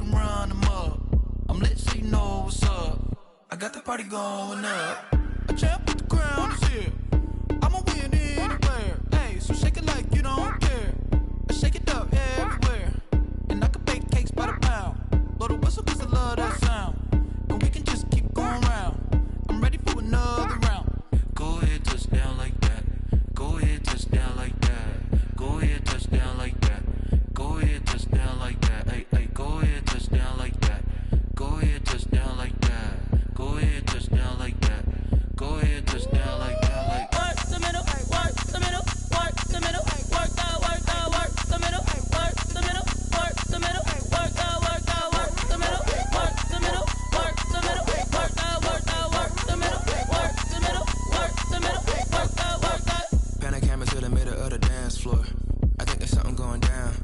can run them up. I'm lit so you know what's up. I got the party going up. A champ with the crown is here. I'ma win anywhere. Hey, so shake it like you don't care. I shake it up everywhere. And I can bake cakes by the pound. Blow the whistle cause I love that sound. And we can just keep going round. I'm ready for another round. Go ahead, touch down like that. Go ahead, touch down like that. Go ahead, touch down like that. Go ahead, touch down like that. Hey, hey, go ahead, touch down like that. Go ahead, touch down like that. Go ahead, touch down like that. Go ahead, touch down like that. Like work the middle, work the middle, work the middle, work the middle, work the middle, work the middle, work the middle, work the middle, work the middle, work the middle, work the middle, work the middle, work the middle, work the. Pan a camera to the middle of the dance floor. I think there's something going down.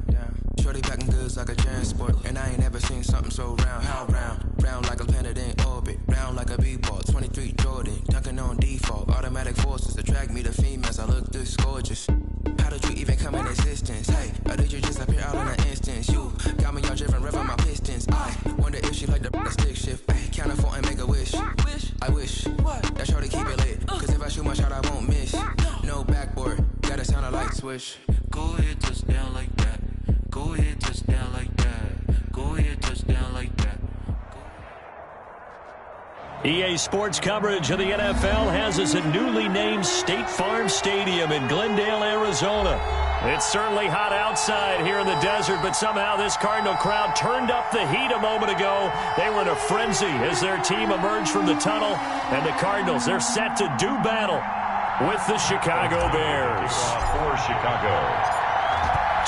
Shorty packing goods like a transport, and I ain't never seen something so round. How round? Round like a planet in orbit, round like a b-ball. 23 Jordan, dunking on default. Automatic forces attract me to females. I look this gorgeous. How did you even come in existence? Hey, or did you just appear out in an instance? You got me all driven, revving my pistons. I wonder if she like the stick shift. Ay, count a four and make a wish. I wish that shorty keep it lit. Cause if I shoot my shot, I won't miss. No backboard, gotta sound a light switch. Go ahead, touch down like that. Go ahead, touch down like that. Go ahead, touch down like that. EA Sports coverage of the NFL has us at newly named State Farm Stadium in Glendale, Arizona. It's certainly hot outside here in the desert, but somehow this Cardinal crowd turned up the heat a moment ago. They were in a frenzy as their team emerged from the tunnel, and the Cardinals, they're set to do battle with the Chicago Bears. For Chicago.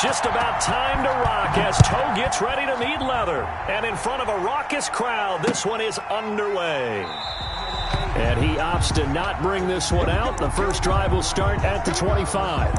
Just about time to rock as Toe gets ready to meet leather. And in front of a raucous crowd, this one is underway. And he opts to not bring this one out. The first drive will start at the 25.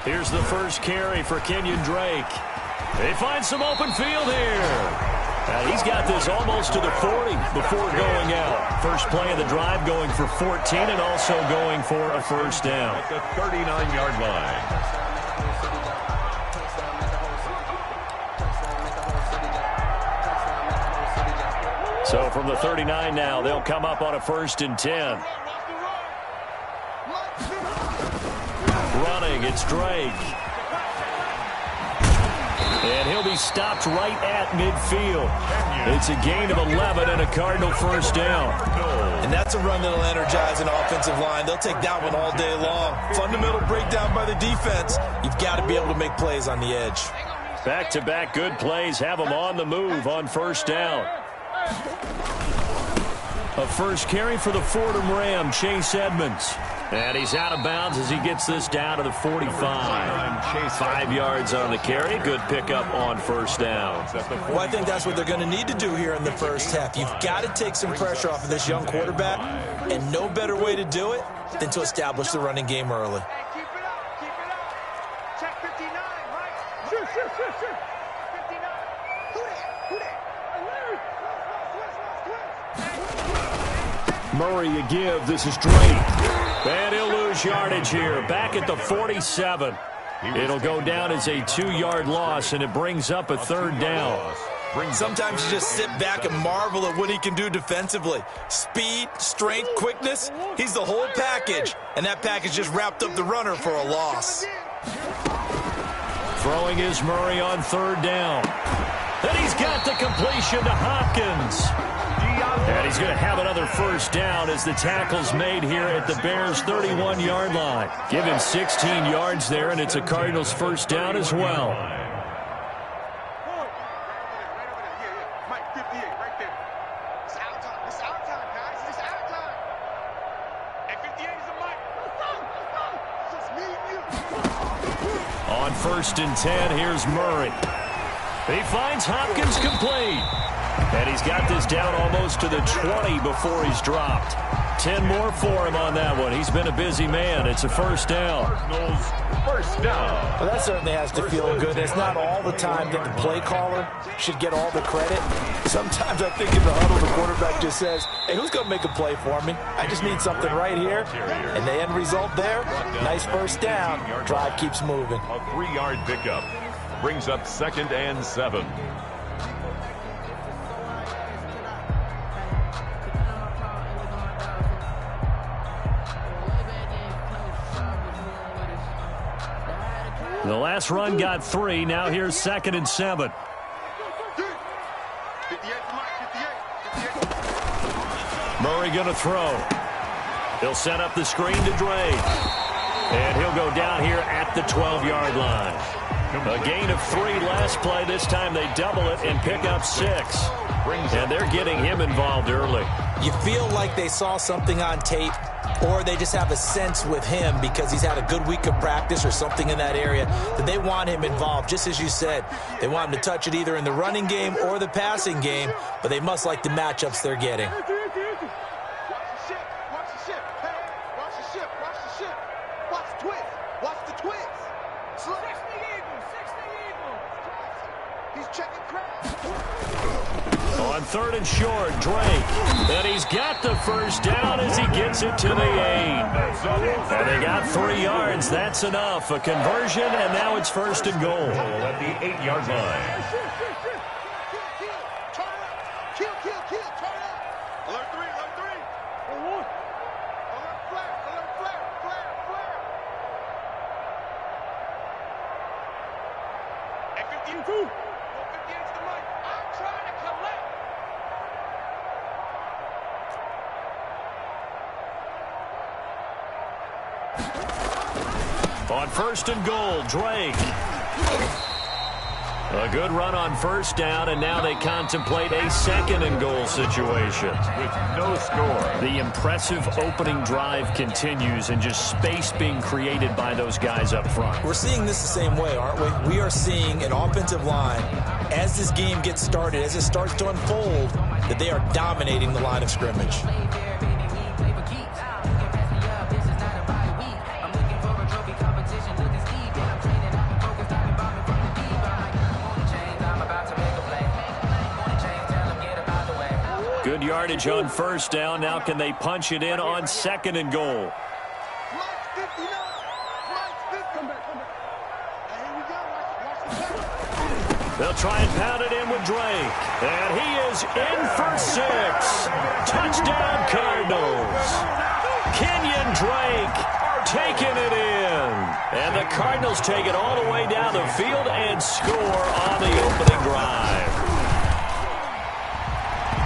Here's the first carry for Kenyon Drake. They find some open field here. He's got this almost to the 40 before going out. First play of the drive going for 14 and also going for a first down. At the 39-yard line. So from the 39 now, they'll come up on a 1st and 10. Running, it's Drake. And he'll be stopped right at midfield. It's a gain of 11 and a Cardinal first down. And that's a run that'll energize an offensive line. They'll take that one all day long. Fundamental breakdown by the defense. You've got to be able to make plays on the edge. Back-to-back good plays have them on the move on first down. A first carry for the Fordham Ram, Chase Edmonds. And he's out of bounds as he gets this down to the 45. 5 yards on the carry. Good pickup on first down. Well, I think that's what they're going to need to do here in the first half. You've got to take some pressure off of this young quarterback, and no better way to do it than to establish the running game early. Keep it up, keep it up. Check 59, Mike. Shoot. 59. Who that? Murray a give. This is Drake. And he'll lose yardage here. Back at the 47. It'll go down as a 2-yard loss, and it brings up a 3rd down. Sometimes you just sit back and marvel at what he can do defensively. Speed, strength, quickness, he's the whole package. And that package just wrapped up the runner for a loss. Throwing is Murray on 3rd down. And he's got the completion to Hopkins. And he's going to have another first down as the tackle's made here at the Bears' 31-yard line. Give him 16 yards there, and it's a Cardinals first down as well. Mike, 58, right there. It's our time. It's our time, guys. It's our time. And 58 is a Mike. On 1st and 10, here's Murray. He finds Hopkins complete. And he's got this down almost to the 20 before he's dropped. 10 more for him on that one. He's been a busy man. It's a first down. First down. Well, that certainly has to feel good. It's not all the time that the play caller should get all the credit. Sometimes I think in the huddle, the quarterback just says, hey, who's going to make a play for me? I just need something right here. And the end result there, nice first down. Drive keeps moving. A 3-yard pickup brings up 2nd and 7. The last run got 3. Now here's 2nd and 7. Murray going to throw. He'll set up the screen to Drake. And he'll go down here at the 12-yard line. A gain of 3 last play. This time they double it and pick up 6. And they're getting him involved early. You feel like they saw something on tape, or they just have a sense with him because he's had a good week of practice or something in that area that they want him involved. Just as you said, they want him to touch it either in the running game or the passing game, but they must like the matchups they're getting. On 3rd and short, Drake. And he's got the first down as he gets it to the 8. And they got 3 yards. That's enough. A conversion, and now it's 1st and goal. At the 8-yard line. On 1st and goal, Drake. A good run on 1st down, and now they contemplate a 2nd and goal situation. With no score. The impressive opening drive continues, and just space being created by those guys up front. We're seeing this the same way, aren't we? We are seeing an offensive line, as this game gets started, as it starts to unfold, that they are dominating the line of scrimmage. Good yardage on 1st down. Now can they punch it in on 2nd and goal? They'll try and pound it in with Drake. And he is in for 6. Touchdown Cardinals. Kenyon Drake taking it in. And the Cardinals take it all the way down the field and score on the opening drive.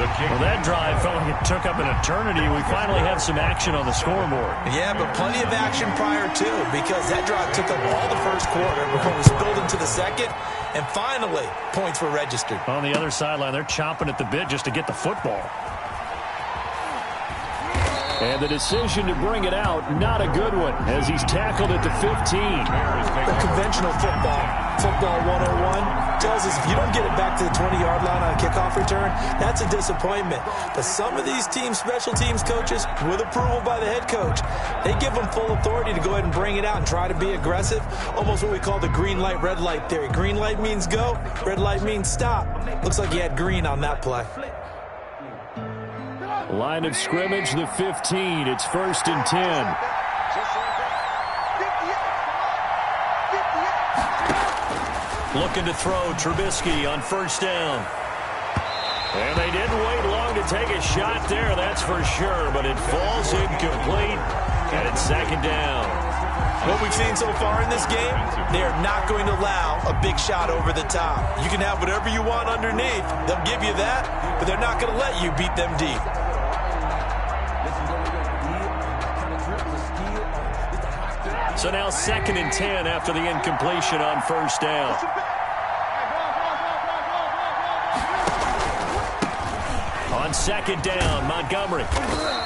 Well, that drive felt like it took up an eternity. We finally have some action on the scoreboard. Yeah, but plenty of action prior to, because that drive took up all the first quarter before we spilled into the second, and finally, points were registered. On the other sideline, they're chomping at the bit just to get the football. And the decision to bring it out, not a good one, as he's tackled at the 15. The conventional football 101, tells us if you don't get it back to the 20-yard line on a kickoff return, that's a disappointment. But some of these team special teams coaches, with approval by the head coach, they give them full authority to go ahead and bring it out and try to be aggressive, almost what we call the green light, red light theory. Green light means go, red light means stop. Looks like he had green on that play. Line of scrimmage, the 15. It's 1st and 10. Looking to throw, Trubisky on 1st down. And they didn't wait long to take a shot there, that's for sure, but it falls incomplete, and it's 2nd down. What we've seen so far in this game, they are not going to allow a big shot over the top. You can have whatever you want underneath. They'll give you that, but they're not going to let you beat them deep. So now 2nd and 10 after the incompletion on 1st down. On on second down, Montgomery.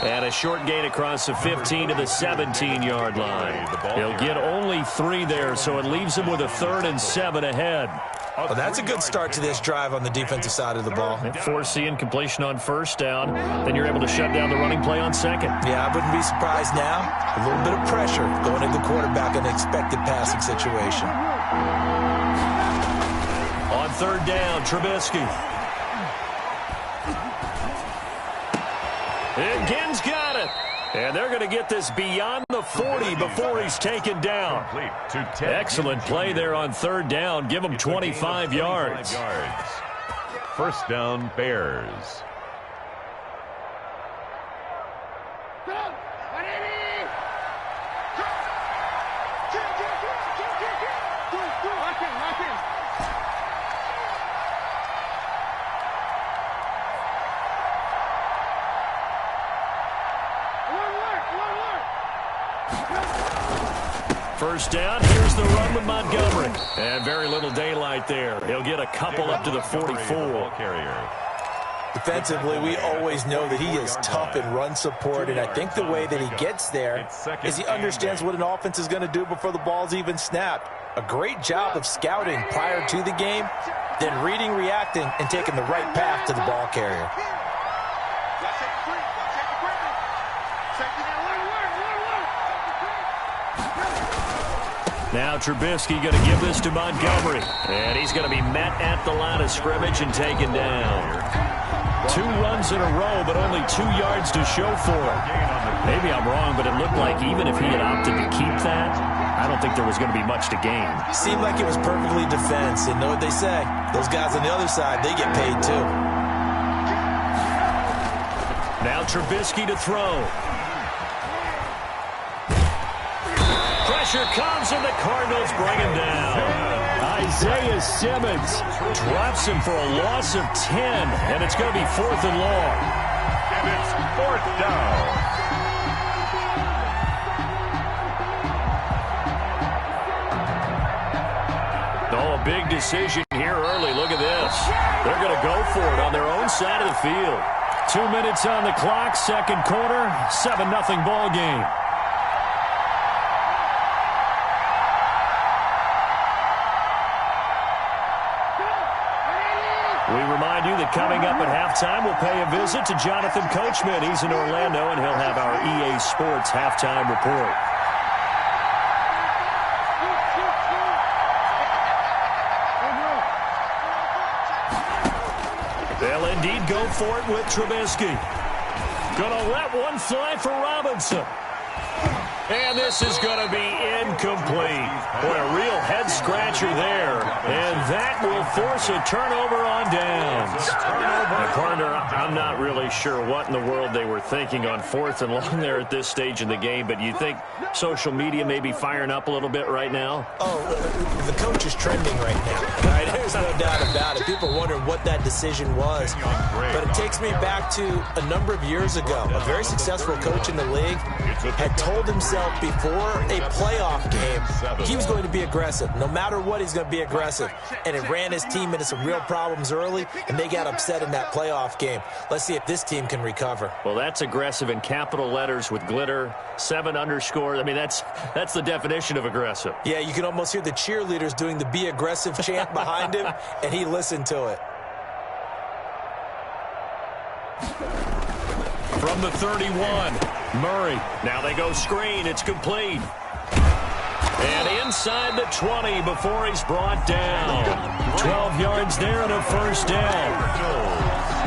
And a short gain across the 15 to the 17-yard line. He'll get only 3 there, so it leaves him with a 3rd and 7 ahead. Well, that's a good start to this drive on the defensive side of the ball. Force the incompletion on first down. Then you're able to shut down the running play on second. Yeah, I wouldn't be surprised now. A little bit of pressure going into the quarterback in an expected passing situation. On third down, Trubisky. Again's got it. And they're going to get this beyond the 40 before he's taken down. Excellent play there on third down. Give him 25 yards. First down, Bears. First down, here's the run with Montgomery. And very little daylight there. He'll get a couple up to the 44. Defensively, we always know that he is tough in run support, and I think the way that he gets there is he understands what an offense is going to do before the ball's even snapped. A great job of scouting prior to the game, then reading, reacting, and taking the right path to the ball carrier. Now Trubisky going to give this to Montgomery. And he's going to be met at the line of scrimmage and taken down. 2 runs in a row, but only 2 yards to show for it. Maybe I'm wrong, but it looked like even if he had opted to keep that, I don't think there was going to be much to gain. Seemed like it was perfectly defense, and know what they say. Those guys on the other side, they get paid too. Now Trubisky to throw. Pressure comes, and the Cardinals bring him down. Isaiah Simmons drops him for a loss of 10, and it's going to be 4th and long. And it's 4th down. Oh, a big decision here early. Look at this. They're going to go for it on their own side of the field. 2 minutes on the clock, second quarter, 7-0 ball game. We remind you that coming up at halftime, we'll pay a visit to Jonathan Coachman. He's in Orlando, and he'll have our EA Sports halftime report. They'll indeed go for it with Trubisky. Gonna let one fly for Robinson. And this is going to be incomplete. Boy, a real head-scratcher there. And that will force a turnover on downs. Now, partner, I'm not really sure what in the world they were thinking on 4th and long there at this stage in the game, but you think social media may be firing up a little bit right now? Oh, the coach is trending right now. Right? There's no doubt about it. People are wondering what that decision was. But it takes me back to a number of years ago. A very successful coach in the league had told himself before a playoff game he was going to be aggressive. No matter what, he's going to be aggressive. And it ran his team into some real problems early, and they got upset in that playoff game. Let's see if this team can recover. Well, that's aggressive in capital letters with glitter, 7_. I mean, that's the definition of aggressive. Yeah, you can almost hear the cheerleaders doing the be aggressive chant behind him, and he listened to it. From the 31, Murray. Now they go screen. It's complete. And inside the 20 before he's brought down. 12 yards there and a first down.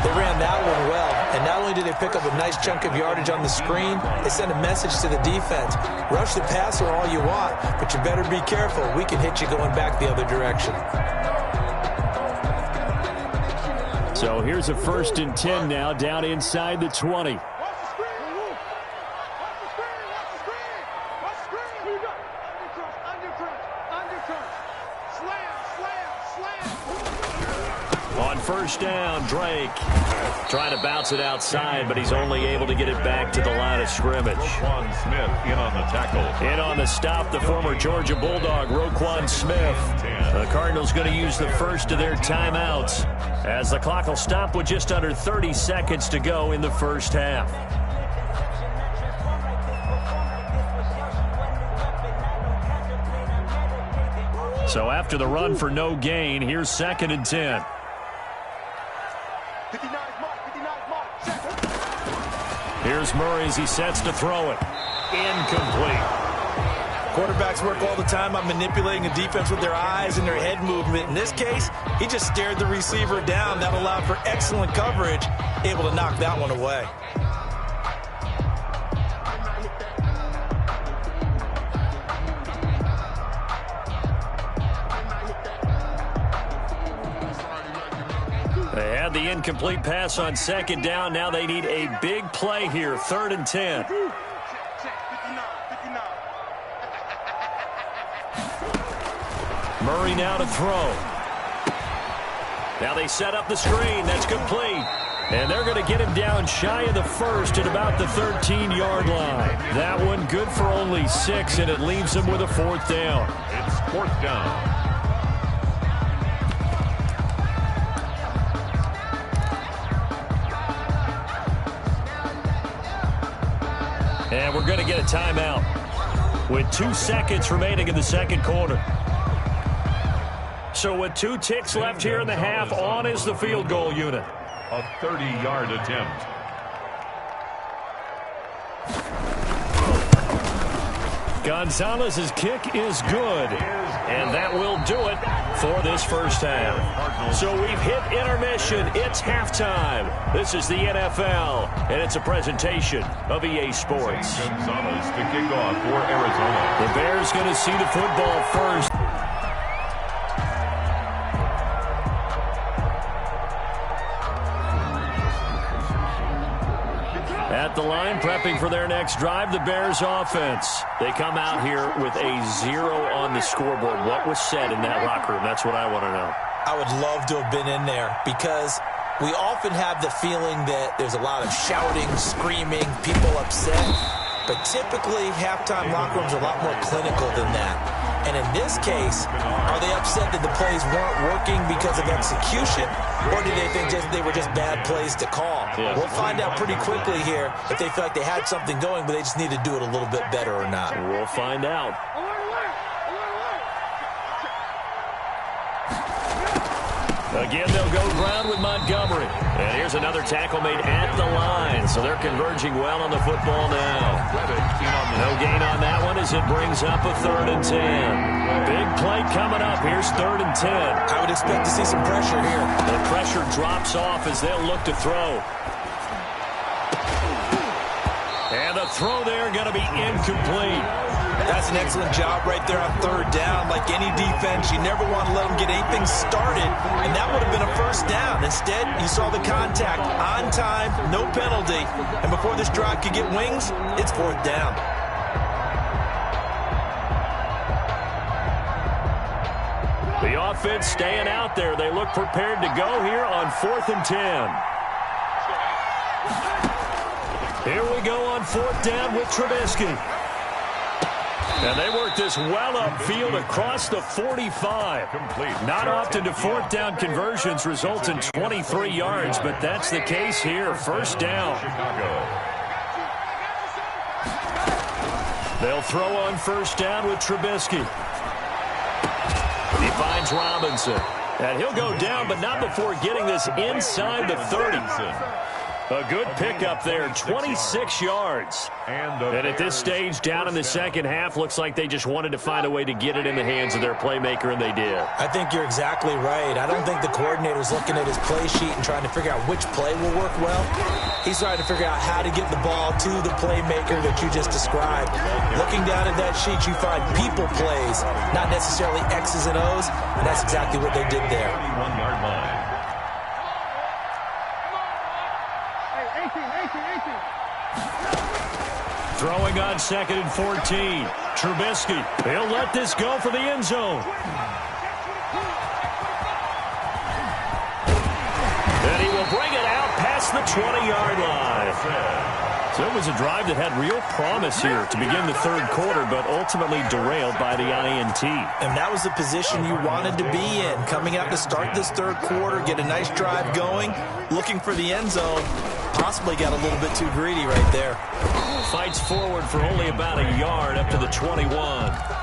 They ran that one well, and not only did they pick up a nice chunk of yardage on the screen, they sent a message to the defense. Rush the passer all you want, but you better be careful. We can hit you going back the other direction. So here's a 1st and 10 now, down inside the 20. On first down. Drake trying to bounce it outside, but he's only able to get it back to the line of scrimmage. Roquan Smith in on the tackle. In on the stop, the former Georgia Bulldog, Roquan Smith. The Cardinals going to use the first of their timeouts as the clock will stop with just under 30 seconds to go in the first half. So after the run for no gain, here's 2nd and 10. Here's Murray as he sets to throw it. Incomplete. Quarterbacks work all the time on manipulating a defense with their eyes and their head movement. In this case, he just stared the receiver down. That allowed for excellent coverage, able to knock that one away. They had the incomplete pass on 2nd down. Now they need a big play here. 3rd and 10. Murray now to throw. Now they set up the screen. That's complete. And they're going to get him down shy of the first at about the 13-yard line. That one good for only 6, and it leaves him with a 4th down. It's 4th down. And we're going to get a timeout with 2 seconds remaining in the second quarter. So with 2 ticks left here in the half, on is the field goal unit. A 30-yard attempt. Gonzalez's kick is good. And that will do it for this first half. So we've hit intermission. It's halftime. This is the NFL, and it's a presentation of EA Sports. Gonzalez to kick off for Arizona. The Bears going to see the football first. At the line, prepping for their next drive, the Bears offense. They come out here with a 0 on the scoreboard. What was said in that locker room? That's what I want to know. I would love to have been in there because we often have the feeling that there's a lot of shouting, screaming, people upset. But typically, halftime locker rooms are a lot more clinical than that. And in this case, are they upset that the plays weren't working because of execution? Or do they think they were just bad plays to call? Yeah. We'll find out pretty quickly here if they feel like they had something going, but they just need to do it a little bit better or not. We'll find out. Again, they'll go ground with Montgomery. And here's another tackle made at the line. So they're converging well on the football now. No gain on that one as it brings up a 3rd and 10. Big play coming up. Here's 3rd and 10. I would expect to see some pressure here. The pressure drops off as they'll look to throw. And the throw there going to be incomplete. That's an excellent job right there on 3rd down. Like any defense, you never want to let them get anything started, and that would have been a 1st down. Instead, you saw the contact on time, no penalty, and before this drive could get wings, it's 4th down. The offense staying out there. They look prepared to go here on 4th and 10. Here we go on 4th down with Trubisky. And they work this well upfield across the 45. Not often do 4th down conversions result in 23 yards, but that's the case here. 1st down. They'll throw on 1st down with Trubisky. He finds Robinson. And he'll go down, but not before getting this inside the 30. A good pickup there, 26 yards. And at this stage, down in the second half, looks like they just wanted to find a way to get it in the hands of their playmaker, and they did. I think you're exactly right. I don't think the coordinator's looking at his play sheet and trying to figure out which play will work well. He's trying to figure out how to get the ball to the playmaker that you just described. Looking down at that sheet, you find people plays, not necessarily X's and O's, and that's exactly what they did there. 21-yard line. Throwing on 2nd and 14. Trubisky. He'll let this go for the end zone. the 20-yard line. So it was a drive that had real promise here to begin the third quarter, but ultimately derailed by the INT. And that was the position you wanted to be in. Coming out to start this third quarter, get a nice drive going, looking for the end zone. Possibly got a little bit too greedy right there. Fights forward for only about a yard up to the 21.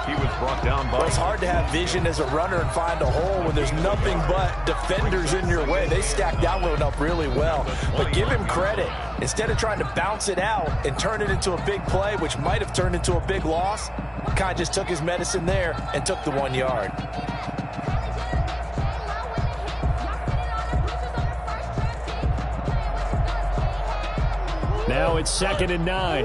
He was brought down by... Well, it's hard to have vision as a runner and find a hole when there's nothing but defenders in your way. They stacked that one up really well. But give him credit. Instead of trying to bounce it out and turn it into a big play, which might have turned into a big loss, kind of just took his medicine there and took the 1 yard. Now it's 2nd and 9.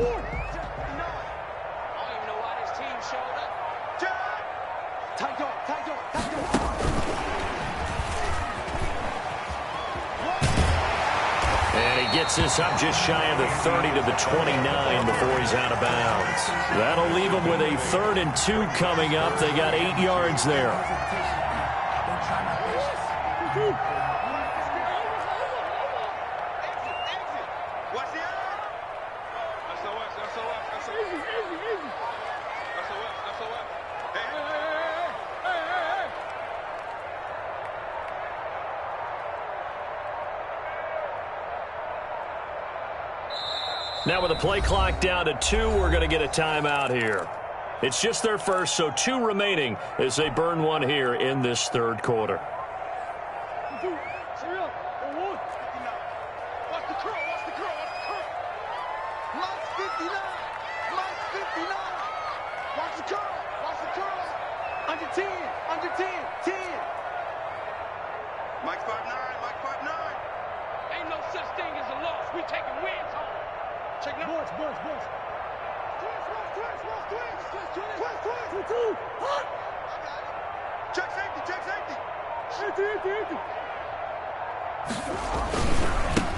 And he gets this up just shy of the 30 to the 29 before he's out of bounds. That'll leave him with a 3rd and 2 coming up. They got 8 yards there. Now with the play clock down to 2, we're going to get a timeout here. It's just their first, so 2 remaining as they burn one here in this third quarter.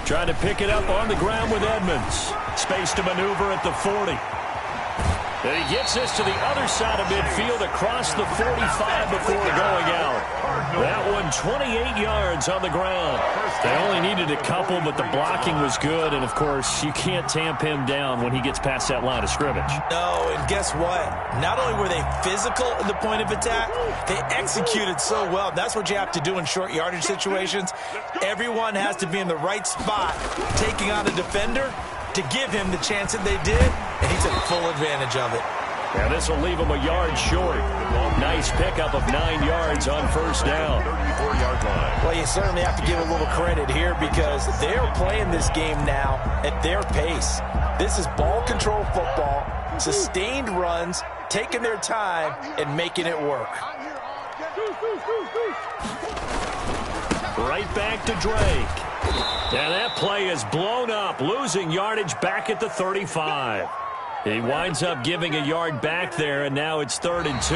Trying to pick it up on the ground with Edmonds. Space to maneuver at the 40. And he gets this to the other side of midfield across the 45 before going out. That one 28 yards on the ground. They only needed a couple, but the blocking was good. And, of course, you can't tamp him down when he gets past that line of scrimmage. No, and guess what? Not only were they physical at the point of attack, they executed so well. That's what you have to do in short yardage situations. Everyone has to be in the right spot, taking on a defender to give him the chance that they did, and he took full advantage of it. Yeah, this will leave him a yard short. Nice pickup of 9 yards on first down. 34-yard line. Well, you certainly have to give a little credit here because they're playing this game now at their pace. This is ball control football, sustained runs, taking their time, and making it work. Right back to Drake. And that play is blown up, losing yardage back at the 35. He winds up giving a yard back there, and now it's 3rd and 2.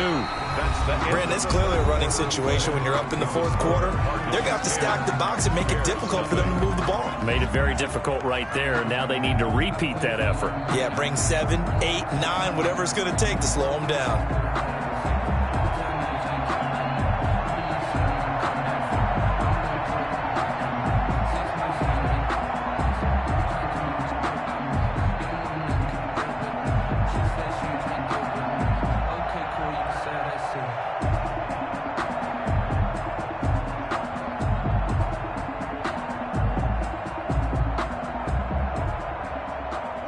Brandon, it's clearly a running situation when you're up in the fourth quarter. They're going to have to stack the box and make it difficult for them to move the ball. Made it very difficult right there. Now they need to repeat that effort. Yeah, bring 7, 8, 9, whatever it's going to take to slow them down.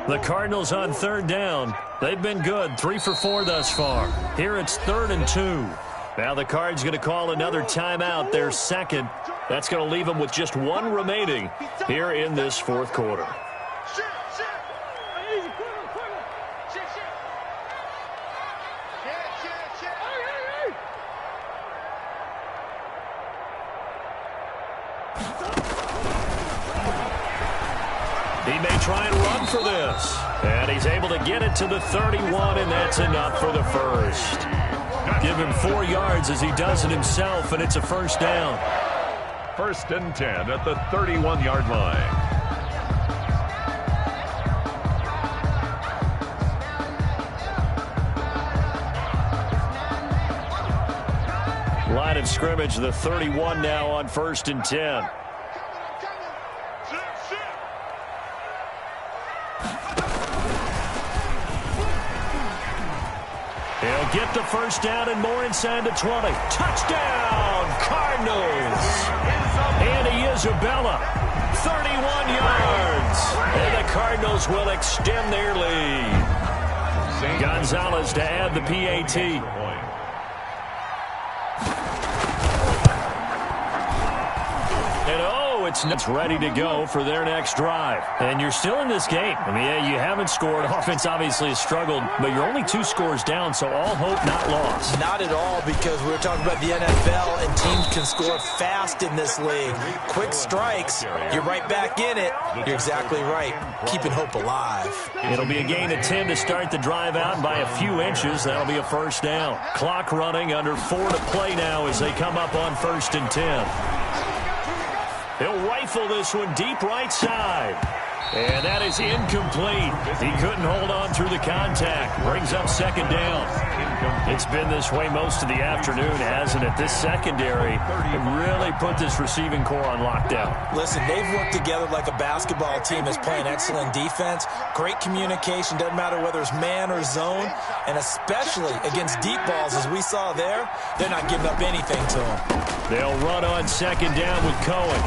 The Cardinals on 3rd down. They've been good, 3 for 4 thus far. Here it's 3rd and 2. Now the Cards going to call another timeout, their 2nd. That's going to leave them with just 1 remaining here in this fourth quarter. He may try and run for this. And he's able to get it to the 31, and that's enough for the first. Give him 4 yards as he does it himself, and it's a first down. 1st and 10 at the 31-yard line. Line of scrimmage, the 31 now on 1st and 10. He'll get the first down and more inside the 20. Touchdown, Cardinals. And Isabella, 31 yards. And the Cardinals will extend their lead. Gonzalez to add the PAT. It's ready to go for their next drive. And you're still in this game. I mean, yeah, you haven't scored. Offense obviously has struggled, but you're only 2 scores down, so all hope not lost. Not at all, because we were talking about the NFL, and teams can score fast in this league. Quick strikes, you're right back in it. You're exactly right. Keeping hope alive. It'll be a gain of 10 to start the drive out by a few inches. That'll be a first down. Clock running, under 4 to play now as they come up on 1st and 10. He'll rifle this one deep right side. And that is incomplete. He couldn't hold on through the contact. Brings up 2nd down. It's been this way most of the afternoon, hasn't it? This secondary really put this receiving core on lockdown. Listen, they've worked together like a basketball team is playing excellent defense. Great communication. Doesn't matter whether it's man or zone. And especially against deep balls, as we saw there, they're not giving up anything to them. They'll run on 2nd down with Cohen.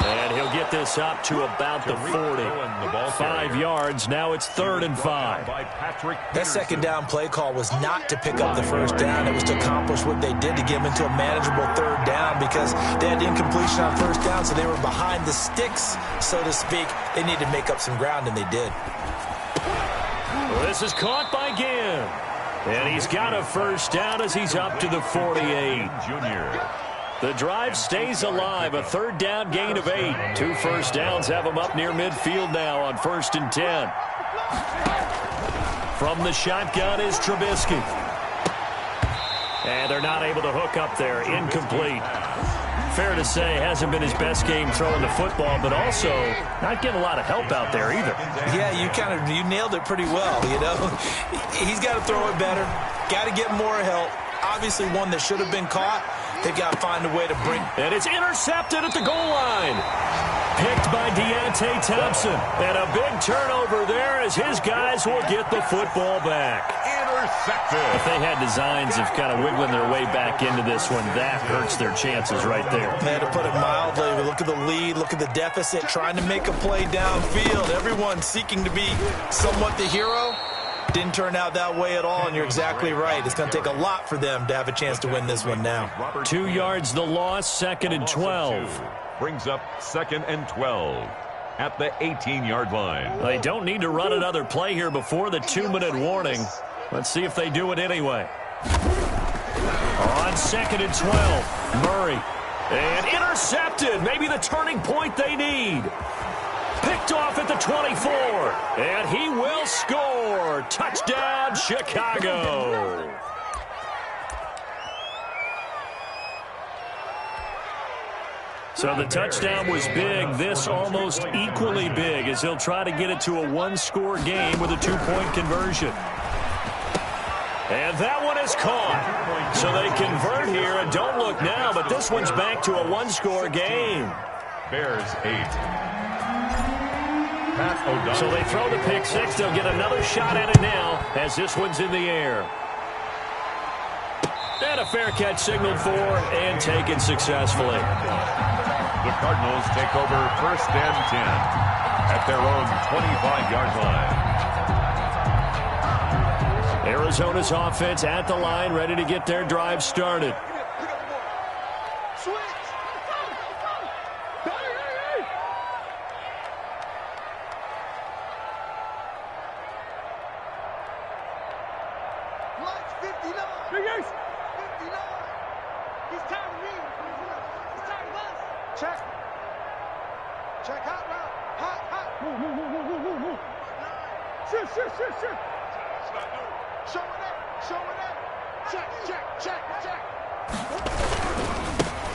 And he'll get this up to about the 40. 5 yards. Now it's 3rd and 5. That 2nd down play call was not to pick up the 1st down. It was to accomplish what they did to get them into a manageable 3rd down, because they had incompletion on 1st down, so they were behind the sticks, so to speak. They needed to make up some ground, and they did. Well, this is caught by Ginn. And he's got a 1st down as he's up to the 48. The drive stays alive. A 3rd down gain of 8. 2 first downs have him up near midfield now on 1st and 10. From the shotgun is Trubisky. And they're not able to hook up there. Incomplete. Fair to say, hasn't been his best game throwing the football, but also not getting a lot of help out there either. Yeah, you nailed it pretty well, you know. He's got to throw it better. Got to get more help. Obviously one that should have been caught. They've got to find a way to bring. And it's intercepted at the goal line. Picked by Deontay Thompson. And a big turnover there as his guys will get the football back. Intercepted. If they had designs of kind of wiggling their way back into this one, that hurts their chances right there. Man, to put it mildly, look at the lead, look at the deficit, trying to make a play downfield. Everyone seeking to be somewhat the hero. Didn't turn out that way at all, and you're exactly right. It's going to take a lot for them to have a chance to win this one now. 2 yards the loss, 2nd and 12. Brings up 2nd and 12 at the 18-yard line. They don't need to run another play here before the 2-minute warning. Let's see if they do it anyway. On 2nd and 12, Murray. And intercepted, maybe the turning point they need. Picked off at the 24, and he will score. Touchdown, Chicago. So the touchdown was big. This almost equally big as he'll try to get it to a 1-score game with a 2-point conversion. And that one is caught. So they convert here, and don't look now, but this one's back to a 1-score game. Bears 8. So they throw the pick 6. They'll get another shot at it now as this one's in the air. And a fair catch signaled for and taken successfully. The Cardinals take over 1st and 10 at their own 25-yard line. Arizona's offense at the line, ready to get their drive started.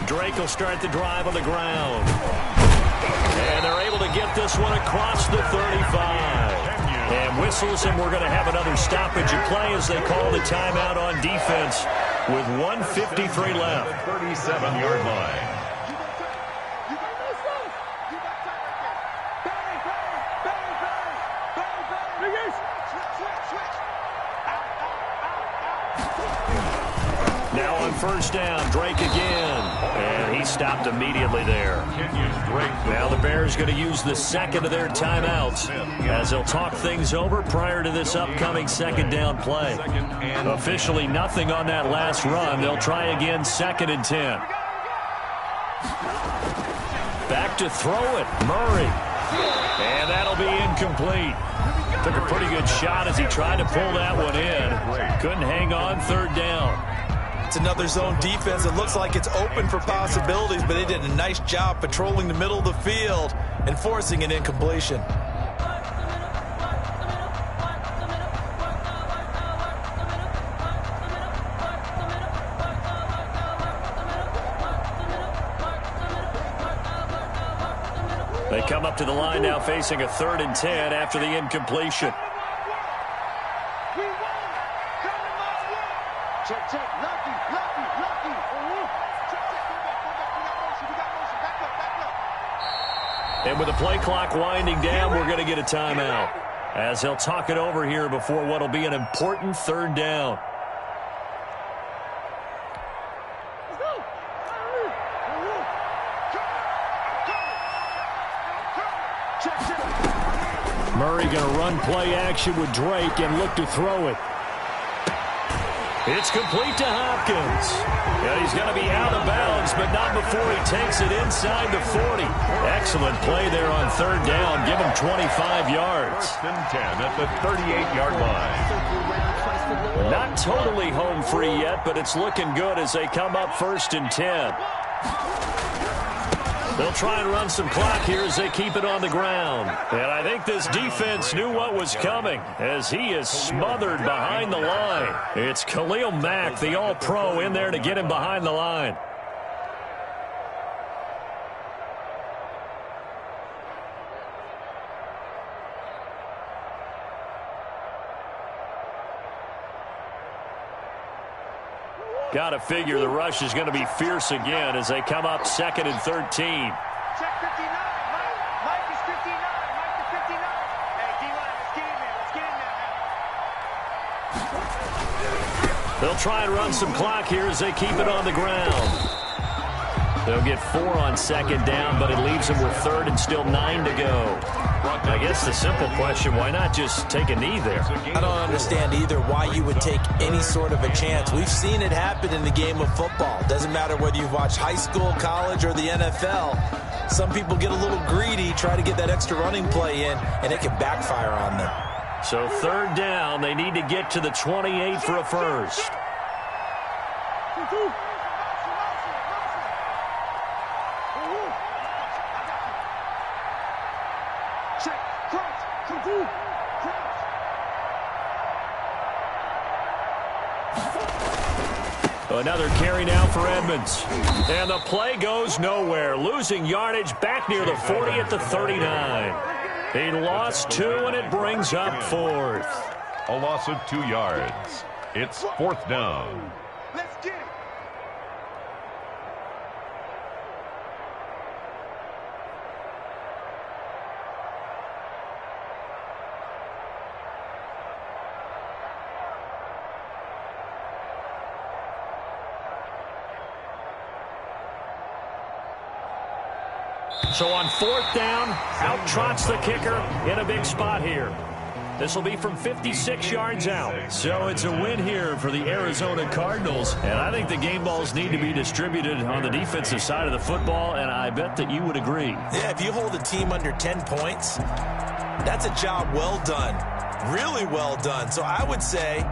Drake will start the drive on the ground. And they're able to get this one across the 35. And whistles, and we're going to have another stoppage of play as they call the timeout on defense with 1:53 left. 37-yard line. Now on first down, Drake again. And he stopped immediately there. Now the Bears going to use the second of their timeouts as they'll talk things over prior to this upcoming second down play. Officially nothing on that last run. They'll try again, 2nd and 10. Back to throw it, Murray. And that'll be incomplete. Took a pretty good shot as he tried to pull that one in. Couldn't hang on, 3rd down. It's another zone defense. It looks like it's open for possibilities, but they did a nice job patrolling the middle of the field and forcing an incompletion. They come up to the line now facing a 3rd and 10 after the incompletion. And with the play clock winding down, we're going to get a timeout as they'll talk it over here before what will be an important 3rd down. Murray going to run play action with Drake and look to throw it. It's complete to Hopkins. And he's going to be out of bounds, but not before he takes it inside the 40. Excellent play there on 3rd down. Give him 25 yards. 1st and 10 at the 38-yard line. Not totally home free yet, but it's looking good as they come up 1st and 10. They'll try and run some clock here as they keep it on the ground. And I think this defense knew what was coming as he is smothered behind the line. It's Khalil Mack, the all-pro, in there to get him behind the line. Got to figure the rush is going to be fierce again as they come up 2nd and 13. Check 59. Mike is 59. Mike is 59. Hey, D-line, let's get in there. Let's get in there now. They'll try and run some clock here as they keep it on the ground. They'll get 4 on 2nd down, but it leaves them with 3rd and still 9 to go. I guess the simple question, why not just take a knee there? I don't understand either why you would take any sort of a chance. We've seen it happen in the game of football. Doesn't matter whether you've watched high school, college, or the NFL. Some people get a little greedy, try to get that extra running play in, and it can backfire on them. So 3rd down, they need to get to the 28 for a first. Another carry now for Edmonds. And the play goes nowhere. Losing yardage back near the 40 at the 39. He lost 2, and it brings up 4th. A loss of 2 yards. It's 4th down. Let's get it. So on 4th down, out trots the kicker in a big spot here. This will be from 56 yards out. So it's a win here for the Arizona Cardinals. And I think the game balls need to be distributed on the defensive side of the football, and I bet that you would agree. Yeah, if you hold a team under 10 points, that's a job well done. Really well done. So I would say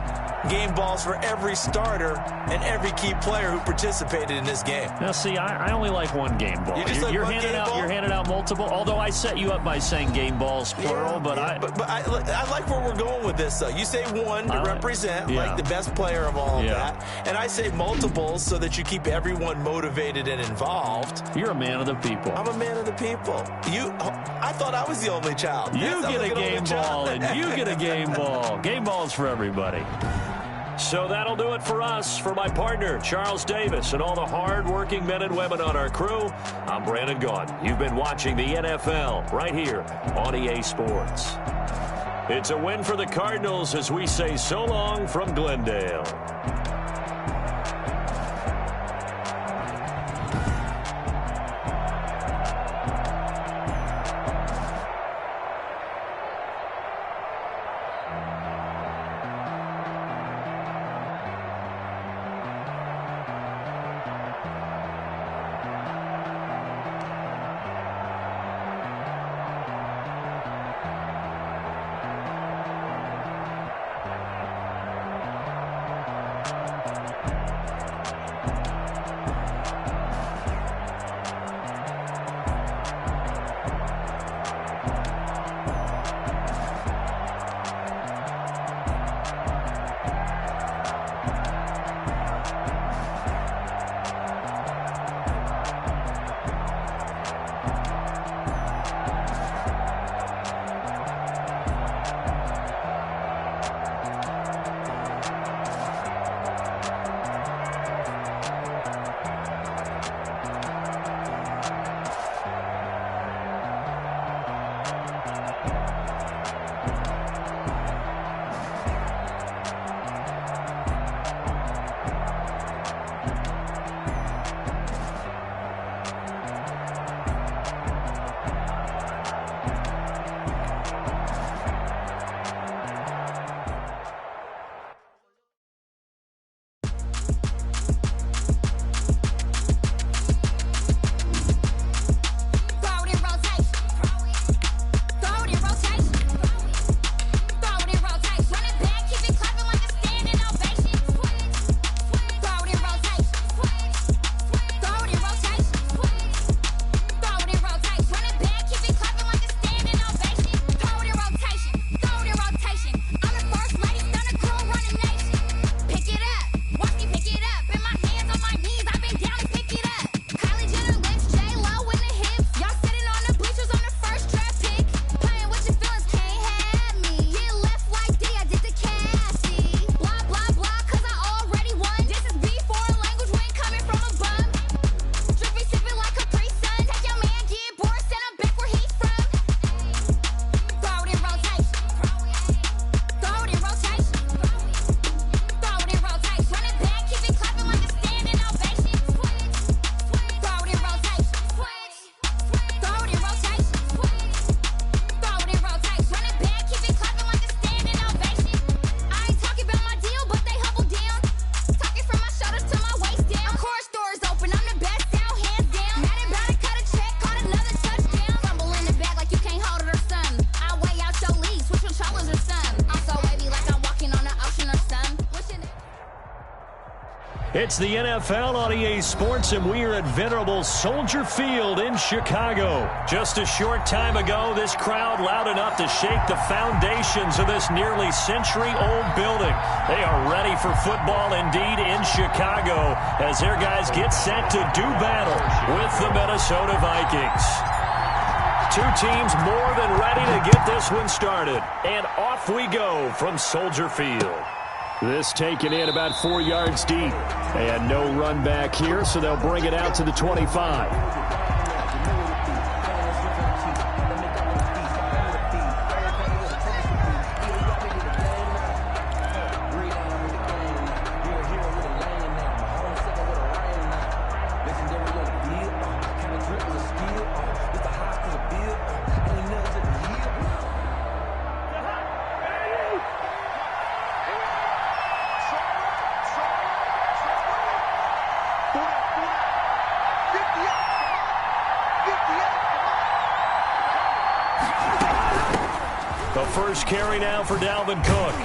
game balls for every starter and every key player who participated in this game. Now, see, I only like one game ball. You're handing out multiple, although I set you up by saying game balls, plural. But I like where we're going with this, though. You say one to represent, like the best player of all of that. And I say multiples so that you keep everyone motivated and involved. You're a man of the people. I'm a man of the people. I thought I was the only child. You get a game ball, and you get a game ball. Game balls for everybody. So that'll do it for us. For my partner, Charles Davis, and all the hard-working men and women on our crew, I'm Brandon Gaudin. You've been watching the NFL right here on EA Sports. It's a win for the Cardinals as we say so long from Glendale. It's the NFL on EA Sports, and we are at venerable Soldier Field in Chicago. Just a short time ago, this crowd loud enough to shake the foundations of this nearly century-old building. They are ready for football indeed in Chicago as their guys get set to do battle with the Minnesota Vikings. Two teams more than ready to get this one started. And off we go from Soldier Field. This taken in about 4 yards deep. And no run back here, so they'll bring it out to the 25. First carry now for Dalvin Cook.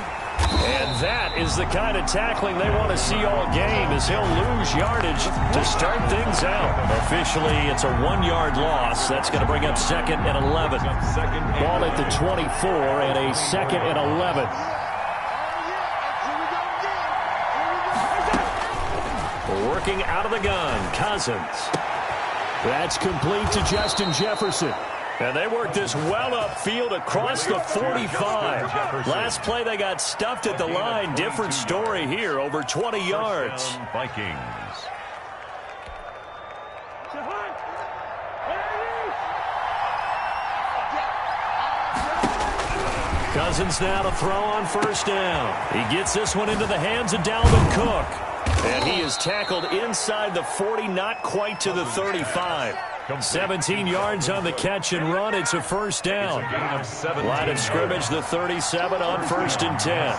And that is the kind of tackling they want to see all game, as he'll lose yardage to start things out. Officially, it's a 1-yard loss. That's going to bring up 2nd and 11. Ball at the 24 and a 2nd and 11. Working out of the gun, Cousins. That's complete to Justin Jefferson. And they worked this well upfield across the 45. Last play, they got stuffed at the line. Different story here, over 20 yards. Vikings. Cousins now to throw on first down. He gets this one into the hands of Dalvin Cook. And he is tackled inside the 40, not quite to the 35. 17 yards on the catch and run. It's a first down. Line of scrimmage, the 37 on 1st and 10.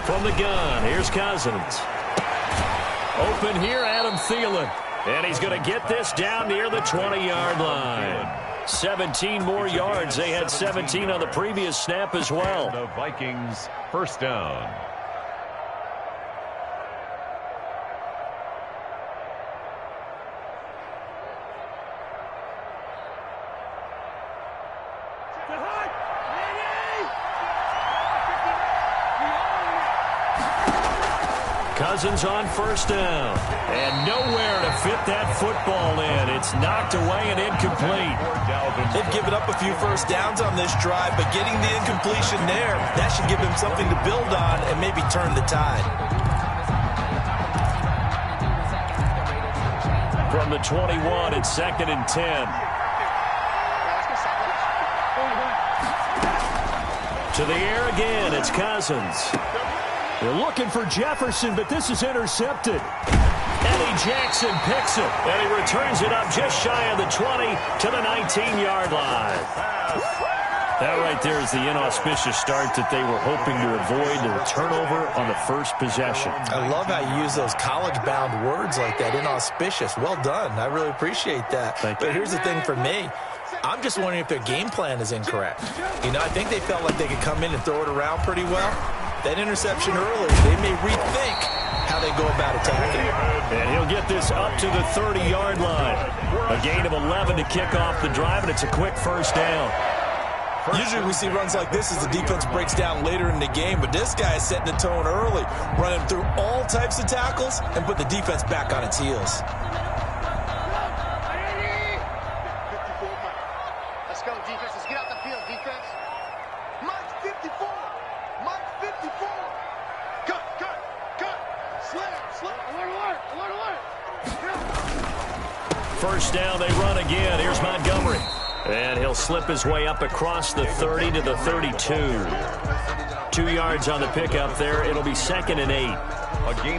From the gun, here's Cousins. Open here, Adam Thielen. And he's going to get this down near the 20-yard line. 17 more yards. They had 17 on the previous snap as well. The Vikings first down. Cousins on first down. And nowhere to fit that football in. It's knocked away and incomplete. They've given up a few first downs on this drive, but getting the incompletion there, that should give them something to build on and maybe turn the tide. From the 21, it's 2nd and 10. To the air again, it's Cousins. They're looking for Jefferson, but this is intercepted. Eddie Jackson picks it, and he returns it up just shy of the 20 to the 19-yard line. That right there is the inauspicious start that they were hoping to avoid, the turnover on the first possession. I love how you use those college-bound words like that, inauspicious. Well done. I really appreciate that. But here's the thing for me. I'm just wondering if their game plan is incorrect. You know, I think they felt like they could come in and throw it around pretty well. That interception early, they may rethink how they go about attacking. And he'll get this up to the 30-yard line. A gain of 11 to kick off the drive, and it's a quick first down. Usually we see runs like this as the defense breaks down later in the game, but this guy is setting the tone early, running through all types of tackles and put the defense back on its heels. Let's go, defense. Let's get out the field, defense. Mike's 54. Mike's 54. Cut. Slam. Alert. First down, they run again. Here's Montgomery. And he'll slip his way up across the 30 to the 32. 2 yards on the pickup there. It'll be 2nd and 8.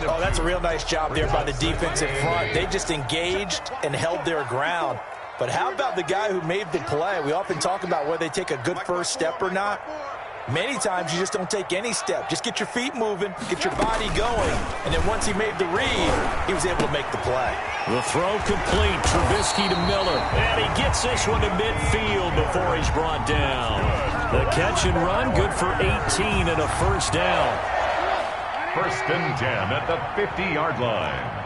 Oh, that's a real nice job there by the defensive front. They just engaged and held their ground. But how about the guy who made the play? We often talk about whether they take a good first step or not. Many times you just don't take any step. Just get your feet moving, get your body going. And then once he made the read, he was able to make the play. The throw complete. Trubisky to Miller. And he gets this one to midfield before he's brought down. The catch and run, good for 18 and a first down. First and 10 at the 50-yard line.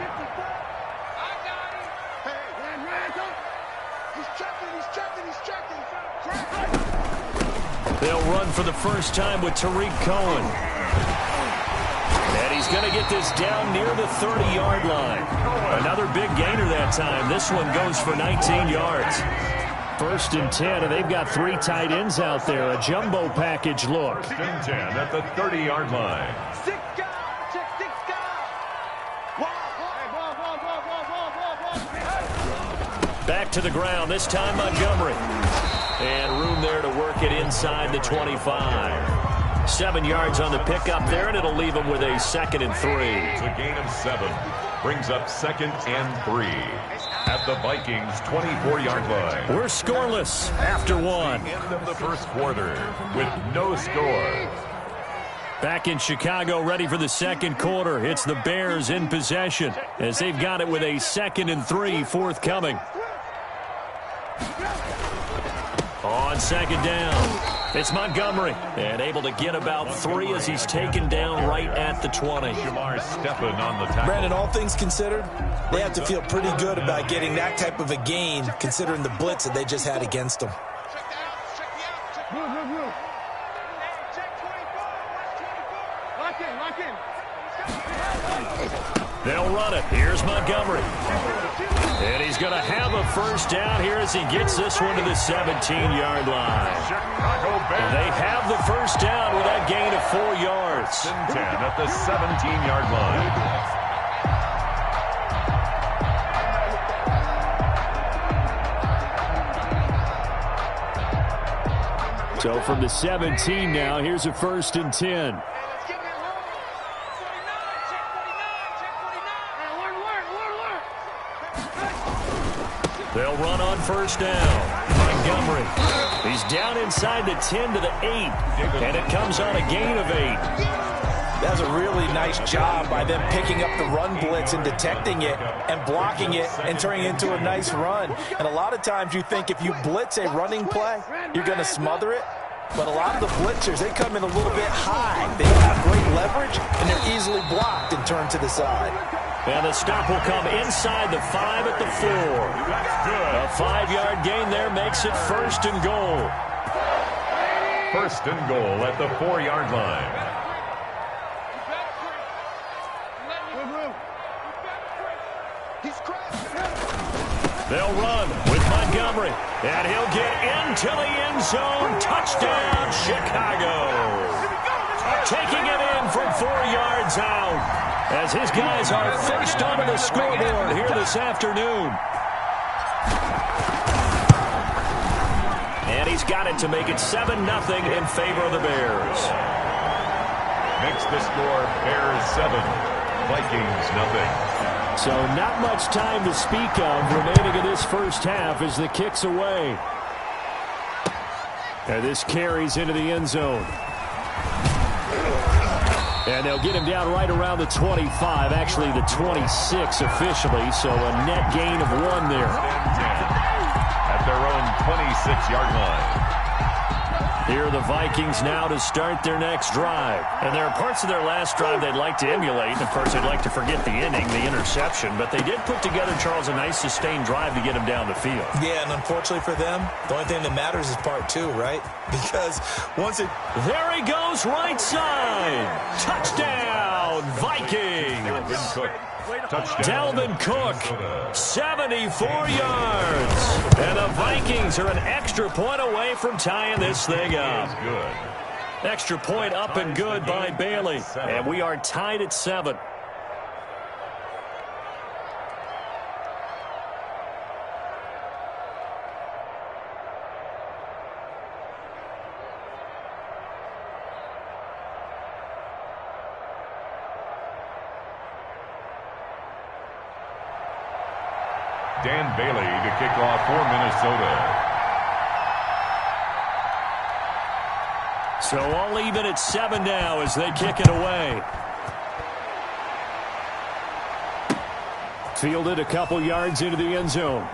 They'll run for the first time with Tariq Cohen. And he's going to get this down near the 30-yard line. Another big gainer that time. This one goes for 19 yards. First and 10, and they've got 3 tight ends out there. A jumbo package look. First and 10 at the 30-yard line. Back to the ground, this time Montgomery. And room there to work it inside the 25. 7 yards on the pickup there, and it'll leave him with a 2nd and 3. It's a gain of 7. Brings up 2nd and 3 at the Vikings' 24-yard line. We're scoreless after 1. End of the first quarter with no score. Back in Chicago, ready for the second quarter. It's the Bears in possession as they've got it with a 2nd and 3 forthcoming. On second down, it's Montgomery, and able to get about 3 as he's taken down right at the 20. Jamar stepping on the tackle. Brandon, all things considered, they have to feel pretty good about getting that type of a gain, considering the blitz that they just had against them. They'll run it. Here's Montgomery. And he's going to have a first down here as he gets this one to the 17-yard line. And they have the first down with that gain of 4 yards. 10 at the 17-yard line. So from the 17 now, here's a first and 10. They'll run on first down. Montgomery. He's down inside the 10 to the 8. And it comes on a gain of 8. That's a really nice job by them picking up the run blitz and detecting it and blocking it and turning it into a nice run. And a lot of times you think if you blitz a running play, you're going to smother it. But a lot of the blitzers, they come in a little bit high. They have great leverage, and they're easily blocked and turned to the side. And the stop will come inside the 5 at the 4. A 5-yard gain there makes it 1st and goal. 1st and goal at the 4-yard line. They'll run with Montgomery, and he'll get into the end zone. Touchdown, Chicago. Taking it in from 4 yards out as his guys are first onto the scoreboard here this afternoon. And he's got it to make it 7-0 in favor of the Bears. Makes the score Bears 7, Vikings nothing. So not much time to speak of remaining in this first half as the kick's away. And this carries into the end zone. And they'll get him down right around the 25, actually the 26 officially, so a net gain of 1 there. At their own 26-yard line. Here are the Vikings now to start their next drive. And there are parts of their last drive they'd like to emulate. And, of course, they'd like to forget the inning, the interception. But they did put together, Charles, a nice sustained drive to get him down the field. Yeah, and unfortunately for them, the only thing that matters is part 2, right? Because once it... There he goes, right side. Touchdown, Vikings. Dalvin Cook, 74 yards. And the Vikings are an extra point away from tying this thing up. Extra point up and good by Bailey. And we are tied at 7. Dan Bailey to kick off for Minnesota. So all even at 7 now as they kick it away. Fielded a couple yards into the end zone.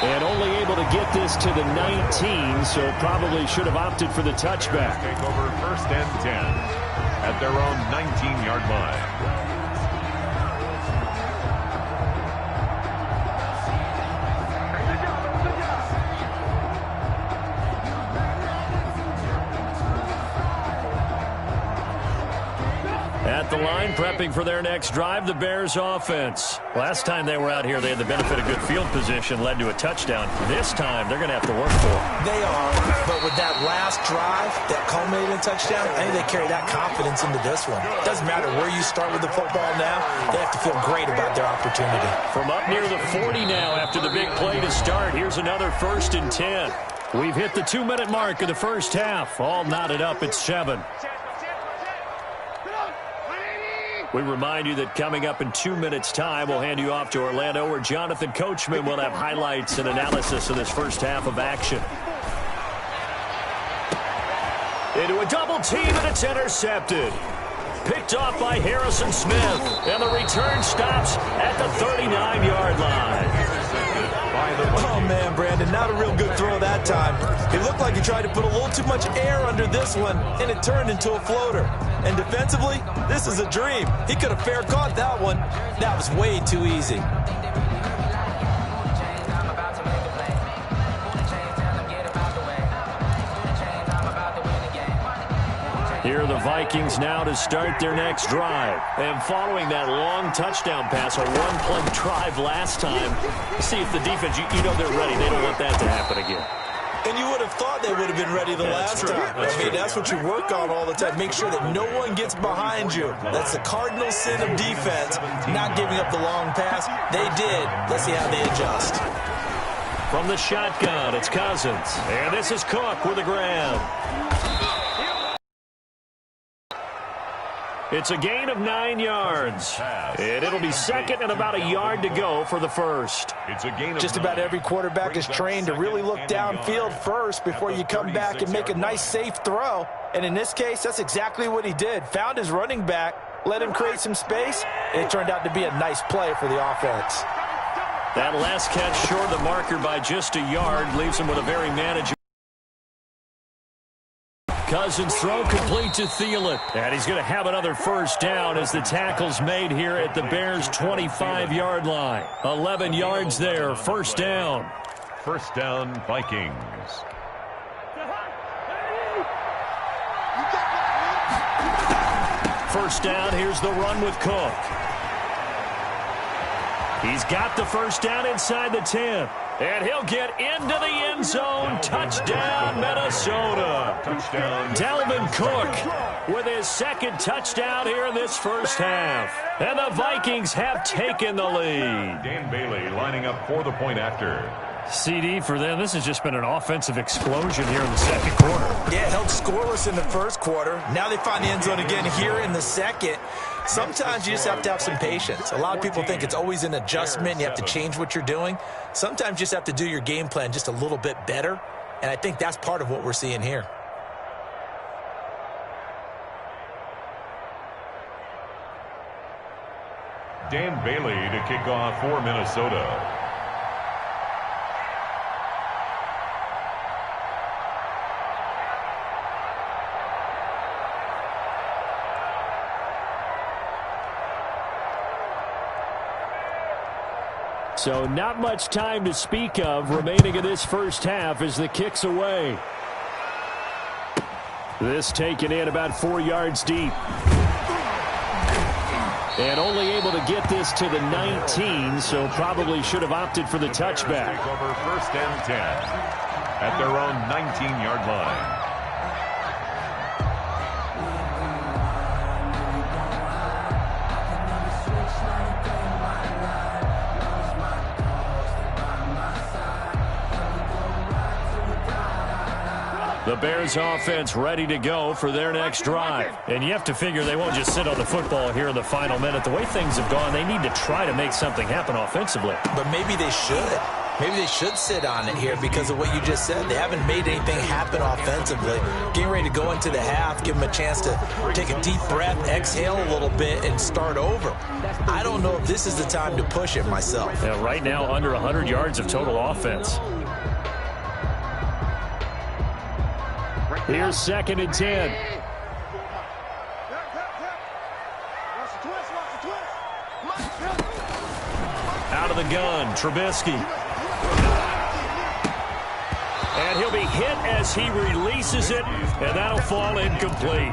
And only able to get this to the 19, so probably should have opted for the touchback. Take over 1st and 10 at their own 19-yard line. At the line, prepping for their next drive, the Bears offense. Last time they were out here, they had the benefit of good field position, led to a touchdown. This time, they're going to have to work for it. They are, but with that last drive that culminated in a touchdown, I think they carry that confidence into this one. Doesn't matter where you start with the football now, they have to feel great about their opportunity. From up near the 40 now after the big play to start, here's another 1st and 10. We've hit the 2-minute mark of the first half. All knotted up at 7. We remind you that coming up in 2 minutes' time, we'll hand you off to Orlando, where Jonathan Coachman will have highlights and analysis of this first half of action. Into a double team, and it's intercepted. Picked off by Harrison Smith, and the return stops at the 39-yard line. Oh, man, Brandon, not a real good throw that time. It looked like he tried to put a little too much air under this one, and it turned into a floater. And defensively, this is a dream. He could have fair caught that one. That was way too easy. Here are the Vikings now to start their next drive. And following that long touchdown pass, a one-play drive last time, see if the defense, you know they're ready. They don't want that to happen again. And you would have thought they would have been ready the last time. That's what you work on all the time. Make sure that no one gets behind you. That's the cardinal sin of defense, not giving up the long pass. They did. Let's see how they adjust. From the shotgun, it's Cousins. And this is Cook with a grab. It's a gain of 9 yards. And it'll be second and about a yard to go for the first. It's a gain of Just about every quarterback is trained to really look downfield first before you come back and make a nice, safe throw. And in this case, that's exactly what he did. Found his running back, let him create some space, and it turned out to be a nice play for the offense. That last catch short of the marker by just a yard leaves him with a very manageable. Cousins throw complete to Thielen. And he's going to have another first down as the tackle's made here at the Bears' 25-yard line. 11 yards there, first down. First down, Vikings. First down, here's the run with Cook. He's got the first down inside the 10. And he'll get into the end zone. Touchdown, Minnesota. Touchdown. Dalvin Cook with his second touchdown here in this first half. And the Vikings have taken the lead. Dan Bailey lining up for the point after. CD for them. This has just been an offensive explosion here in the second quarter. Yeah, held scoreless in the first quarter. Now they find the end zone again here in the second. Sometimes you just have to have some patience. A lot of people think it's always an adjustment. You have to change what you're doing. Sometimes you just have to do your game plan just a little bit better. And I think that's part of what we're seeing here. Dan Bailey to kick off for Minnesota. So not much time to speak of remaining in this first half as the kick's away. This taken in about 4 yards deep. And only able to get this to the 19, so probably should have opted for the touchback. Take over first and 10 at their own 19-yard line. The Bears offense ready to go for their next drive. And you have to figure they won't just sit on the football here in the final minute. The way things have gone, they need to try to make something happen offensively. But maybe they should. Maybe they should sit on it here because of what you just said. They haven't made anything happen offensively. Getting ready to go into the half, give them a chance to take a deep breath, exhale a little bit, and start over. I don't know if this is the time to push it myself. Yeah, right now, under 100 yards of total offense. Here's second and 10. Out of the gun, Trubisky. And he'll be hit as he releases it, and that'll fall incomplete.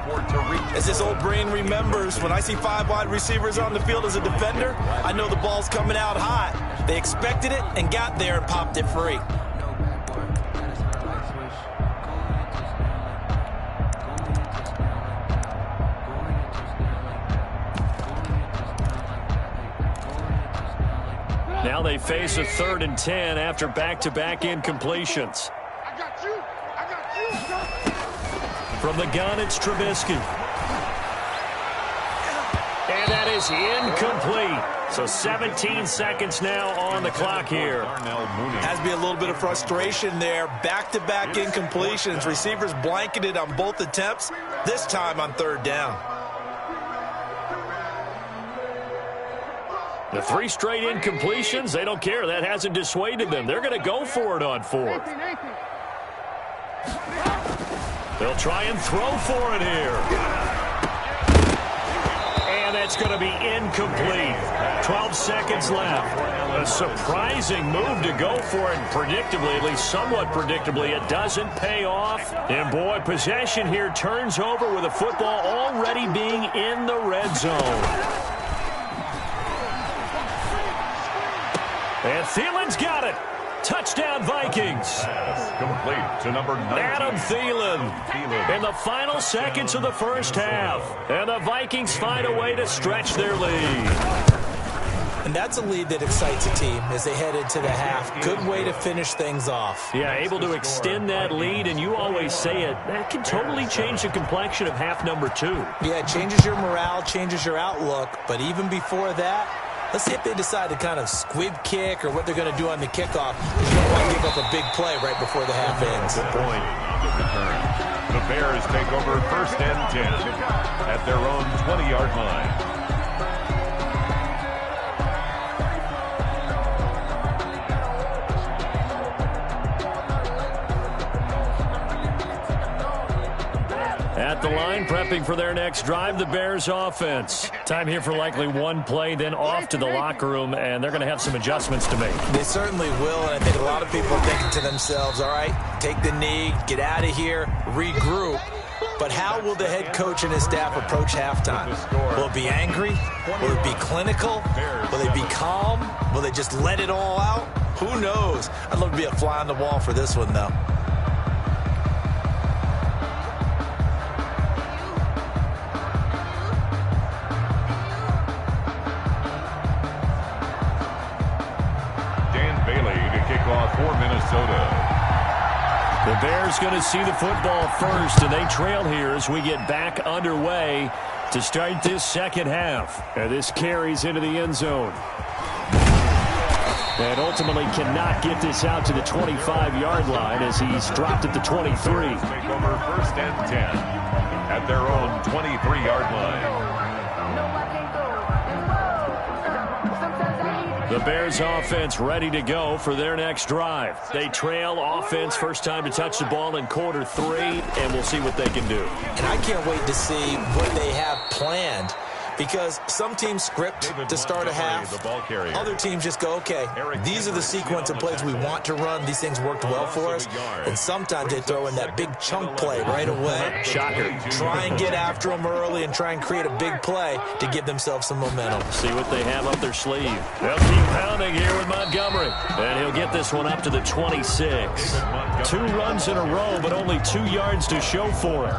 As this old brain remembers, when I see 5 wide receivers on the field as a defender, I know the ball's coming out hot. They expected it and got there and popped it free. Now they face a 3rd and 10 after back-to-back incompletions. From the gun, it's Trubisky. And that is incomplete. So 17 seconds now on the clock here. Has to be a little bit of frustration there. Back-to-back incompletions. Receivers blanketed on both attempts, this time on 3rd down. The 3 straight incompletions, they don't care. That hasn't dissuaded them. They're going to go for it on 4th. They'll try and throw for it here. And that's going to be incomplete. 12 seconds left. A surprising move to go for it. Predictably, at least somewhat predictably, it doesn't pay off. And boy, possession here turns over with the football already being in the red zone. And Thielen's got it. Touchdown, Vikings. Complete to number 19. Adam Thielen in the final seconds of the first half. And the Vikings find a way to stretch their lead. And that's a lead that excites a team as they head into the half. Good way to finish things off. Yeah, able to extend that lead, and you always say it, that can totally change the complexion of half number 2. Yeah, it changes your morale, changes your outlook. But even before that, let's see if they decide to kind of squib kick or what they're going to do on the kickoff. You don't want to give up a big play right before the half ends. Good point. The Bears take over 1st and 10 at their own 20-yard line. At the line, prepping for their next drive, the Bears offense. Time here for likely one play, then off to the locker room, and they're going to have some adjustments to make. They certainly will, and I think a lot of people are thinking to themselves, all right, take the knee, get out of here, regroup. But how will the head coach and his staff approach halftime? Will it be angry? Will it be clinical? Will they be calm? Will they just let it all out? Who knows? I'd love to be a fly on the wall for this one, though. For Minnesota. The Bears going to see the football first, and they trail here as we get back underway to start this second half. And this carries into the end zone. And ultimately cannot get this out to the 25-yard line as he's dropped at the 23. Take over 1st and 10 at their own 23-yard line. The Bears offense ready to go for their next drive. They trail offense, first time to touch the ball in quarter 3, and we'll see what they can do. And I can't wait to see what they have planned, because some teams script to start a half. Other teams just go, okay, these are the sequence of plays we want to run. These things worked well for us. And sometimes they throw in that big chunk play right away. Shocker. Try and get after them early and try and create a big play to give themselves some momentum. See what they have up their sleeve. They'll keep pounding here with Montgomery. And he'll get this one up to the 26. 2 runs in a row, but only 2 yards to show for it.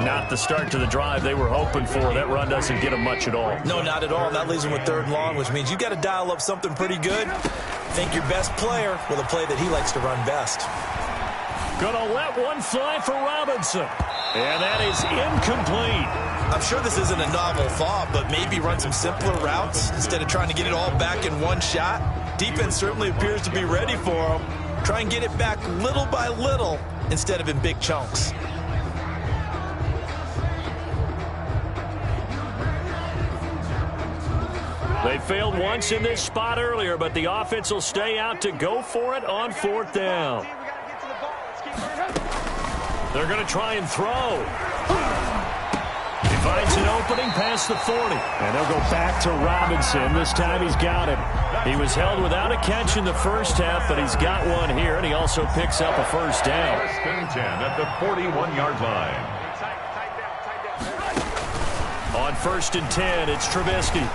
Not the start to the drive they were hoping for. That run doesn't get them much at all. No, not at all. That leaves them with 3rd and long, which means you got to dial up something pretty good. Think your best player with a play that he likes to run best. Gonna let one fly for Robinson. And that is incomplete. I'm sure this isn't a novel thought, but maybe run some simpler routes instead of trying to get it all back in one shot. Defense certainly appears to be ready for him. Try and get it back little by little instead of in big chunks. They failed once in this spot earlier, but the offense will stay out to go for it on 4th down. They're going to try and throw. He finds an opening past the 40. And they'll go back to Robinson. This time he's got him. He was held without a catch in the first half, but he's got one here, and he also picks up a first down. 1st and 10 at the 41-yard line. On 1st and 10, it's Trubisky.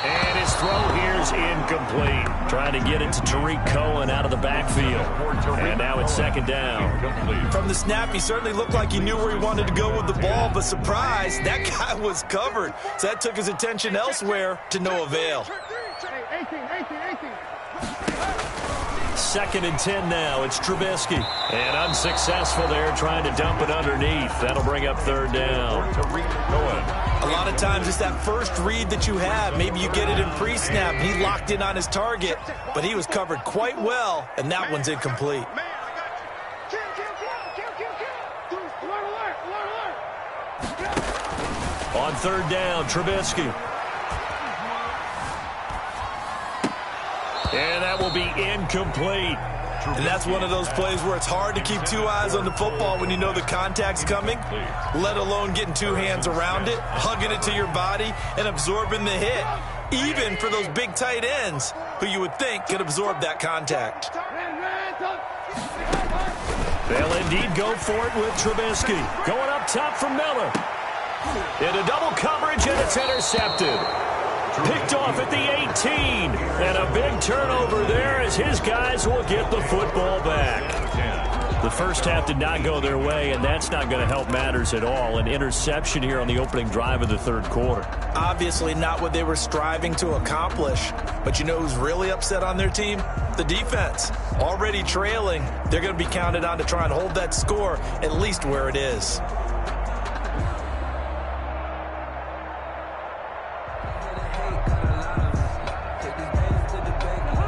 And his throw here is incomplete. Trying to get it to Tariq Cohen out of the backfield. And now it's 2nd down. From the snap, he certainly looked like he knew where he wanted to go with the ball, but surprise, that guy was covered. So that took his attention elsewhere to no avail. 2nd and 10 now. It's Trubisky. And unsuccessful there trying to dump it underneath. That'll bring up 3rd down. A lot of times it's that first read that you have. Maybe you get it in pre-snap. He locked in on his target, but he was covered quite well, and that one's incomplete. On 3rd down, Trubisky. And that will be incomplete. And that's one of those plays where it's hard to keep 2 eyes on the football when you know the contact's coming, let alone getting 2 hands around it, hugging it to your body, and absorbing the hit, even for those big tight ends who you would think could absorb that contact. They'll indeed go for it with Trubisky. Going up top for Miller. Into double coverage, and it's intercepted. Picked off at the 18. And a big turnover there as his guys will get the football back. The first half did not go their way, and that's not going to help matters at all. An interception here on the opening drive of the 3rd quarter. Obviously not what they were striving to accomplish. But you know who's really upset on their team? The defense. Already trailing. They're going to be counted on to try and hold that score at least where it is.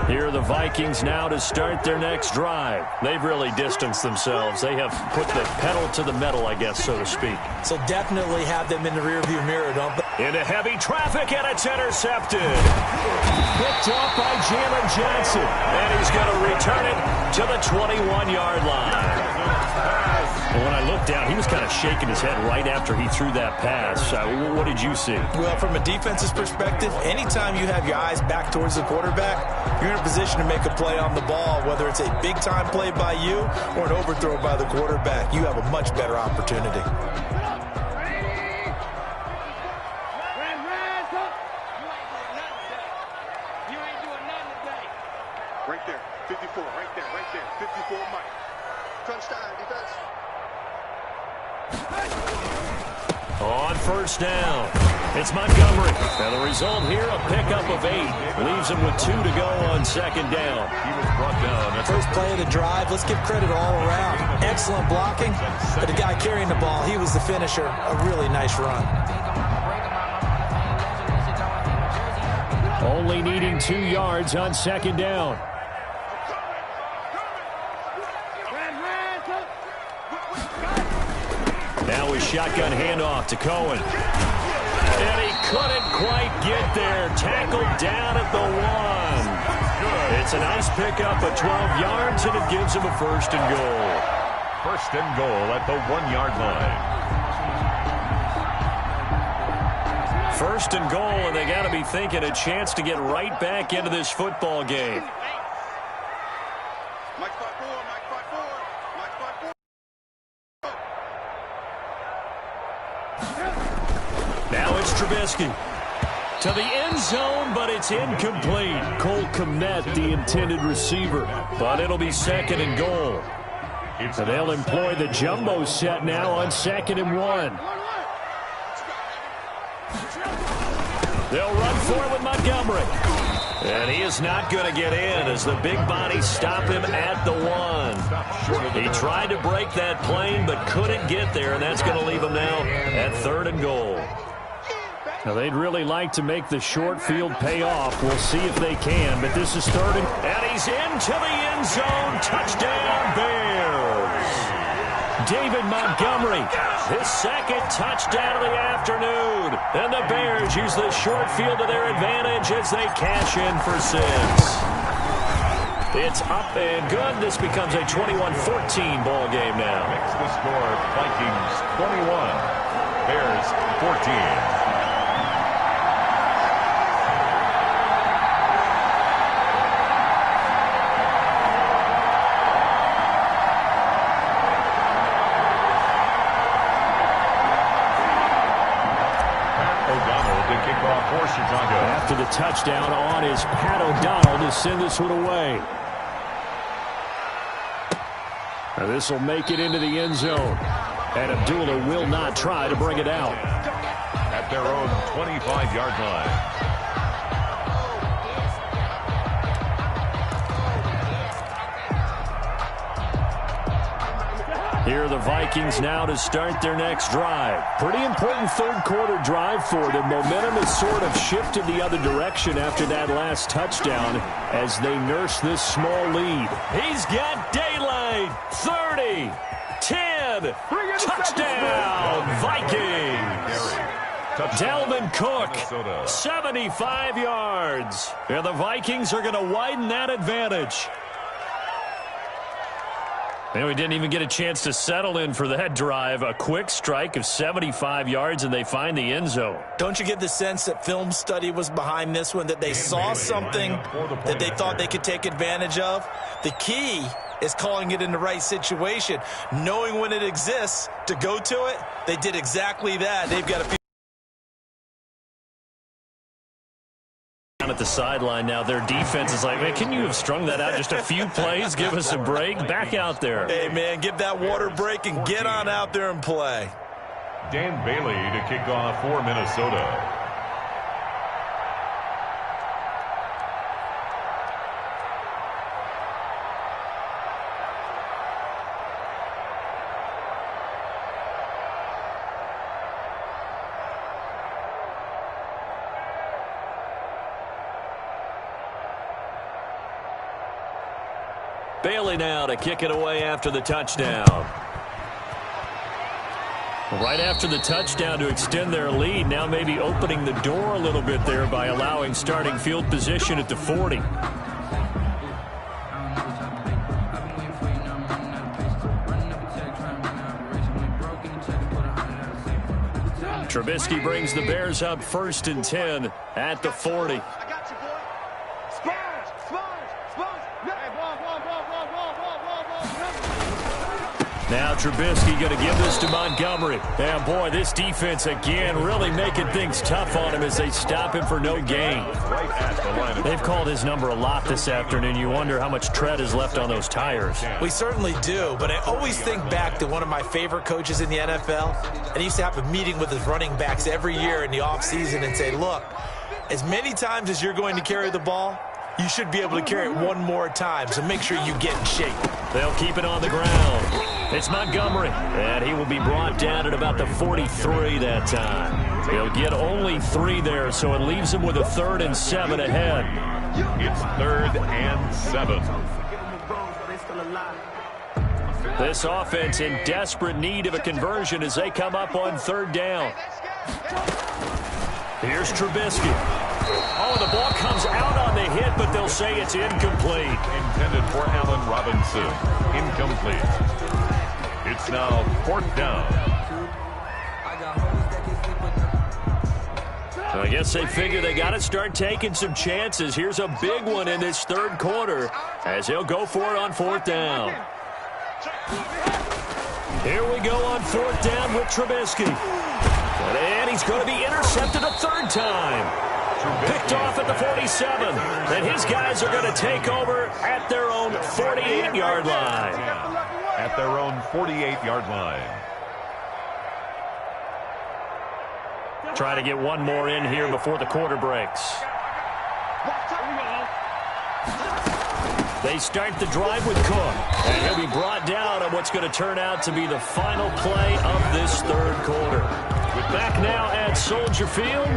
Here are the Vikings now to start their next drive. They've really distanced themselves. They have put the pedal to the metal, I guess, so to speak. So definitely have them in the rearview mirror, don't they? Into heavy traffic, and it's intercepted. Picked off by Jalen Johnson. And he's going to return it to the 21-yard line. When I looked down, he was kind of shaking his head right after he threw that pass. What did you see? Well, from a defense's perspective, anytime you have your eyes back towards the quarterback, you're in a position to make a play on the ball, whether it's a big-time play by you or an overthrow by the quarterback. You have a much better opportunity. Right there, 54, right there, 54, Mike. Touchdown, defense. On first down, it's Montgomery. And the result here, a pickup of 8. Leaves him with 2 to go on second down. He was brought down. First play of the drive, let's give credit all around. Excellent blocking, but the guy carrying the ball, he was the finisher. A really nice run. Only needing 2 yards on second down. Now a shotgun handoff to Cohen. And he couldn't quite get there. Tackled down at the 1. It's a nice pickup of 12 yards, and it gives him a first and goal. First and goal at the 1-yard line. First and goal, and they got to be thinking a chance to get right back into this football game. Now it's Trubisky to the end zone, but it's incomplete. Cole Kmet, the intended receiver, but it'll be second and goal. So they'll employ the jumbo set now on second and 1. They'll run for it with Montgomery. And he is not going to get in as the big bodies stop him at the 1. He tried to break that plane but couldn't get there, and that's going to leave him now at third and goal. Now, they'd really like to make the short field pay off. We'll see if they can, but this is third and he's into the end zone. Touchdown, Bears. David Montgomery, his second touchdown of the afternoon. And the Bears use the short field to their advantage as they cash in for 6. It's up and good. This becomes a 21-14 ball game now. Makes the score Vikings 21, Bears 14. After the touchdown on is Pat O'Donnell to send this one away. Now this will make it into the end zone. And Abdullah will not try to bring it out. At their own 25-yard line. Here are the Vikings now to start their next drive. Pretty important third-quarter drive for them. Momentum has sort of shifted the other direction after that last touchdown as they nurse this small lead. He's got daylight. 30, 10, touchdown, Vikings. Dalvin Cook, 75 yards. And the Vikings are going to widen that advantage. And we didn't even get a chance to settle in for that drive. A quick strike of 75 yards, and they find the end zone. Don't you get the sense that film study was behind this one, that they saw something that they thought they could take advantage of? The key is calling it in the right situation. Knowing when it exists to go to it, they did exactly that. They've got a few at the sideline now. Their defense is like, man, can you have strung that out just a few plays? Give us a break. Back out there. Hey, man, give that water break and get on out there and play. Dan Bailey to kick off for Minnesota. Bailey now to kick it away after the touchdown. Right after the touchdown to extend their lead, now maybe opening the door a little bit there by allowing starting field position at the 40. Trubisky brings the Bears up 1st and 10 at the 40. I got you, boy. Sponge. Now Trubisky going to give this to Montgomery. And boy, this defense again really making things tough on him as they stop him for no gain. They've called his number a lot this afternoon. You wonder how much tread is left on those tires. We certainly do, but I always think back to one of my favorite coaches in the NFL, and he used to have a meeting with his running backs every year in the offseason and say, look, as many times as you're going to carry the ball, you should be able to carry it one more time, so make sure you get in shape. They'll keep it on the ground. It's Montgomery, and he will be brought down at about the 43 that time. He'll get only 3 there, so it leaves him with a 3rd and 7 ahead. It's 3rd and 7. This offense in desperate need of a conversion as they come up on 3rd down. Here's Trubisky. Oh, the ball comes out on the hit, but they'll say it's incomplete. Intended for Allen Robinson. Incomplete. It's now 4th down. I guess they figure they got to start taking some chances. Here's a big one in this 3rd quarter as he'll go for it on 4th down. Here we go on 4th down with Trubisky. And he's going to be intercepted a 3rd time. Picked off at the 47. And his guys are going to take over at their own 48-yard line. At their own 48-yard line. Try to get one more in here before the quarter breaks. They start the drive with Cook. And he'll be brought down on what's going to turn out to be the final play of this 3rd quarter. Back now at Soldier Field.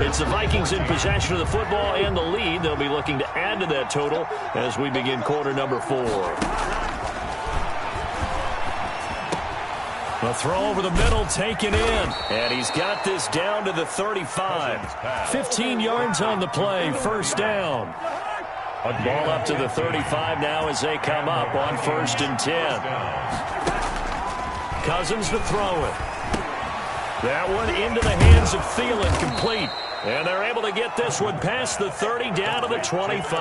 It's the Vikings in possession of the football and the lead. They'll be looking to add to that total as we begin quarter number 4. A throw over the middle taken in. And he's got this down to the 35. 15 yards on the play. 1st down. Ball up to the 35 now as they come up on 1st and 10. Cousins to throw it. That one into the hands of Thielen, complete. And they're able to get this one past the 30 down to the 25.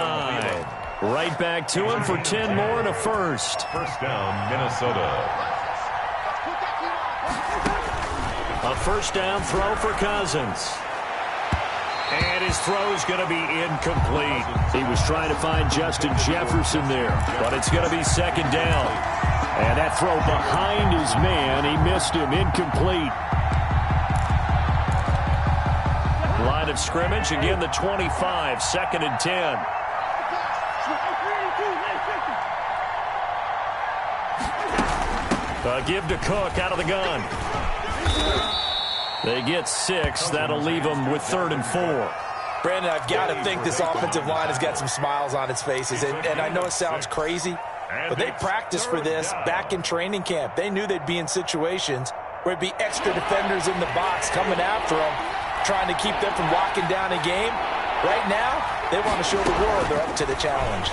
Right back to him for 10 more and a 1st. 1st down, Minnesota. A 1st down throw for Cousins. And his throw is going to be incomplete. He was trying to find Justin Jefferson there, but it's going to be 2nd down. And that throw behind his man, he missed him, incomplete. Line of scrimmage, again the 25, 2nd and 10. Give to Cook out of the gun. They get 6. That'll leave them with 3rd and 4. Brandon, I've got to think this offensive line has got some smiles on its faces. And I know it sounds crazy, but they practiced for this back in training camp. They knew they'd be in situations where it'd be extra defenders in the box coming after them, trying to keep them from locking down a game. Right now, they want to show the world they're up to the challenge.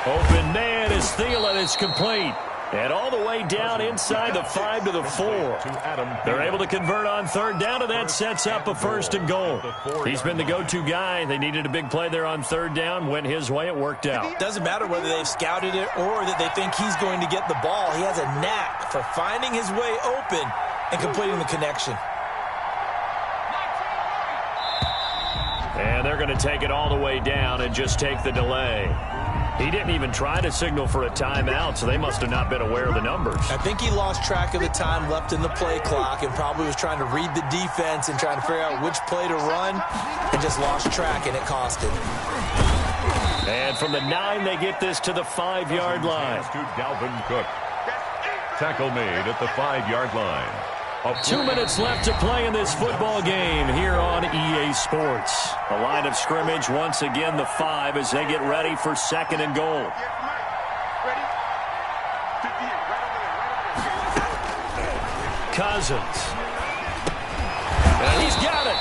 Open man is Thielen. It's complete. And all the way down inside the 5 to the 4. They're able to convert on 3rd down, and that sets up a 1st and goal. He's been the go-to guy. They needed a big play there on 3rd down. Went his way. It worked out. Doesn't matter whether they've scouted it or that they think he's going to get the ball. He has a knack for finding his way open and completing the connection. And they're going to take it all the way down and just take the delay. He didn't even try to signal for a timeout, so they must have not been aware of the numbers. I think he lost track of the time left in the play clock and probably was trying to read the defense and trying to figure out which play to run and just lost track, and it cost him. And from the 9, they get this to the 5-yard line. To Dalvin Cook. Tackle made at the 5-yard line. 2 minutes left to play in this football game here on EA Sports. The line of scrimmage, once again, the 5 as they get ready for 2nd and goal. Cousins. And he's got it.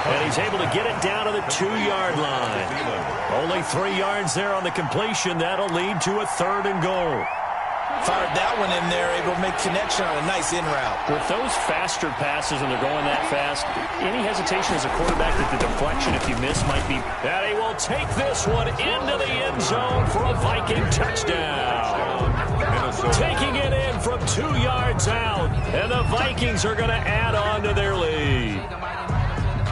And he's able to get it down to the 2-yard line. Only 3 yards there on the completion. That'll lead to a 3rd and goal. Fired that one in there, able to make connection on a nice in route. With those faster passes when they're going that fast, any hesitation as a quarterback that the deflection, if you miss, might be... And he will take this one into the end zone for a Viking touchdown. Taking it in from 2 yards out, and the Vikings are going to add on to their lead.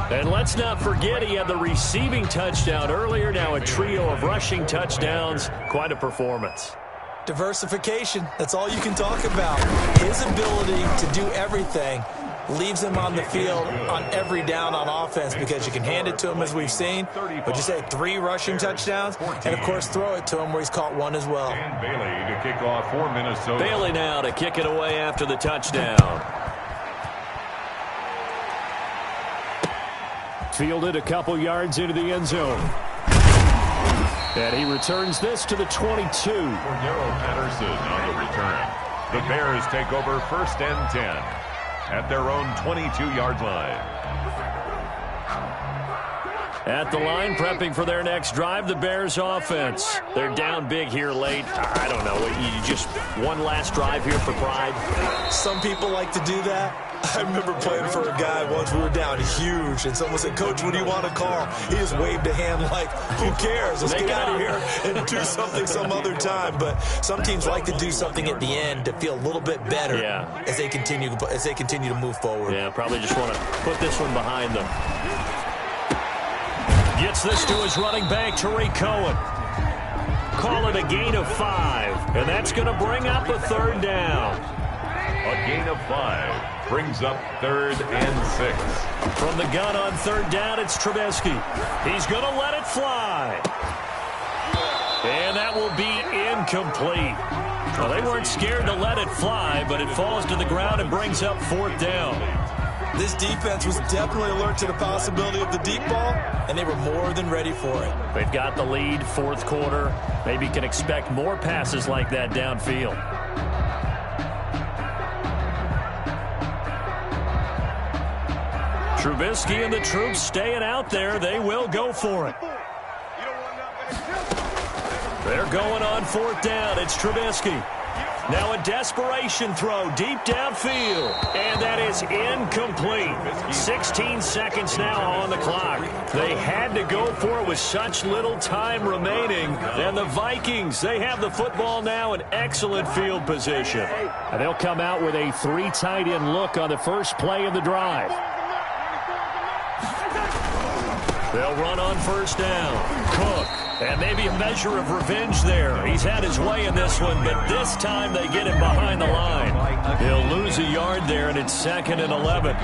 And let's not forget he had the receiving touchdown earlier, now a trio of rushing touchdowns. Quite a performance. Diversification, that's all you can talk about. His ability to do everything leaves him on the field on every down on offense because you can hand it to him as we've seen. But you say 3 rushing touchdowns, and of course throw it to him where he's caught 1 as well. And Bailey to kick off for Minnesota. Bailey now to kick it away after the touchdown. Fielded a couple yards into the end zone. And he returns this to the 22. For Darrell Patterson on the return. The Bears take over 1st and 10 at their own 22-yard line. At the line, prepping for their next drive, the Bears offense. They're down big here late. I don't know. You just one last drive here for pride? Some people like to do that. I remember playing for a guy once. We were down huge, and someone said, "Coach, what do you want to call?" He just waved a hand like, "Who cares? Let's get out of here and do something some other time." But some teams like to do something at the end to feel a little bit better as they continue to move forward. Yeah, probably just want to put this one behind them. Gets this to his running back, Tariq Cohen. Call it a gain of 5, and that's going to bring up a 3rd down. A gain of 5 brings up 3rd and 6. From the gun on 3rd down, it's Trubisky. He's going to let it fly. And that will be incomplete. Well, they weren't scared to let it fly, but it falls to the ground and brings up 4th down. This defense was definitely alert to the possibility of the deep ball, and they were more than ready for it. They've got the lead, 4th quarter. Maybe can expect more passes like that downfield. Trubisky and the troops staying out there. They will go for it. They're going on 4th down. It's Trubisky. Now a desperation throw deep downfield. And that is incomplete. 16 seconds now on the clock. They had to go for it with such little time remaining. And the Vikings, they have the football now in excellent field position. And they'll come out with a 3 tight end look on the first play of the drive. They'll run on 1st down. Cook. And maybe a measure of revenge there. He's had his way in this one, but this time they get him behind the line. He'll lose a yard there, and it's 2nd and 11.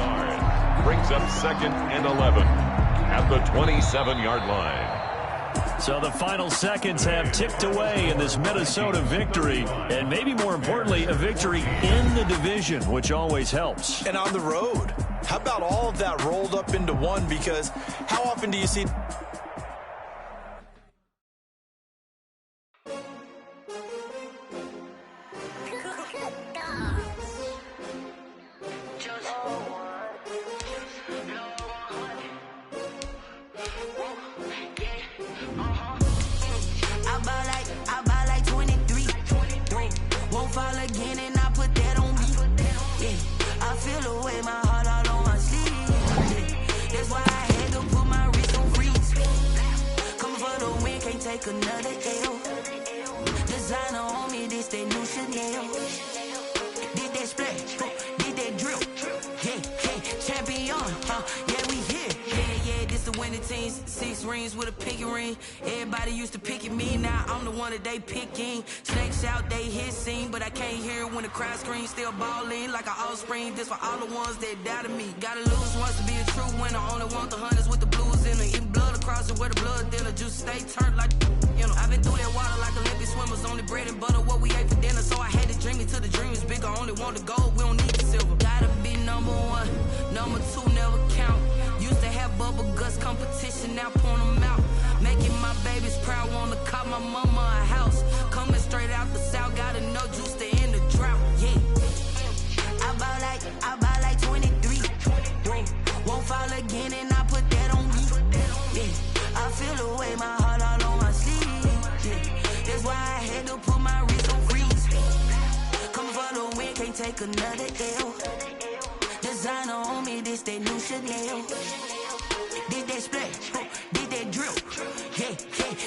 Brings up 2nd and 11 at the 27-yard line. So the final seconds have ticked away in this Minnesota victory, and maybe more importantly, a victory in the division, which always helps. And on the road. How about all of that rolled up into one? Because how often do you see... Another L. Designer on me, this that new Chanel. Did that splash, did that drill. Yeah, champion, yeah, we here. Yeah, this the winning team. 6 rings with a pinky ring. Everybody used to pick at me, now I'm the one that they picking. Snakes out, they hit scene, but I can't hear it when the crowd screams. Still balling like an offspring. This for all the ones that doubted me. Gotta lose once to be a true winner. Only want the hunters with the blues in it. Eating blood across it where the blood dealer. Juice stay turned like, you know. I've been through that water like Olympic swimmers. Only bread and butter what we ate for dinner. So I had to dream it till the dream is bigger. Only want the gold, we don't need the silver. Gotta be no number one. Number two never count. Used to have bubble guts competition, now point them out. Making my babies proud, wanna call my mama a house. Coming straight out the south, gotta know juice to end the drought. Yeah. I bought like 23. Won't fall again and I put that on me. Yeah. I feel the way, my heart all on my sleeve. Yeah. That's why I had to put my wrist on freeze. Come for the win, can't take another L. Designer on me, this that new Chanel. Did that splash, did that drill. Yeah,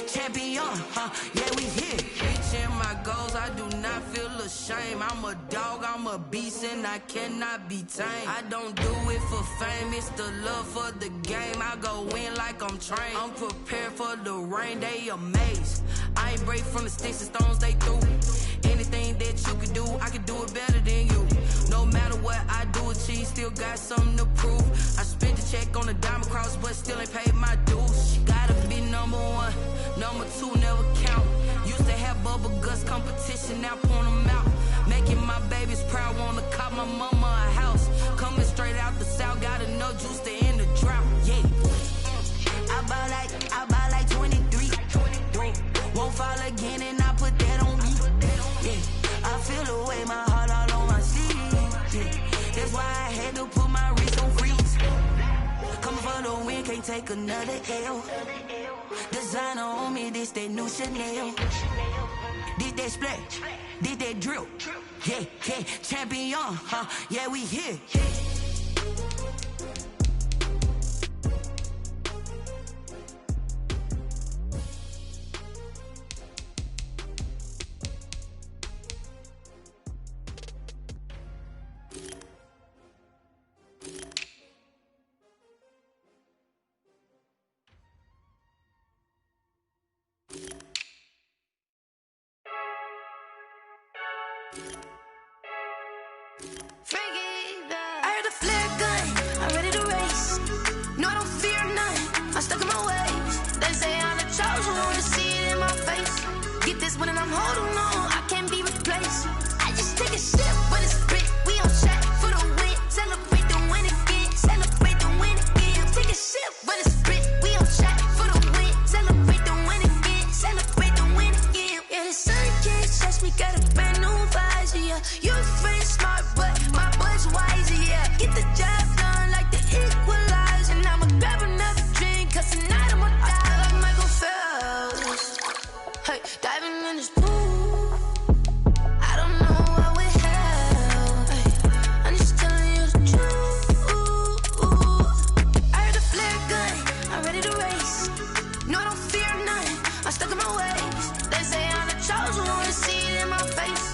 champion, yeah, we here. Reaching my goals, I do not feel ashamed. I'm a dog, I'm a beast, and I cannot be tamed. I don't do it for fame, it's the love for the game. I go in like I'm trained. I'm prepared for the rain, they amazed. I ain't break from the sticks and stones they threw. Anything that you can do, I can do it better than you. No matter what I do, achieve, still got something to prove. I spent the check on the diamond cross, but still ain't paid my dues. Gotta be number one, number two never count. Used to have bubble guts competition, now point them out. Making my babies proud, wanna call my mama a house. Coming straight out the south, gotta know juice to end the drought. Yeah. I bought like 23. Won't fall again and I put that on me. Yeah. I feel the way, my heart all on my sleeve. Yeah. That's why I had to put my wrist on freeze. Coming for the win, can't take another L. Designer on me, this that new Chanel. Did that splash, did that drill. Yeah, champion, yeah, we here. I heard a flare gun, I'm ready to race. No, I don't fear none, I'm stuck in my ways. They say I'm the chosen one, to see it in my face. Get this one and I'm holding on, I can't be replaced. I just take a sip, but it's spit, we on track for the win. Celebrate the win again, celebrate the win again. Take a sip, but it's spit, we on track for the win. Celebrate the win again, celebrate the win again. Yeah, the sun can't touch me, got a brand new visor, yeah. You're friend smart, but my bud's wiser, yeah. Get the job done like the equalizer. And I'ma grab another drink, cause tonight I'ma die like Michael Phelps. Hey, diving in this pool, I don't know what would help. Hey, I'm just telling you the truth. I heard a flare gun, I'm ready to race. No, I don't fear none, I'm stuck in my ways. They say I'm the chosen one, to see it in my face.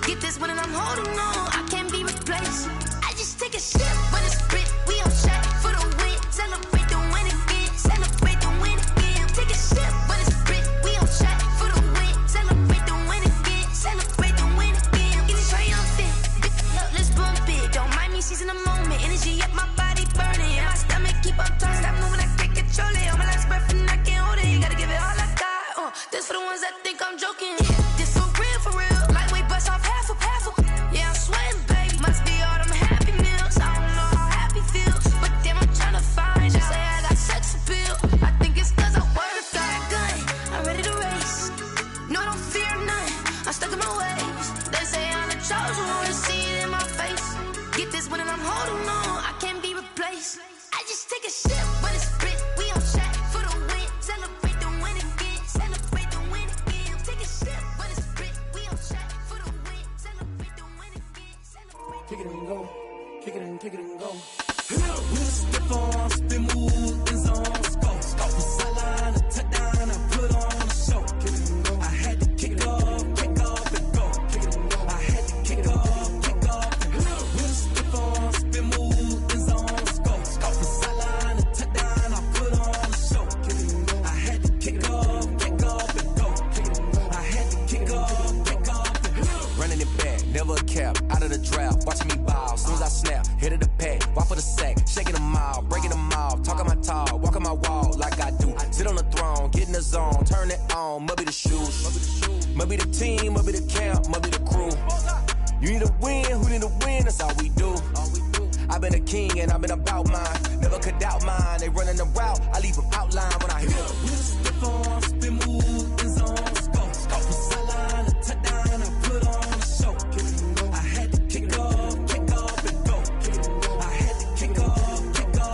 Get this one and I'm holding on, I can't be replaced. I just take a sip, but it's spit, we on track for the win. Celebrate the win again, celebrate the win again. Take a sip, but it's spit, we on track for the win. Celebrate the win again, celebrate the win again. Get it triumphant, let's bump it. Don't mind me seizing the moment, energy up my body burning. And my stomach keep on turning, stop moving, I can't control it. On my last breath and I can't hold it, you gotta give it all I got. This for the ones that think I'm joking. This for real. Lightweight bust off half a. Yeah, I'm sweating, baby. Must be all them happy meals. I don't know how happy feels, but damn, I'm trying to find out. Say I got sex appeal. I think it's cause I wear the fire gun. I'm ready to race. No, I don't fear none, I'm stuck in my ways. They say I'm the chosen one, to see it in my face. Get this one and I'm holding on, I can't be replaced. I just take a sip, but it's spit, we on track for the win. Celebrate the win again, celebrate the win again. Take a sip, but it's spit, we on track for the win. Celebrate the win again, celebrate. Kick it and go, kick it and go. We'll step on, spin, move, and zone, go. Off the sideline, a touchdown, I put on a show. I had to kick off and go. I had to kick off and go. We'll step on, spin, move, and zone, go. Off the sideline, a touchdown, I put on a show. I had to kick off and go. I had to kick off and go. Running it back, never a cap, out of the draft, watching me ball. Soon as I snap, hit of the pack, walk for the sack, shaking them all, breaking them off, talking my talk, walking my wall like I do. Sit on the throne, get in the zone, turn it on, must be the shoes, must be the team, must be the camp, must be the crew. You need a win, who need a win, that's all we do. I've been a king and I've been about mine. Never could doubt mine. They running the route, I leave them outline when I hear them. Stiff on, spin move, in zone, scope. From sideline to touchdown, I put on a show. I had to kick off and go. I had to kick off and go.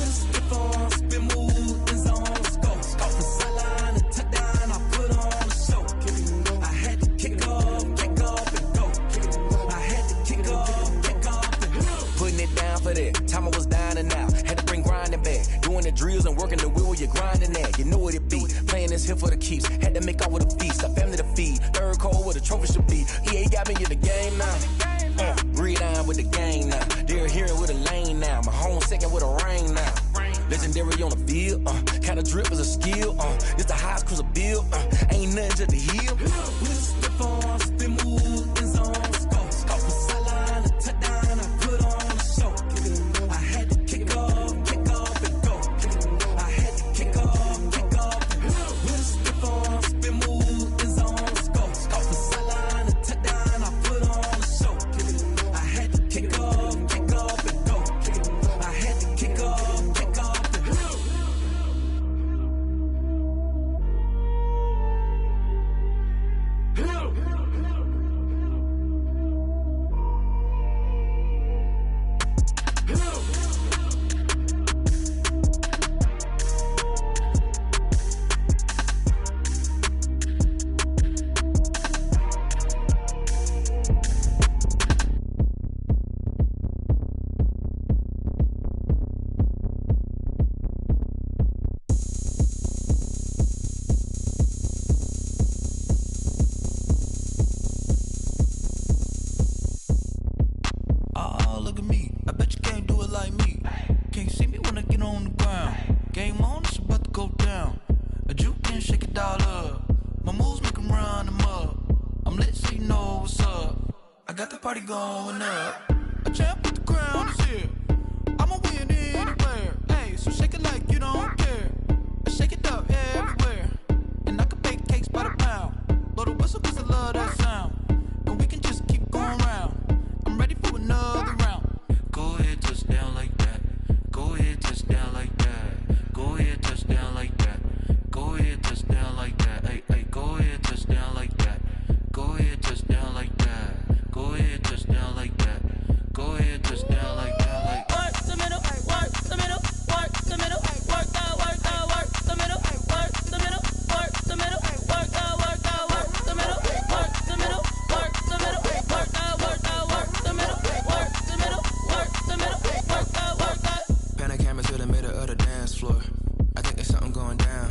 Stiff on, spin move, in zone, scope. From sideline to touchdown, I put on a show. I had to kick off and go. I had to kick off and go. Putting it down for that. Time I was down and out. Had to bring grinding back. Doing the drills and working the wheel, you're grinding that. You know what it be. Playing this here for the keeps. Had to make out with a feast. A family to feed. Third cold where the trophy should be. EA got me in the game now. Breed on with the game now. They're here with a lane now. My home second with a rain now. Legendary on the field. Kind of drip is a skill. It's the highest cruiser bill. Ain't nothing just the heel. Stiff on, spin move, in zone, scope. From sideline to touchdown, I put on a show. I had to kick off and go. I had to kick off and go. Stiff on, spin move, in zone, scope. From sideline to touchdown, I put on a show. I had to kick off and go. I had to kick off and go. Look at me, I bet you can't do it like me. Can't see me when I get on the ground. Game on, it's about to go down. A juke can shake it all up. My moves make them run them up. I'm lit so you know what's up. I got the party going up. A champ with the crown is here. I'ma win anywhere. Hey, so shake it like you don't care. I shake it up everywhere. And I can bake cakes by the pound. Blow the whistle cause I love that sound. And we can just keep going round. I'm ready for another round. Go ahead, touch down like that. Go ahead, touch down like that. Go ahead, touch down like that. Go ahead, touch down like that. Hey, hey, go ahead, touch down like that. Go ahead, touch down like that. Go ahead, touch down like that. Go ahead, touch down like that. Like work the middle, work the middle, work the middle, work out, work the middle, work the middle, work the middle, work out, work the middle, work the middle, work the middle, work out, work the middle, work the middle, work the middle, work out, work out. Pan a camera to the middle of the dance floor. I think there's something going down.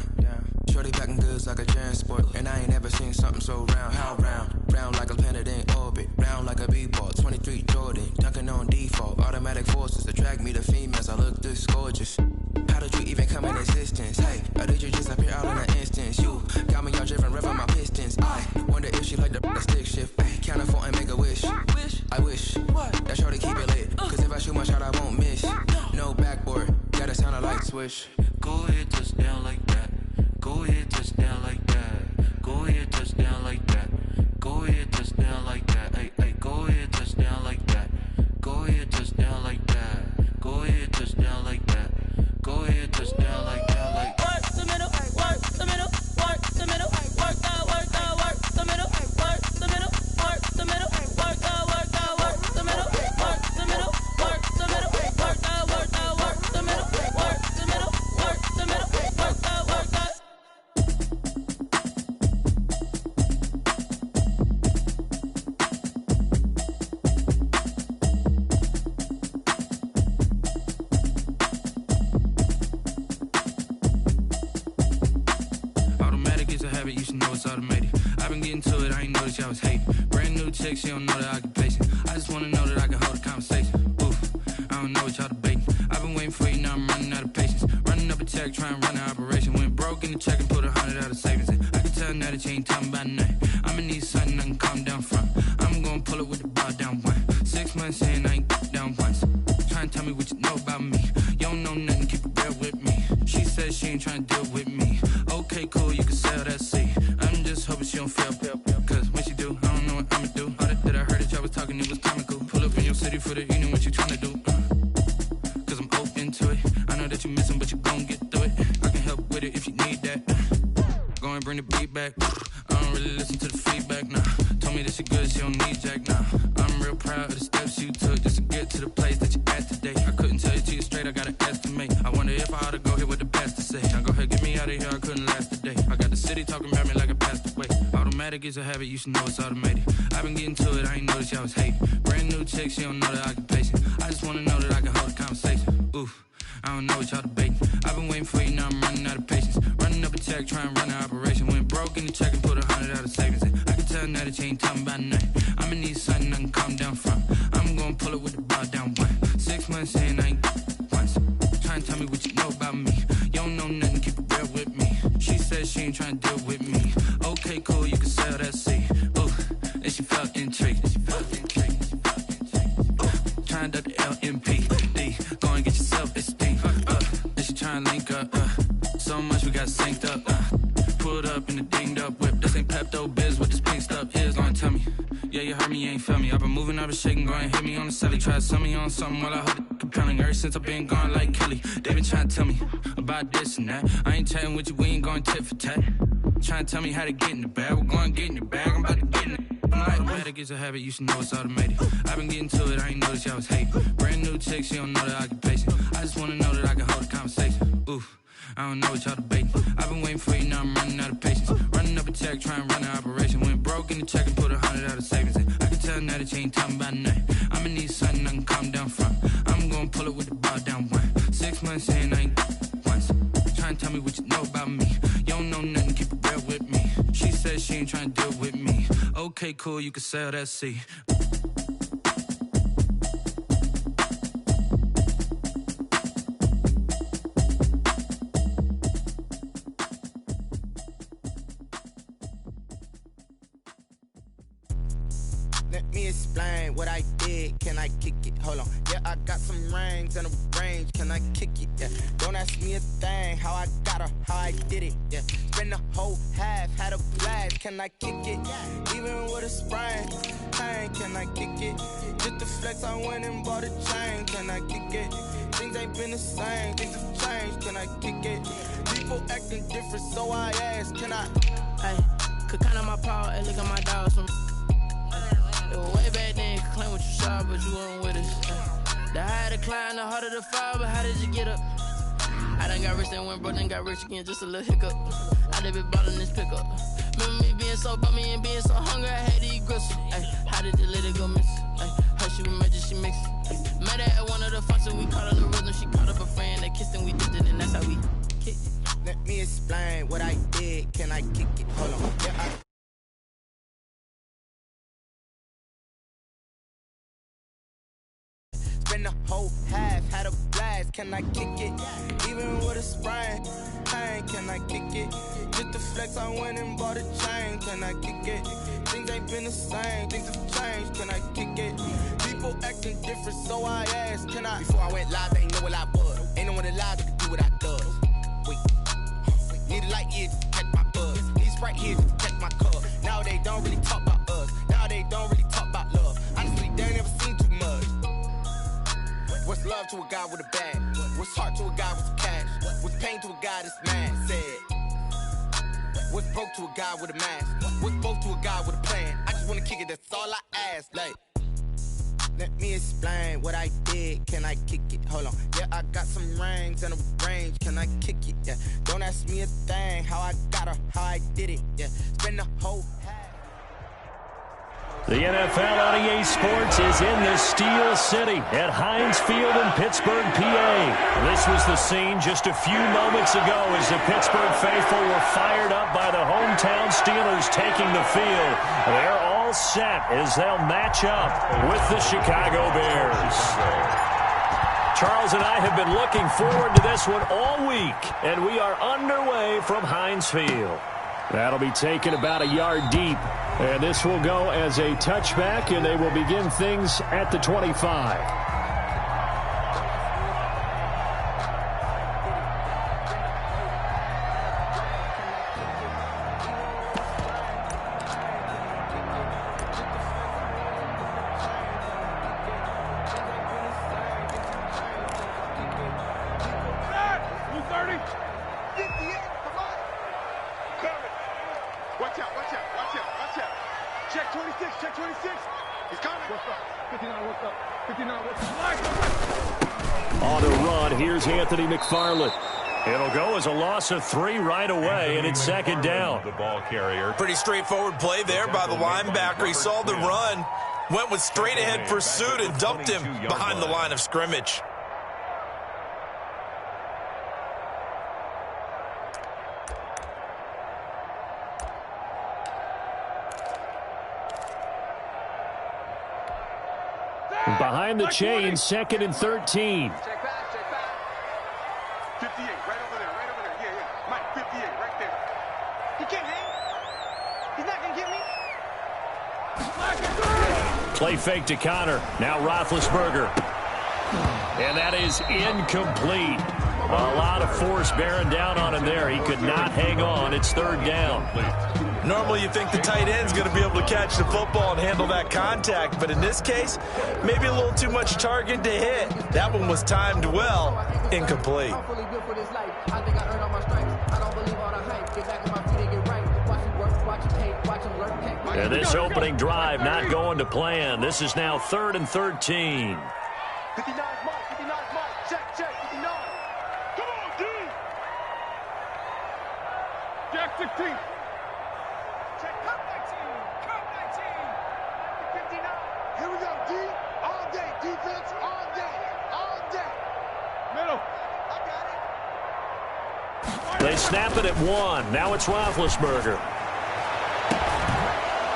Shorty packing goods like a transport. And I ain't never seen something so round. How round? Round like a planet in orbit. Round like a b-ball. 23 Jordan. Dunking on default. Automatic forces attract me to females. I look this gorgeous. How did you even come in existence? Hey, or did you just appear out in an instance? You got me all driven, revving my pistons. I wonder if she like the stick shift. Ay, count a 4 and make a wish. I wish that shorty keep it lit. Cause if I shoot my shot, I won't miss. No backboard, gotta sound a light switch. Go ahead, touch down like that. Go ahead, touch down like that. Go ahead, touch down like that. Go ahead, touch down like that. Hey, hey, go ahead, touch down like that. Go ahead, touch down like that. Go ahead, touch down like that. Go ahead, touch down like that. Like work the middle, work the middle, work the middle, work out, work the middle, work the middle, work the middle, work out, work the middle, work the middle, work the middle, work out, work the middle, work the middle, work the middle, work out, work out. Automatic is a habit, you should know it's automated. I've been getting to it, I ain't noticed y'all was hating. Brand new chick, she don't know the occupation. I just wanna know that I can hold a conversation. Oof, I don't know what y'all debating. I've been waiting for you, now I'm running out of patience. Running up a check, trying to run an operation. Went broke in the check and put 100 out of savings in. I can tell now that you ain't talking about nothing. I'ma need something I can calm down from. I'm gonna pull it with the bar down one. 6 months in, I ain't down once. Trying to tell me what you know about me. You don't know nothing, keep it real with me. She says she ain't trying to deal with me. Okay, cool, you can sell that seat. I'm just hoping she don't fail. Cause when she do, I don't know what I'ma do. All that I heard that y'all was talking, it was comical. Pull up in your city for the evening, what you trying to do? you missing, but you gon' get through it. I can help with it if you need that. Go and bring the beat back. I don't really listen to the feedback, nah. Told me that she good, she don't need Jack, nah. I'm real proud of the steps you took just to get to the place that you at today. I couldn't tell you to you straight, I gotta estimate. I wonder if I ought to go here with the best to say. Now go ahead, get me out of here, I couldn't last a day. I got the city talking about me like I passed away. Automatic is a habit, you should know it's automated. I've been getting to it, I ain't noticed y'all was hating. Brand new chick, she don't know the occupation. I just wanna know that I can hold a conversation. Oof, I don't know what y'all debating. I've been waiting for you, now I'm running out of patience. Running up a check, trying to run an operation. Went broke in the check and put 100 out of savings in. I can tell now that you ain't talking about nothing. I'ma need something I can calm down from. I'm gonna pull it with the bar down one. 6 months in, I ain't once. Trying to tell me what you know about me. You don't know nothing, keep it real with me. She said she ain't trying to deal with me. Okay, cool, you can sell that seed. Ooh, and she felt intrigued. Trying to duck the LMPD. Go and get your self-esteem. And she trying to link up. So much we got synced up. Pulled up in the dinged up whip. This ain't Pepto-Biz, what this pink stuff is. Gonna tell me. Yeah, you heard me, you ain't feel me. I've been moving, I've been shaking, go and hit me on the celly. Try to sell me on something while I hold it compelling. Ever since I've been gone like Kelly, they been trying to tell me about this and that. I ain't chatting with you, we ain't going tit for tat. Trying to tell me how to get in the bag. We're going to get in the bag, I'm about to get in it. Automatic is a habit, you should know it's automated. I've been getting to it, I ain't noticed y'all was hating. Brand new chick, she don't know the occupation. I just wanna know that I can hold a conversation. Oof, I don't know what y'all debating. I've been waiting for you, now I'm running out of patience. Running up a check, trying to run an operation. Went broke in the check and put 100 out of savings in. I can tell now that you ain't talking about nothing. I'ma need something I can calm down from. I'm gonna pull it with the bar down one. 6 months in, I ain't once. Trying to tell me what you know about me. You don't know nothing, keep it real with me. She said she ain't trying to deal with me. Okay, cool, you can sell that seed. Let me explain what I did. Can I kick it? Hold on. Yeah, I got some rings and a range. Can I kick it? Yeah. Don't ask me a thing. How I got her, how I did it. Yeah. Spend the whole half, had a blast. Can I kick it? Even with a sprain. Hey, can I kick it? Just to flex, I went and bought a chain. Can I kick it? Things ain't been the same. Things have changed. Can I kick it? People acting different, so I ask. Can I? Hey, could count on my power and look at my dogs from. It was way back then, could claim what you saw, but you weren't with us. The higher the climb, the harder the fall, but how did you get up? I done got rich and went broke, then got rich again, just a little hiccup. I done been ballin' this pickup. Remember me being so bummy and being so hungry, I had to eat gristle. Ay, how did the lady go miss? Ay, her she was magic, she mixed. Met her at one of the functions, we caught her the rhythm, she caught up a friend, they kissed and we did it, and that's how we kicked it. Let me explain what I did. Can I kick it? Hold on. Yeah, Spend the whole half, had a blast. Can I kick it? Even with a sprain. Hey, can I kick it? Just to flex, I went and bought a chain. Can I kick it? Things ain't been the same. Things have changed. Can I kick it? People acting different, so I asked. Can I? Before I went live, they ain't know what I was. Ain't no one alive that could do what I does. Wait. Need a light here to catch my buzz. Need Sprite here to catch my cup. Now they don't really talk about us. Now they don't really talk about love. Honestly, they ain't never seen too much. What's love to a guy with a bag? What's heart to a guy with cash? What's pain to a guy that's mad? Said. What's broke to a guy with a mask? What's broke to a guy with a plan? I just wanna kick it, that's all I ask. Like, let me explain what I did. Can I kick it? Hold on. Yeah, I got some rings and a range. Can I kick it? Yeah. Don't ask me a thing. How I got her, how I did it. Yeah. Spend the whole. The NFL on EA Sports is in the Steel City at Heinz Field in Pittsburgh, PA. This was the scene just a few moments ago as the Pittsburgh faithful were fired up by the hometown Steelers taking the field. They're all set as they'll match up with the Chicago Bears. Charles and I have been looking forward to this one all week, and we are underway from Heinz Field. That'll be taken about a yard deep. And this will go as a touchback, and they will begin things at the 25. On the run, here's Anthony McFarland. It'll go as a loss of 3 right away, and it's second down. The ball carrier. Pretty straightforward play there by the linebacker. He saw the run, went with straight-ahead pursuit, and dumped him behind the line of scrimmage. Behind the chain, 2nd and 13. Check back, check back. 58, right over there, right over there. Yeah, yeah. Mike, 58, right there. He can't hang. He's not going to get me. Play fake to Connor. Now Roethlisberger. And that is incomplete. A lot of force bearing down on him there. He could not hang on. It's 3rd down. Normally you think the tight end's going to be able to catch the football and handle that contact, but in this case, maybe a little too much target to hit. That one was timed well, incomplete. And this opening drive not going to plan. This is now 3rd and 13. 59 mark, 59 mark. Check, check, 59. Come on, D. Jack 16. Check, come 19. Come 19. 59. Here we go, D. All day. Defense, all day. All day. Middle. I got it. They snap it at 1. Now it's Roethlisberger.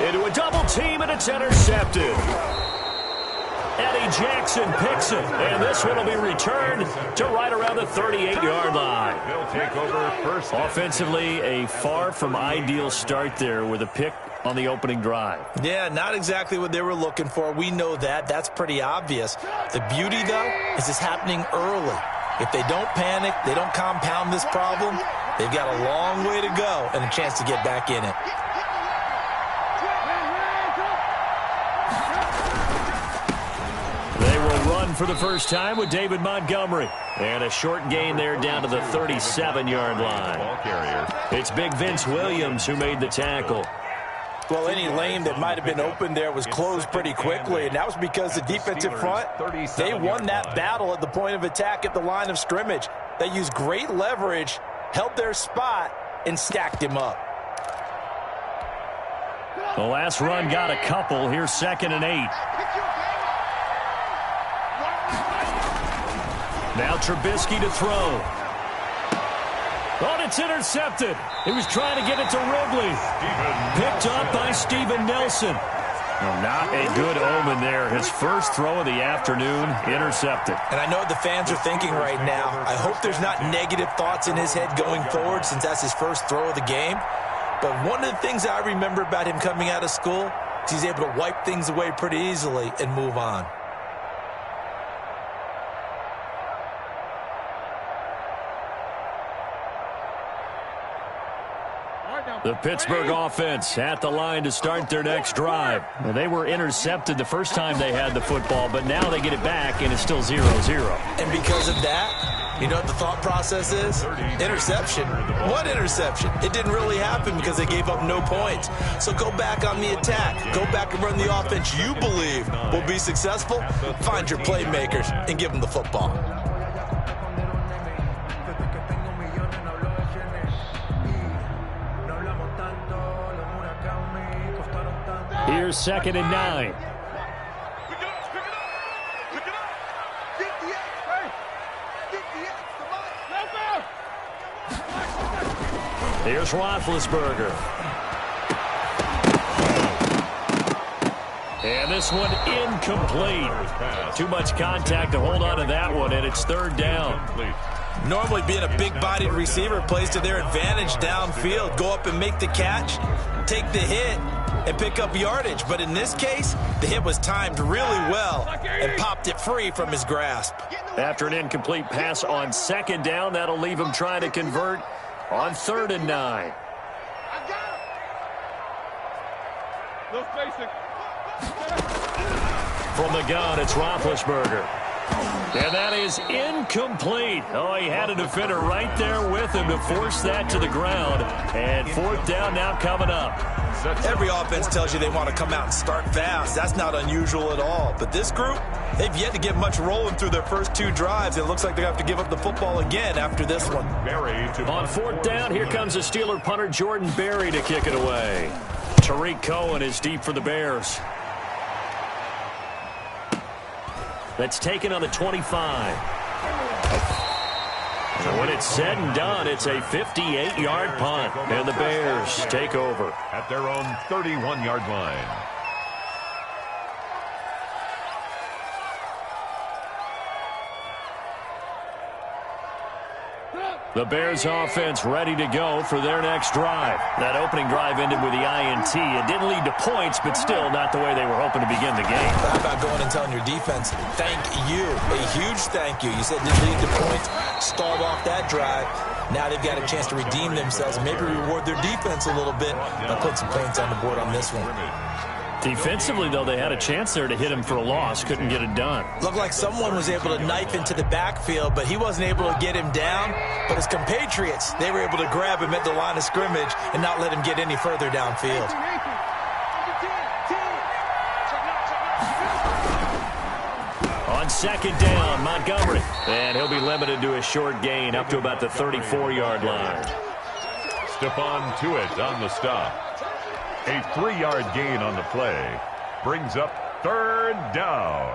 Into a double team, and it's intercepted. Eddie Jackson picks it, and this one will be returned to right around the 38-yard line. They'll take over first. Offensively, a far from ideal start there with a pick on the opening drive. Yeah, not exactly what they were looking for. We know that. That's pretty obvious. The beauty, though, is it's happening early. If they don't panic, they don't compound this problem, they've got a long way to go and a chance to get back in it. They will run for the first time with David Montgomery. And a short gain there down to the 37-yard line. It's Big Vince Williams who made the tackle. Well, any lane that might have been open there was closed pretty quickly, and that was because the defensive front, they won that battle at the point of attack at the line of scrimmage. They used great leverage, held their spot, and stacked him up. The last run got a couple. Here's 2nd and 8. Now Trubisky to throw. Oh, it's intercepted. He was trying to get it to Ridley. Picked up by Steven Nelson. Well, not a good omen there. His first throw of the afternoon, intercepted. And I know what the fans are thinking right now. I hope there's not negative thoughts in his head going forward since that's his first throw of the game. But one of the things I remember about him coming out of school is he's able to wipe things away pretty easily and move on. The Pittsburgh offense at the line to start their next drive. Well, they were intercepted the first time they had the football, but now they get it back, and it's still 0-0. And because of that, you know what the thought process is? Interception. What interception? It didn't really happen because they gave up no points. So go back on the attack. Go back and run the offense you believe will be successful. Find your playmakers and give them the football. Here's 2nd and 9. Here's Roethlisberger. And this one incomplete. Too much contact to hold on to that one, and it's 3rd down. Normally being a big-bodied receiver plays to their advantage downfield. Go up and make the catch, take the hit, and pick up yardage. But in this case, the hit was timed really well and popped it free from his grasp. After an incomplete pass on 2nd down, that'll leave him trying to convert on 3rd and 9. No spacing. From the gun, it's Roethlisberger. And that is incomplete. Oh, he had a defender right there with him to force that to the ground. And fourth down now coming up. Every offense tells you they want to come out and start fast. That's not unusual at all. But this group, they've yet to get much rolling through their first 2 drives. It looks like they have to give up the football again after this one. On fourth down, here comes the Steeler punter Jordan Berry to kick it away. Tariq Cohen is deep for the Bears. That's taken on the 25. So when it's said and done, it's a 58-yard punt. And the Bears take over at their own 31-yard line. The Bears offense ready to go for their next drive. That opening drive ended with the INT. It didn't lead to points, but still not the way they were hoping to begin the game. How about going and telling your defense, thank you, a huge thank you. You said it didn't lead to points, stalled off that drive. Now they've got a chance to redeem themselves and maybe reward their defense a little bit by putting some points on the board on this one. Defensively, though, they had a chance there to hit him for a loss. Couldn't get it done. Looked like someone was able to knife into the backfield, but he wasn't able to get him down. But his compatriots, they were able to grab him at the line of scrimmage and not let him get any further downfield. On second down, Montgomery. And he'll be limited to a short gain up to about the 34-yard line. Stephon Tuitt on the stop. A 3-yard gain on the play. Brings up third down.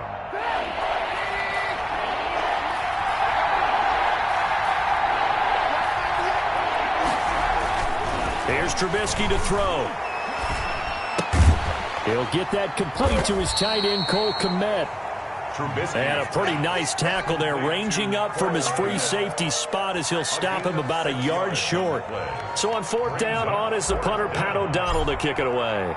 Here's Trubisky to throw. He'll get that complete to his tight end, Cole Kmet. And a pretty nice tackle there, ranging up from his free safety spot as he'll stop him about a yard short. So on fourth down, on is the punter, Pat O'Donnell, to kick it away.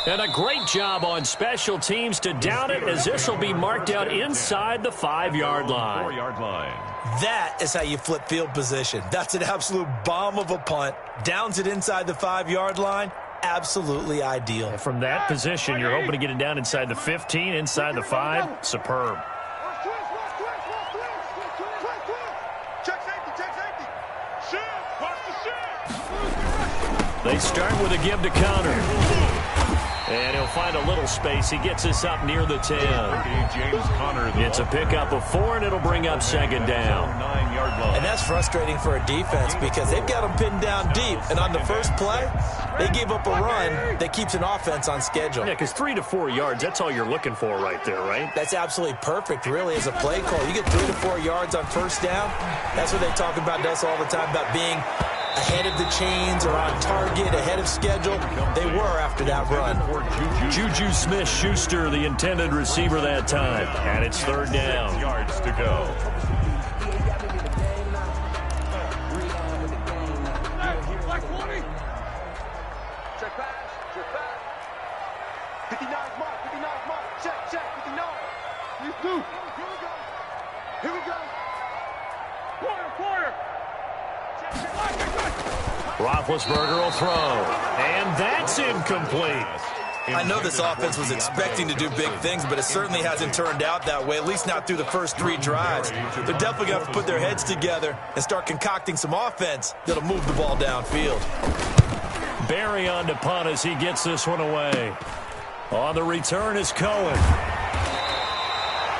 And a great job on special teams to down it, as this will be marked out inside the 5-yard line. 4-yard line. That is how you flip field position. That's an absolute bomb of a punt. Downs it inside the 5-yard line. Absolutely ideal. And from that position, you're hoping to get it down inside the 15, inside the 5. Superb. They start with a give to Connor. And he'll find a little space. He gets us up near the 10. James Conner. It's a pickup of 4, and it'll bring up second down. 9-yard line. And that's frustrating for a defense because they've got them pinned down deep. And on the first play, they gave up a run that keeps an offense on schedule. Yeah, because 3 to 4 yards, that's all you're looking for right there, right? That's absolutely perfect, really, as a play call. You get 3 to 4 yards on first down. That's what they talk about to us all the time, about being ahead of the chains or on target, ahead of schedule. They were after that run. Juju Smith-Schuster, the intended receiver that time. And it's third down. 6 yards to go. Check pass, check pass. 59 mark, 59 mark. Check, 59. You do. Here we go. Here we go. Quarter. Roethlisberger will throw. And that's incomplete. I know this offense was expecting to do big things, but it certainly hasn't turned out that way, at least not through the first 3 drives. They're definitely going to have to put their heads together and start concocting some offense that'll move the ball downfield. Berry on to punt as he gets this one away. On the return is Cohen.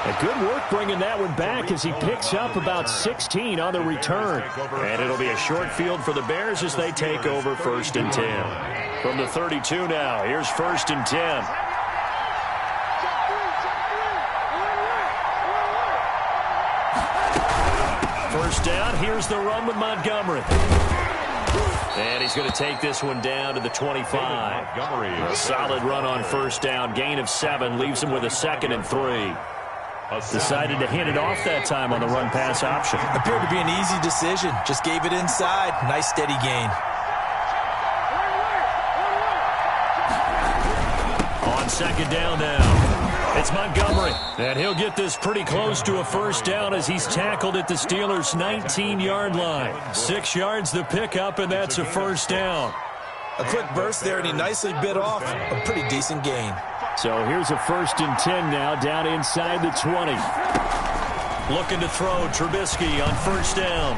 A good work bringing that one back as he picks up about 16 on the return. And it'll be a short field for the Bears as they take over 1st and 10. From the 32 now, here's 1st and 10. First down, here's the run with Montgomery. And he's going to take this one down to the 25. A solid run on first down, gain of 7, leaves him with a 2nd and 3. Decided to hand it off that time on the run-pass option. Appeared to be an easy decision. Just gave it inside. Nice, steady gain. On second down now. It's Montgomery, and he'll get this pretty close to a first down as he's tackled at the Steelers' 19-yard line. 6 yards the pickup, and that's a first down. A quick burst there, and he nicely bit off a pretty decent gain. So here's a 1st and 10 now, down inside the 20. Looking to throw, Trubisky on first down.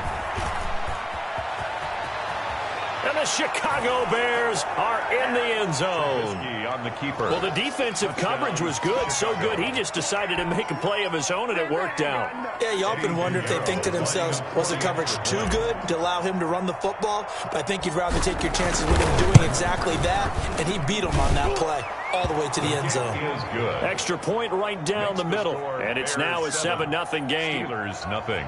And the Chicago Bears are in the end zone. On the keeper. Well, the defensive coverage was good, so good he just decided to make a play of his own, and it worked out. Yeah, you often wonder if they think to themselves, was the coverage too good to allow him to run the football? But I think you'd rather take your chances with him doing exactly that, and he beat him on that play all the way to the end zone. Extra point right down the middle, and it's now a 7-0 game. Steelers nothing.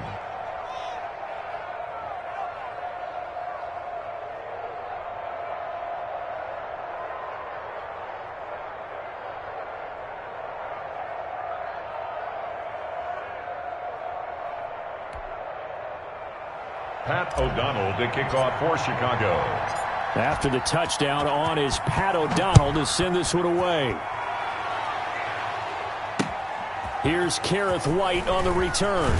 Pat O'Donnell to kick off for Chicago. After the touchdown on is Pat O'Donnell to send this one away. Here's Kareth White on the return.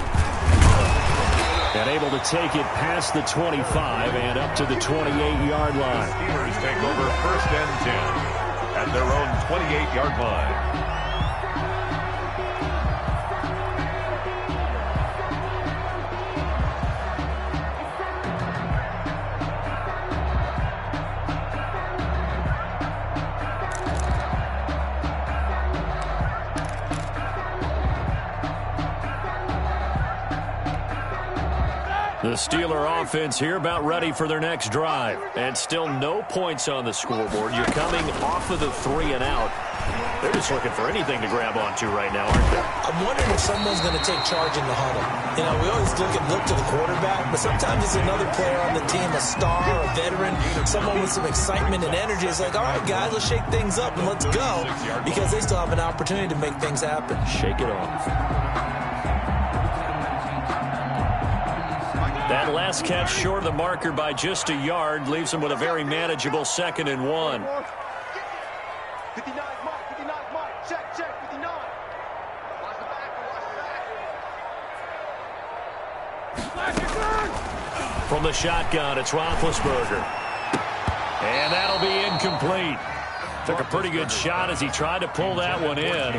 And able to take it past the 25 and up to the 28-yard line. Steelers take over 1st and 10 at their own 28-yard line. The Steeler offense here about ready for their next drive. And still no points on the scoreboard. You're coming off of the 3 and out. They're just looking for anything to grab onto right now, aren't they? I'm wondering if someone's going to take charge in the huddle. You know, we always look to the quarterback, but sometimes it's another player on the team, a star, a veteran, someone with some excitement and energy. It's like, all right, guys, let's shake things up and let's go, because they still have an opportunity to make things happen. Shake it off. That last catch short of the marker by just a yard leaves him with a very manageable 2nd and 1. 59, Mike, 59, Mike, check, 59. Watch the back, From the shotgun, it's Roethlisberger. And that'll be incomplete. Took a pretty good shot as he tried to pull that one in.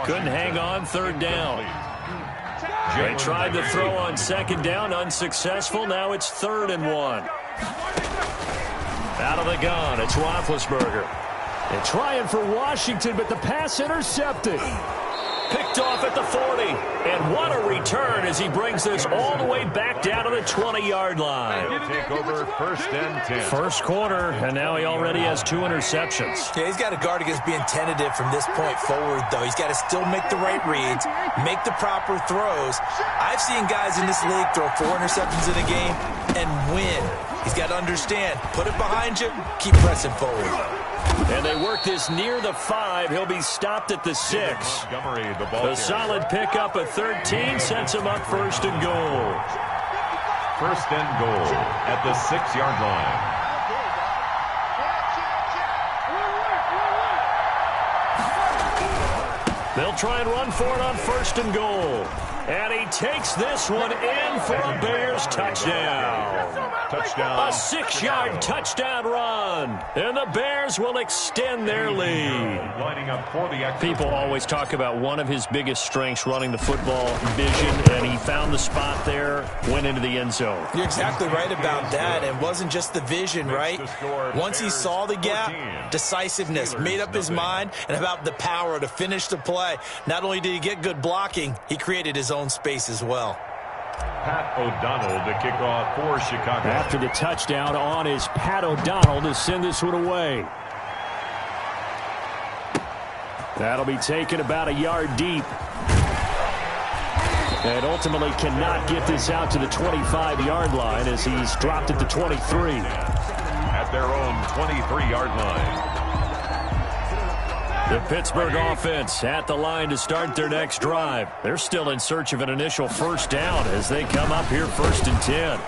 Couldn't hang on 3rd down. They tried to throw on 2nd down, unsuccessful. Now it's 3rd and 1. Out of the gun, it's Roethlisberger. And trying for Washington, but the pass intercepted. Picked off at the 40. And what a return as he brings this all the way back down to the 20-yard line. He'll take over 1st and 10. First quarter, and now he already has 2 interceptions. Yeah, he's got to guard against being tentative from this point forward, though. He's got to still make the right reads, make the proper throws. I've seen guys in this league throw 4 interceptions in a game and win. He's got to understand, put it behind you, keep pressing forward. And they work this near the 5. He'll be stopped at the 6. A solid pickup at 13 sets him up 1st and goal. 1st and goal at the 6-yard line. They'll try and run for it on 1st and goal. And he takes this one in for a Bears touchdown. Touchdown. A 6-yard touchdown run. And the Bears will extend their lead. Lining up for the People always talk about one of his biggest strengths, running the football, vision, and he found the spot there, went into the end zone. You're exactly right about that. It wasn't just the vision, right? Once he saw the gap, decisiveness, made up his mind, and about the power to finish the play. Not only did he get good blocking, he created his own space as well. Pat O'Donnell to kick off for Chicago. After the touchdown on is Pat O'Donnell to send this one away. That'll be taken about a yard deep. And ultimately cannot get this out to the 25-yard line as he's dropped at the 23. At their own 23-yard line. The Pittsburgh offense at the line to start their next drive. They're still in search of an initial 1st down as they come up here 1st and 10.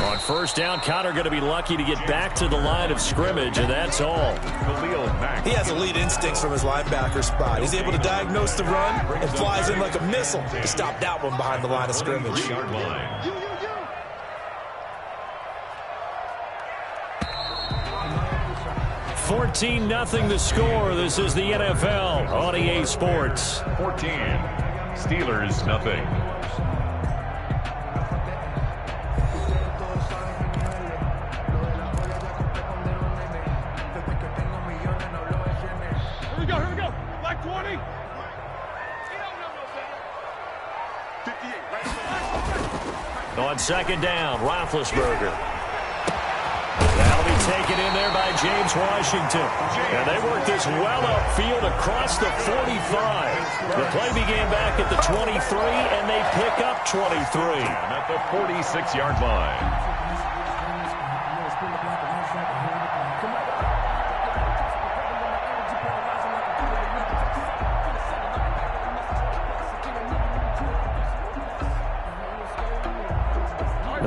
On first down, Connor going to be lucky to get back to the line of scrimmage, and that's all. He has elite instincts from his linebacker spot. He's able to diagnose the run and flies in like a missile to stop that one behind the line of scrimmage. 14-0 the score. This is the NFL on EA Sports. 14. Steelers, nothing. Here we go. Black 20. 58. On second down, Roethlisberger. That'll be taken in there by James Washington. And they work this well upfield across the 45. The play began back at the 23, and they pick up 23. At the 46-yard line.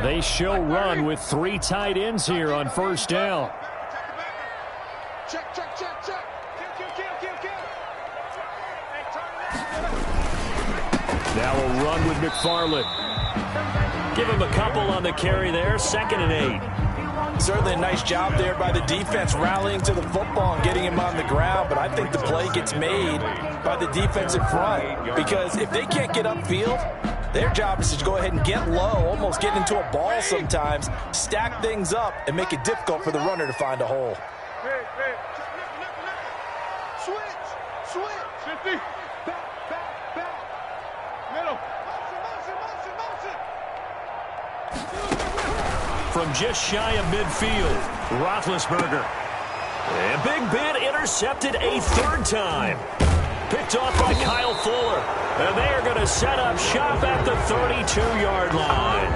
They show run with 3 tight ends here on first down. Check. Now a run with McFarland. Give him a couple on the carry there. 2nd and 8. Certainly a nice job there by the defense rallying to the football and getting him on the ground, but I think the play gets made by the defensive front because if they can't get upfield, their job is to go ahead and get low, almost get into a ball sometimes, stack things up, and make it difficult for the runner to find a hole. Switch. 50. Back. Middle. Motion. From just shy of midfield, Roethlisberger. A big bit intercepted a 3rd time. Picked off by Kyle Fuller. And they are going to set up shop at the 32-yard line.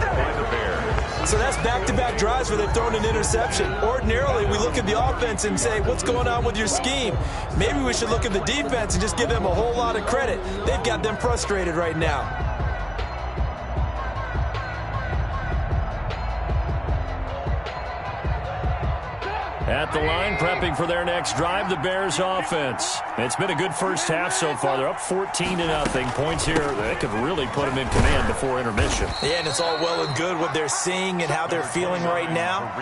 So that's back-to-back drives where they've thrown an interception. Ordinarily, we look at the offense and say, what's going on with your scheme? Maybe we should look at the defense and just give them a whole lot of credit. They've got them frustrated right now. At the line, prepping for their next drive, the Bears offense. It's been a good first half so far. They're up 14-0. Points here, that could really put them in command before intermission. Yeah, and it's all well and good what they're seeing and how they're feeling right now.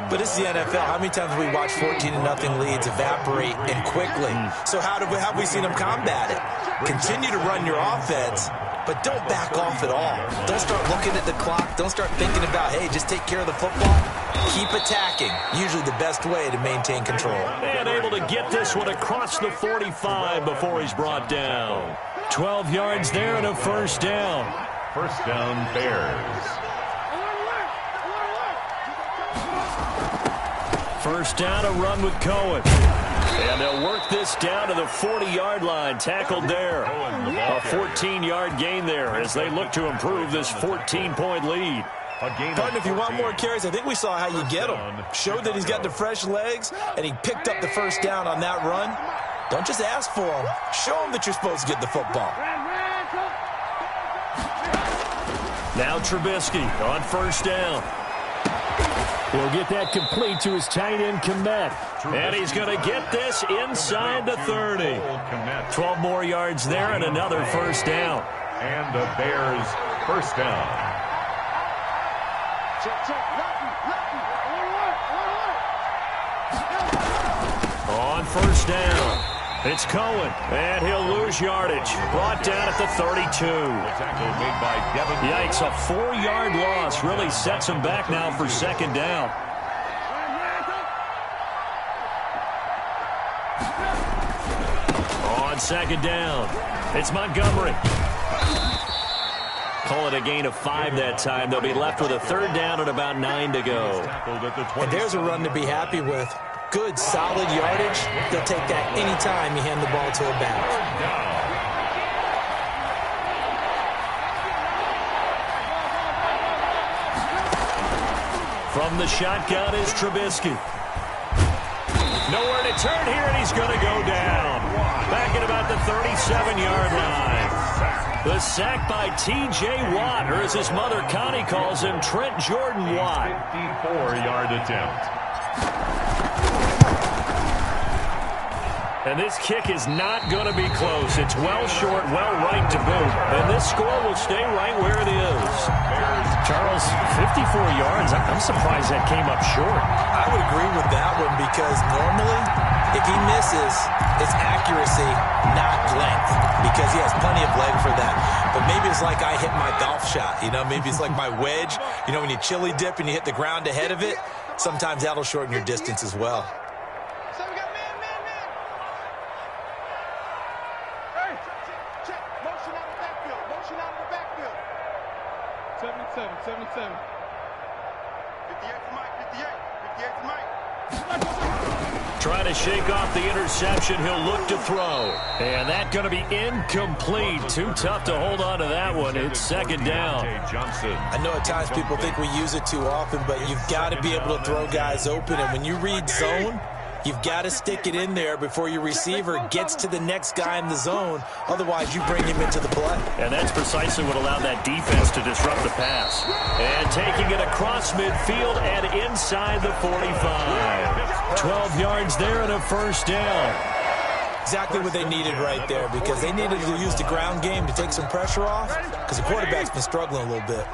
But it's the NFL. How many times have we watched 14-0 leads evaporate and quickly? So how have we seen them combat it? Continue to run your offense, but don't back off at all. Don't start looking at the clock. Don't start thinking about, hey, just take care of the football. Keep attacking. Usually the best way to maintain control. And able to get this one across the 45 before he's brought down. 12 yards there and a first down. First down, Bears. First down, a run with Cohen. And they'll work this down to the 40-yard line. Tackled there. A 14-yard gain there as they look to improve this 14-point lead. Pardon, if you want more carries, I think we saw how you get him. Showed that he's got the fresh legs, and he picked up the first down on that run. Don't just ask for him. Show him that you're supposed to get the football. Now Trubisky on first down. He'll get that complete to his tight end, Kmet. And he's going to get this inside the 30. 12 more yards there and another first down. And the Bears first down. On first down, it's Cohen, and he'll lose yardage. Brought down at the 32. Yikes, a 4-yard loss really sets him back now for second down. On second down, it's Montgomery. Call it a gain of 5 that time. They'll be left with a third down and about 9 to go. And there's a run to be happy with. Good, solid yardage. They'll take that anytime you hand the ball to a back. From the shotgun is Trubisky. Nowhere to turn here, and he's going to go down. Back at about the 37-yard line. The sack by T.J. Watt, or as his mother Connie calls him, Trent Jordan Watt. 54-yard attempt. And this kick is not going to be close. It's well short, well right to boot. And this score will stay right where it is. Charles, 54 yards. I'm surprised that came up short. I would agree with that one because normally if he misses, it's accuracy, not length, because he has plenty of leg for that. But maybe it's like I hit my golf shot. Maybe it's like my wedge. When you chili dip and you hit the ground ahead of it, sometimes that'll shorten your distance as well. Trying to shake off the interception. He'll look to throw. And that's going to be incomplete. Too tough to hold on to that one. It's second down. I know at times people think we use it too often, but you've got to be able to throw guys open. And when you read zone, you've got to stick it in there before your receiver gets to the next guy in the zone. Otherwise, you bring him into the play. And that's precisely what allowed that defense to disrupt the pass. And taking it across midfield and inside the 45. 12 yards there and a first down. Exactly what they needed right there, because they needed to use the ground game to take some pressure off, because the quarterback's been struggling a little bit.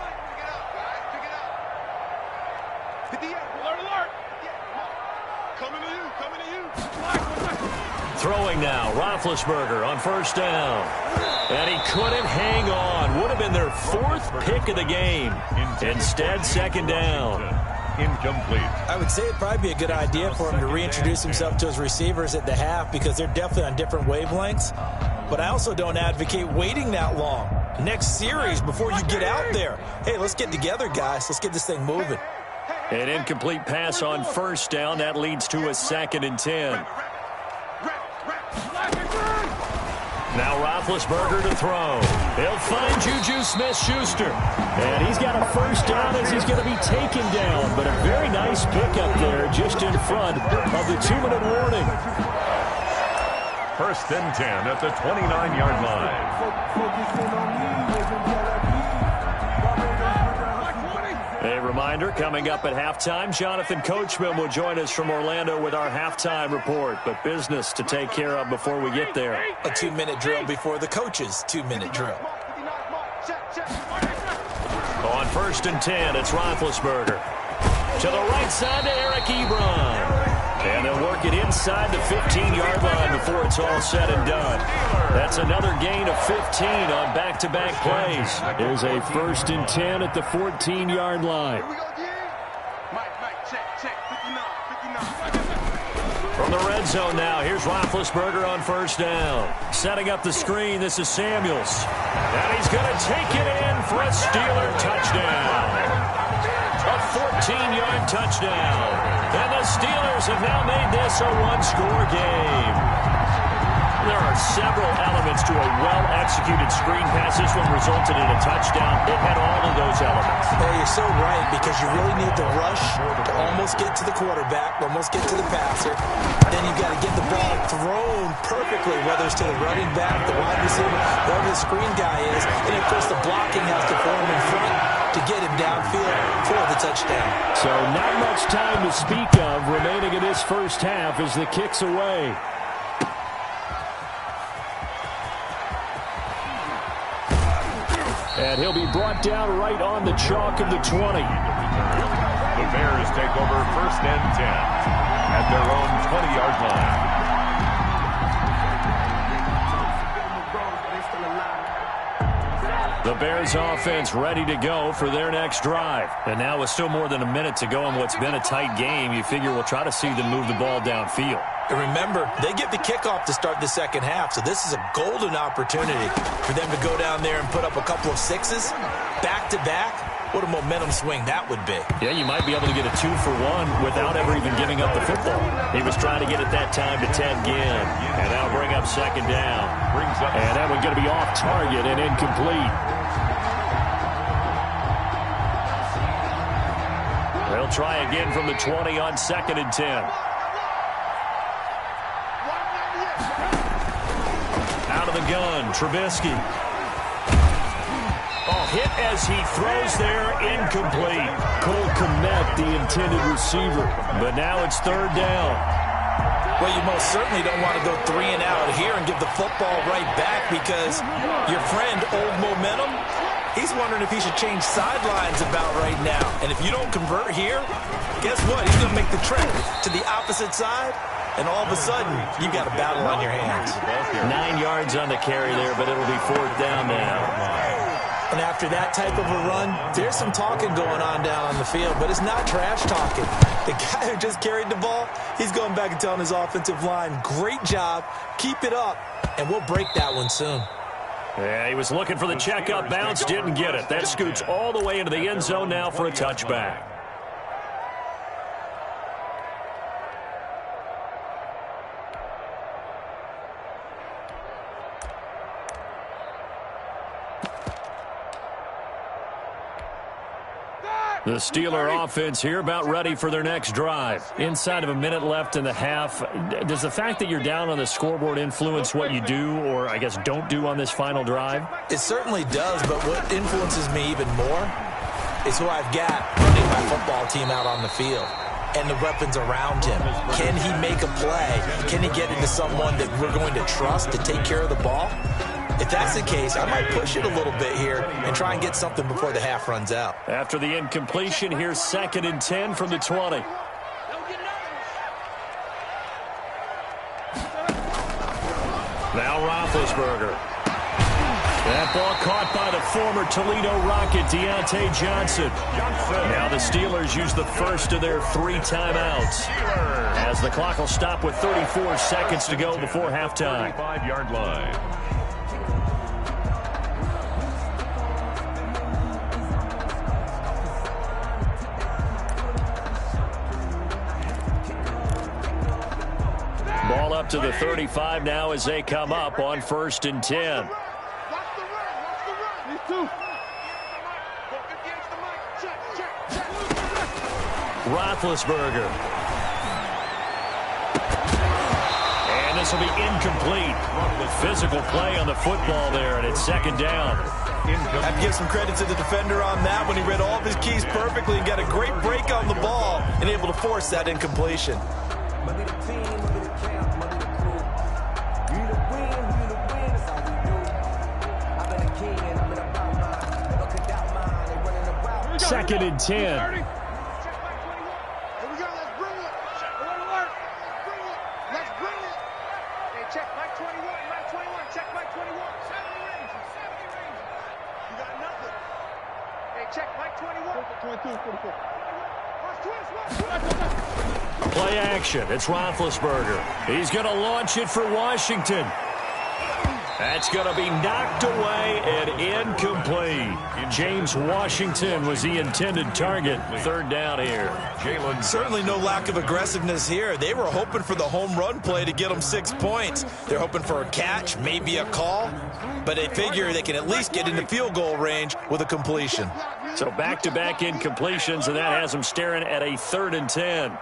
Throwing now, Roethlisberger on first down. And he couldn't hang on. Would have been their fourth pick of the game. Instead, second down. Incomplete. I would say it'd probably be a good idea for him to reintroduce himself to his receivers at the half, because they're definitely on different wavelengths. But I also don't advocate waiting that long. Next series before you get out there. Hey, let's get together, guys. Let's get this thing moving. An incomplete pass on first down. That leads to a 2nd and 10. Now Roethlisberger to throw. He'll find Juju Smith-Schuster. And he's got a first down as he's going to be taken down. But a very nice pickup there just in front of the 2-minute warning. First and 10 at the 29-yard line. A reminder, coming up at halftime, Jonathan Coachman will join us from Orlando with our halftime report. But business to take care of before we get there. A 2-minute drill before the coach's 2-minute drill. On first and 10, it's Roethlisberger. To the right side to Eric Ebron. And they'll work it inside the 15-yard line before it's all said and done. That's another gain of 15 on back-to-back plays. There's a first and 10 at the 14-yard line. From the red zone now, here's Roethlisberger on first down. Setting up the screen, this is Samuels. And he's going to take it in for a Steeler touchdown. A 14-yard touchdown. And the Steelers have now made this a one-score game. There are several elements to a well-executed screen pass. This one resulted in a touchdown. It had all of those elements. Hey, you're so right, because you really need the rush to almost get to the quarterback, almost get to the passer. Then you've got to get the ball thrown perfectly, whether it's to the running back, the wide receiver, whoever the screen guy is. And, of course, the blocking has to form in front to get him downfield for the touchdown. So not much time to speak of remaining in this first half as the kick's away. And he'll be brought down right on the chalk of the 20. The Bears take over first and 10 at their own 20-yard line. The Bears offense ready to go for their next drive. And now with still more than a minute to go in what's been a tight game, you figure we'll try to see them move the ball downfield. And remember, they get the kickoff to start the second half, so this is a golden opportunity for them to go down there and put up a couple of sixes back-to-back. What a momentum swing that would be. Yeah, you might be able to get a 2-for-1 without ever even giving up the football. He was trying to get it that time to Ted Ginn. And that'll bring up second down. And that one's going to be off target and incomplete. They'll try again from the 20 on second and 10. Out of the gun, Trubisky. Oh, hit as he throws there, incomplete. Cole Kmet, the intended receiver. But now it's third down. Well, you most certainly don't want to go 3 and out here and give the football right back because your friend, Old Momentum, he's wondering if he should change sidelines about right now. And if you don't convert here, guess what? He's going to make the trek to the opposite side, and all of a sudden, you've got a battle on your hands. 9 yards on the carry there, but it'll be fourth down now. And after that type of a run, there's some talking going on down on the field, but it's not trash talking. The guy who just carried the ball, he's going back and telling his offensive line, great job, keep it up, and we'll break that one soon. Yeah, he was looking for the checkup bounce, didn't get it. That scoots all the way into the end zone now for a touchback. The Steeler offense here about ready for their next drive. Inside of a minute left in the half, does the fact that you're down on the scoreboard influence what you do or, I guess, don't do on this final drive? It certainly does, but what influences me even more is who I've got running my football team out on the field and the weapons around him. Can he make a play? Can he get into someone that we're going to trust to take care of the ball? If that's the case, I might push it a little bit here and try and get something before the half runs out. After the incompletion, here's 2nd and 10 from the 20. Now Roethlisberger. That ball caught by the former Toledo Rocket, Deontay Johnson. Now the Steelers use the first of their 3 timeouts, as the clock will stop with 34 seconds to go before halftime. 5-yard line. Ball up to the 35 now as they come up on 1st and 10. Roethlisberger. And this will be incomplete. Physical play on the football there, and it's 2nd down. I have to give some credit to the defender on that when he read all of his keys perfectly and got a great break on the ball and able to force that incompletion. Second and 10. Here we go, let's bring it. Alert. Let's bring it. Hey, check Mike 21, Mike 21, check Mike 21. 70 range. You got nothing. Hey, check Mike 21. 22, 44. Play action. It's Roethlisberger. He's going to launch it for Washington. That's going to be knocked away and incomplete. James Washington was the intended target. 3rd down here. Certainly no lack of aggressiveness here. They were hoping for the home run play to get them 6 points. They're hoping for a catch, maybe a call, but they figure they can at least get into field goal range with a completion. So back-to-back incompletions, and that has them staring at a 3rd and 10.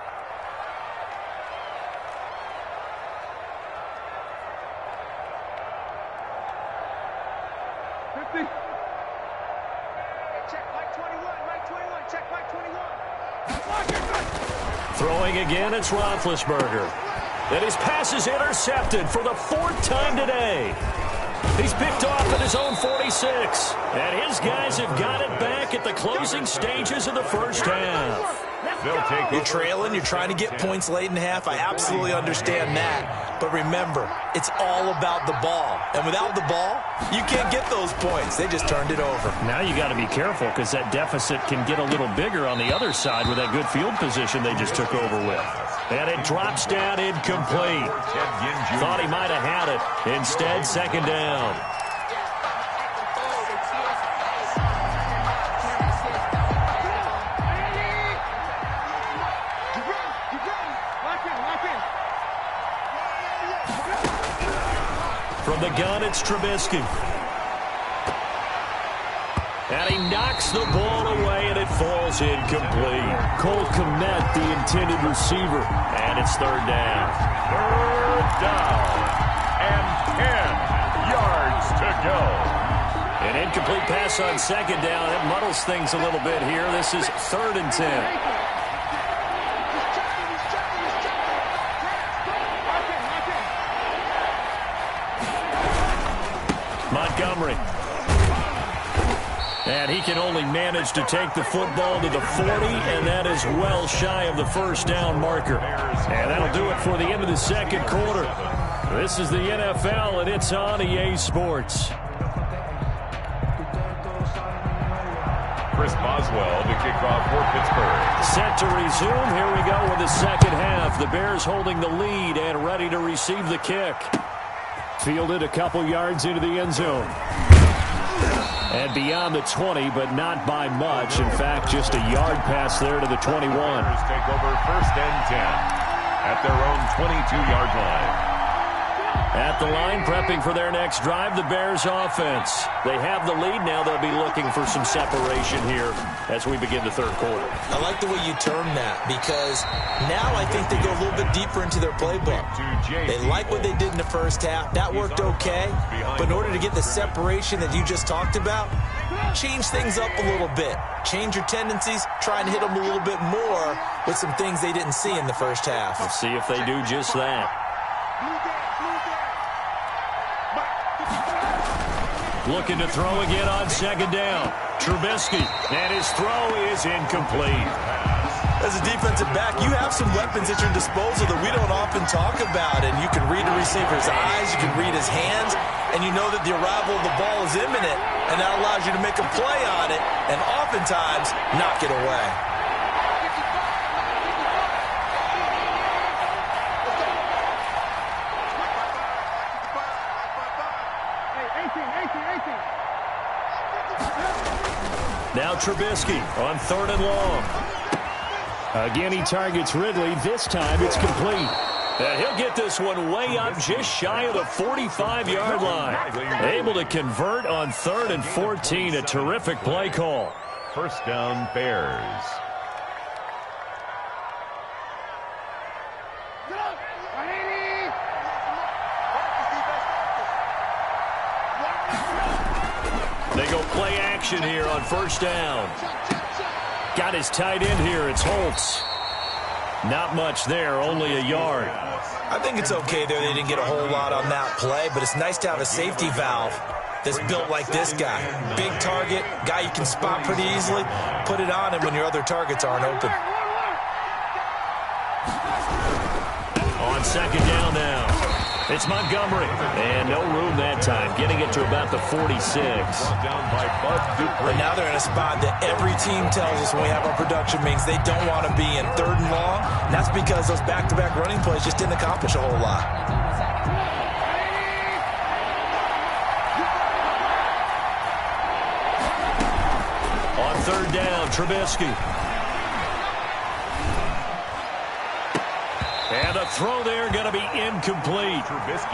Throwing again, it's Roethlisberger. And his pass is intercepted for the 4th time today. He's picked off at his own 46. And his guys have got it back at the closing stages of the first half. You're trailing, you're trying to get points late in half. I absolutely understand that. But remember, it's all about the ball. And without the ball, you can't get those points. They just turned it over. Now you got to be careful because that deficit can get a little bigger on the other side with that good field position they just took over with. And it drops down incomplete. Thought he might have had it. Instead, 2nd down. From the gun, it's Trubisky. And he knocks the ball away, and it falls incomplete. Cole Kmet, the intended receiver. And it's 3rd down. 3rd down. And 10 yards to go. An incomplete pass on second down. It muddles things a little bit here. This is 3rd and 10. Montgomery. And he can only manage to take the football to the 40, and that is well shy of the first down marker. And that'll do it for the end of the second quarter. This is the NFL, and it's on EA Sports. Chris Boswell to kick off for Pittsburgh. Set to resume. Here we go with the second half. The Bears holding the lead and ready to receive the kick. Fielded a couple yards into the end zone. And beyond the 20, but not by much. In fact, just a yard pass there to the 21. Bears take over 1st and 10 at their own 22-yard line. At the line, prepping for their next drive, the Bears offense. They have the lead. Now they'll be looking for some separation here as we begin the third quarter. I like the way you term that, because now I think they go a little bit deeper into their playbook. They like what they did in the first half. That worked okay. But in order to get the separation that you just talked about, change things up a little bit. Change your tendencies. Try and hit them a little bit more with some things they didn't see in the first half. We'll see if they do just that. Looking to throw again on second down. Trubisky, and his throw is incomplete. As a defensive back, you have some weapons at your disposal that we don't often talk about, and you can read a receiver's eyes, you can read his hands, and you know that the arrival of the ball is imminent, and that allows you to make a play on it, and oftentimes knock it away. Now Trubisky on 3rd and long. Again, he targets Ridley. This time it's complete. And he'll get this one way up just shy of the 45-yard line. Able to convert on 3rd and 14. A terrific play call. 1st down, Bears. They go play action here on 1st down. Got his tight end here. It's Holtz. Not much there, only a yard. I think it's okay there. They didn't get a whole lot on that play, but it's nice to have a safety valve that's built like this guy. Big target, guy you can spot pretty easily. Put it on him when your other targets aren't open. On second down now. It's Montgomery. And no room that time. Getting it to about the 46. And now they're in a spot that every team tells us when we have our production meetings they don't want to be in 3rd and long. And that's because those back-to-back running plays just didn't accomplish a whole lot. On 3rd down, Trubisky. And a throw there going to be incomplete.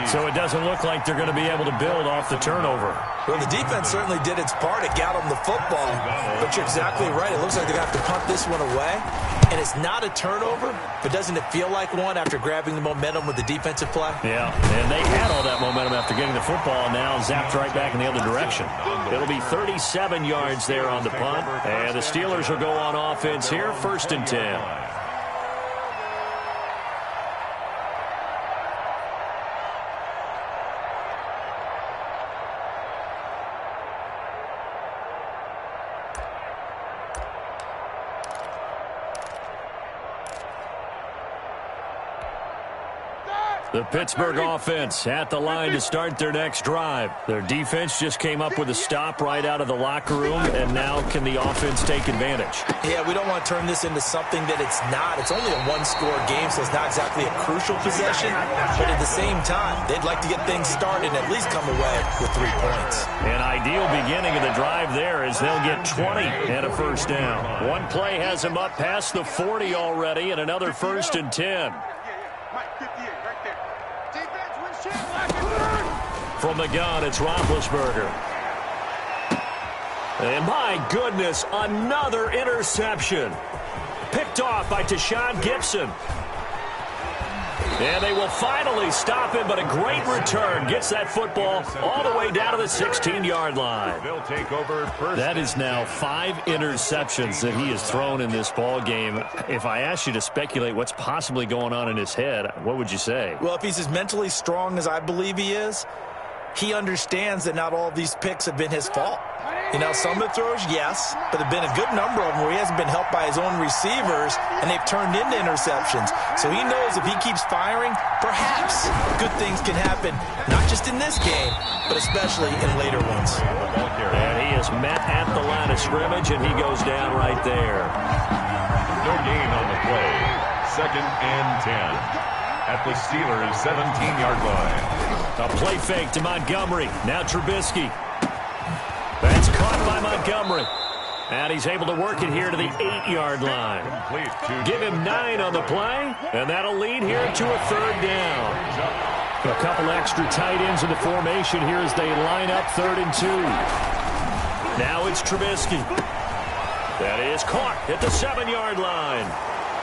So it doesn't look like they're going to be able to build off the turnover. Well, the defense certainly did its part. It got them the football. But you're exactly right. It looks like they're going to have to punt this one away. And it's not a turnover, but doesn't it feel like one after grabbing the momentum with the defensive play? Yeah, and they had all that momentum after getting the football, and now zapped right back in the other direction. It'll be 37 yards there on the punt. And the Steelers will go on offense here, 1st and 10. The Pittsburgh offense at the line to start their next drive. Their defense just came up with a stop right out of the locker room, and now can the offense take advantage? Yeah, we don't want to turn this into something that it's not. It's only a one-score game, so it's not exactly a crucial possession. But at the same time, they'd like to get things started and at least come away with 3 points. An ideal beginning of the drive there as they'll get 20 and a 1st down. One play has them up past the 40 already, and another 1st and 10. From the gun, it's Roethlisberger. And my goodness, another interception. Picked off by Tashawn Gibson. And they will finally stop him, but a great return. Gets that football all the way down to the 16-yard line. They'll take over first. That is now 5 interceptions that he has thrown in this ball game. If I asked you to speculate what's possibly going on in his head, what would you say? Well, if he's as mentally strong as I believe he is, he understands that not all of these picks have been his fault. You know, some of the throws, yes, but there have been a good number of them where he hasn't been helped by his own receivers, and they've turned into interceptions. So he knows if he keeps firing, perhaps good things can happen, not just in this game, but especially in later ones. And he is met at the line of scrimmage, and he goes down right there. No gain on the play. 2nd and 10 at the Steelers' 17-yard line. A play fake to Montgomery. Now Trubisky. That's caught by Montgomery. And he's able to work it here to the 8-yard line. Give him 9 on the play, and that'll lead here to a 3rd down. A couple extra tight ends in the formation here as they line up 3rd and 2. Now it's Trubisky. That is caught at the 7-yard line.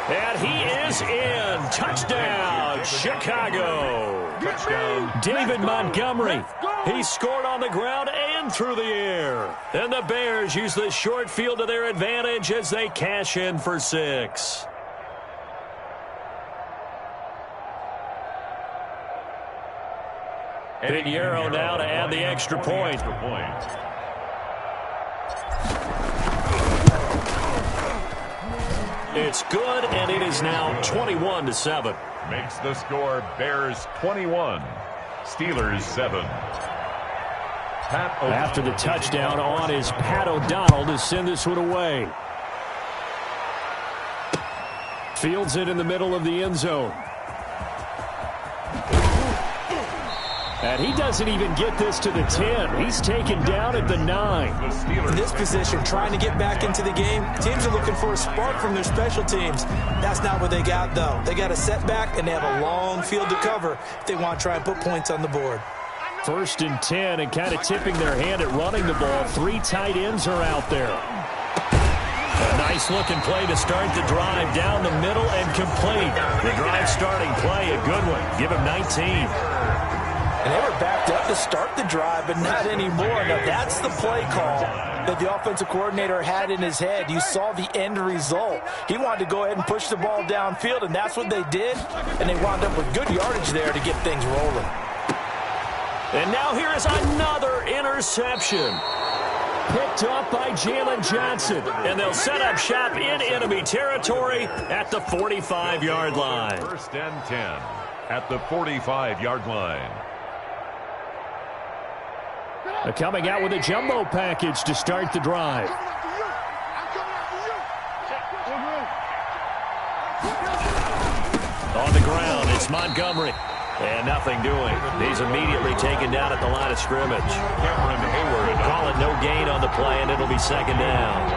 And he is in. Touchdown, Chicago. Touchdown. David Montgomery. He scored on the ground and through the air. And the Bears use the short field to their advantage as they cash in for 6. Pinheiro now to add the extra point. It's good, and it is now 21-7. Makes the score Bears 21, Steelers 7. After the touchdown on is Pat O'Donnell to send this one away. Fields it in the middle of the end zone. And he doesn't even get this to the 10. He's taken down at the 9. In this position, trying to get back into the game, teams are looking for a spark from their special teams. That's not what they got, though. They got a setback, and they have a long field to cover if they want to try and put points on the board. 1st and 10, and kind of tipping their hand at running the ball. 3 tight ends are out there. A nice-looking play to start the drive down the middle and complete. The drive starting play, a good one. Give him 19. And they were backed up to start the drive, but not anymore. Now, that's the play call that the offensive coordinator had in his head. You saw the end result. He wanted to go ahead and push the ball downfield, and that's what they did. And they wound up with good yardage there to get things rolling. And now here is another interception. Picked up by Jalen Johnson. And they'll set up shop in enemy territory at the 45-yard line. 1st and 10 at the 45-yard line. Coming out with a jumbo package to start the drive. On the ground, it's Montgomery. And nothing doing. He's immediately taken down at the line of scrimmage. Cameron Hayward. Call it no gain on the play, and it'll be 2nd down.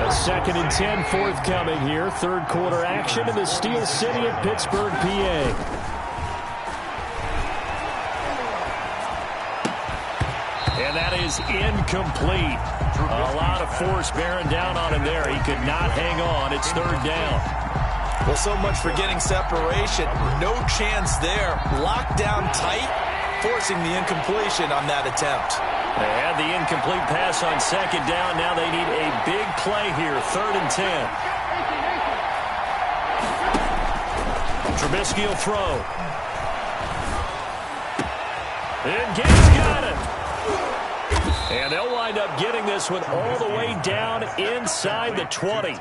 A 2nd and 10 forthcoming here. 3rd quarter action in the Steel City of Pittsburgh, PA. And that is incomplete. A lot of force bearing down on him there. He could not hang on. It's 3rd down. Well, so much for getting separation. No chance there. Locked down tight, forcing the incompletion on that attempt. They had the incomplete pass on 2nd down. Now they need a big play here. 3rd and 10. Trubisky will throw. And Gates got it. And they'll wind up getting this one all the way down inside the 20.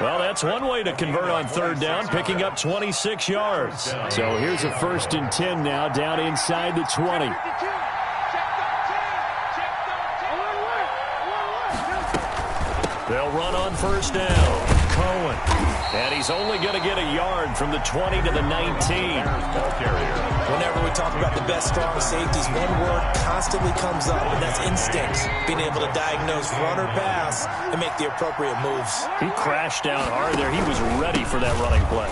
Well, that's one way to convert on 3rd down, picking up 26 yards. So here's a 1st and 10 now down inside the 20. They'll run on 1st down. Cohen. And he's only going to get a yard from the 20 to the 19. Whenever we talk about the best strong safeties, one word constantly comes up, and that's instinct. Being able to diagnose run or pass and make the appropriate moves. He crashed down hard there. He was ready for that running play.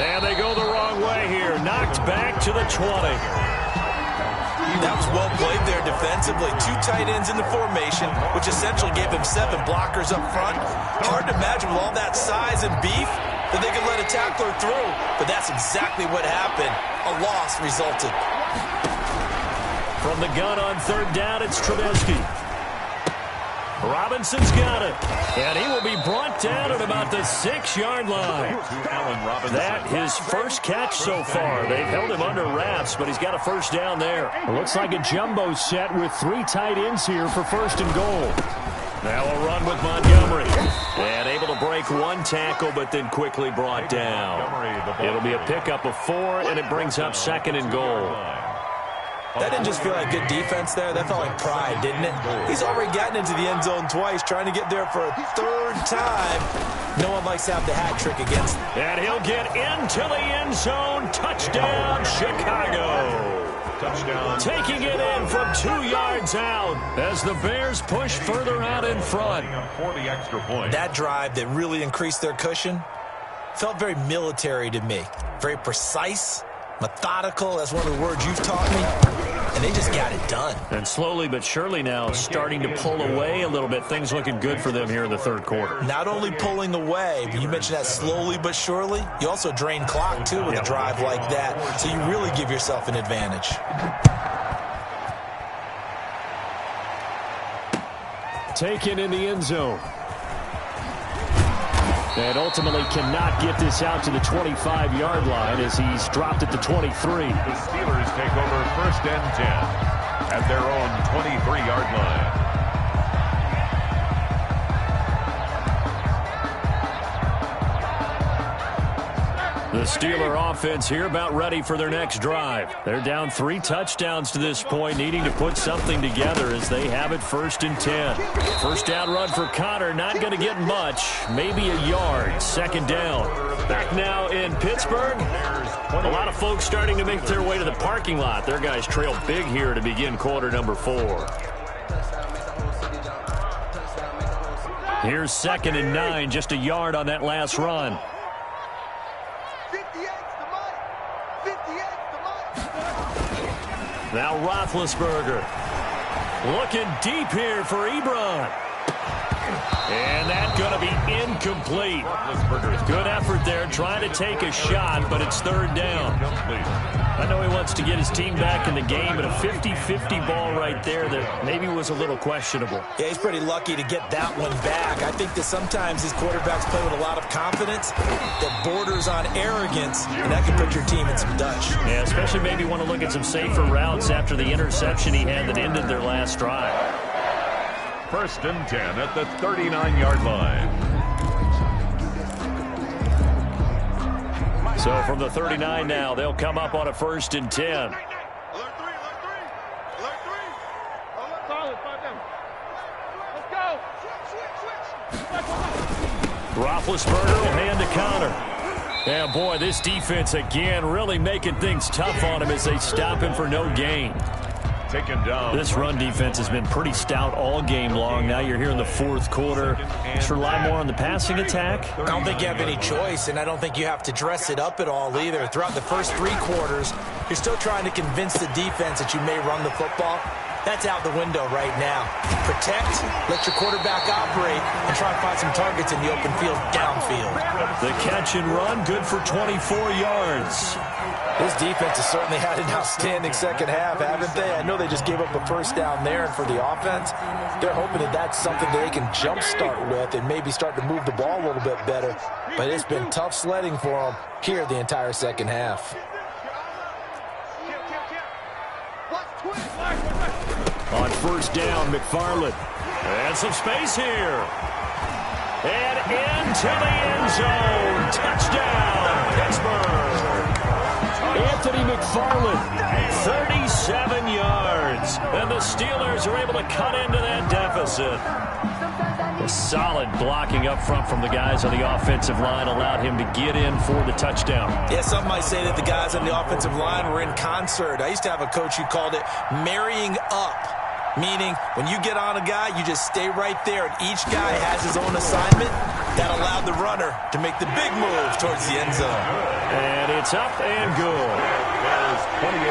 And they go the wrong way here. Knocked back to the 20. That was well played there defensively. 2 tight ends in the formation, which essentially gave him 7 blockers up front. Hard to imagine with all that size and beef, that they could let a tackler through, but that's exactly what happened. A loss resulted. From the gun on third down, it's Trubisky. Robinson's got it, and he will be brought down at about the 6-yard line. That his first catch so far. They've held him under wraps, but he's got a first down there. It looks like a jumbo set with 3 tight ends here for first and goal. Now a run with Montgomery, and able to break one tackle, but then quickly brought down. It'll be a pickup of 4, and it brings up second and goal. That didn't just feel like good defense there. That felt like pride, didn't it? He's already gotten into the end zone twice, trying to get there for a 3rd time. No one likes to have the hat trick against him. And he'll get into the end zone. Touchdown, Chicago. Touchdown. Taking it in from 2 yards out as the Bears push further out in front. For the extra point. That drive that really increased their cushion felt very military to me. Very precise. Methodical, that's one of the words you've taught me, and they just got it done. And slowly but surely now starting to pull away a little bit. Things looking good for them here in the 3rd quarter. Not only pulling away, but you mentioned that slowly but surely. You also drain clock, too, with a drive like that, so you really give yourself an advantage. Taken in the end zone. And ultimately cannot get this out to the 25-yard line as he's dropped at the 23. The Steelers take over 1st and 10 at their own 23-yard line. The Steeler offense here about ready for their next drive. They're down 3 touchdowns to this point, needing to put something together as they have it 1st and 10. First down run for Connor, not going to get much, maybe a yard. 2nd down. Back now in Pittsburgh. A lot of folks starting to make their way to the parking lot. Their guys trail big here to begin quarter number 4. Here's 2nd and 9, just a yard on that last run. Now Roethlisberger looking deep here for Ebron. And that's going to be incomplete. Good effort there, trying to take a shot, but it's 3rd down. I know he wants to get his team back in the game, but a 50-50 ball right there that maybe was a little questionable. Yeah, he's pretty lucky to get that one back. I think that sometimes these quarterbacks play with a lot of confidence that borders on arrogance, and that can put your team in some Dutch. Yeah, especially maybe want to look at some safer routes after the interception he had that ended their last drive. 1st and 10 at the 39-yard line. So from the 39 now, they'll come up on a 1st and 10. Roethlisberger will hand to Connor. Yeah, boy, this defense again really making things tough on him as they stop him for no gain. Taken down. This run defense has been pretty stout all game long. Now you're here in the 4th quarter. Just rely more on the passing attack. I don't think you have any choice, and I don't think you have to dress it up at all either. Throughout the first 3 quarters, you're still trying to convince the defense that you may run the football. That's out the window right now. Protect, let your quarterback operate, and try to find some targets in the open field downfield. The catch and run, good for 24 yards. This defense has certainly had an outstanding 2nd half, haven't they? I know they just gave up a first down there, and for the offense, they're hoping that that's something that they can jumpstart with and maybe start to move the ball a little bit better. But it's been tough sledding for them here the entire 2nd half. On 1st down, McFarland. And some space here. And into the end zone. Touchdown, Pittsburgh. Anthony McFarland, 37 yards. And the Steelers are able to cut into that deficit. A solid blocking up front from the guys on the offensive line allowed him to get in for the touchdown. Yeah, some might say that the guys on the offensive line were in concert. I used to have a coach who called it marrying up, meaning when you get on a guy, you just stay right there, and each guy has his own assignment. That allowed the runner to make the big move towards the end zone. And it's up and good. Bears 28,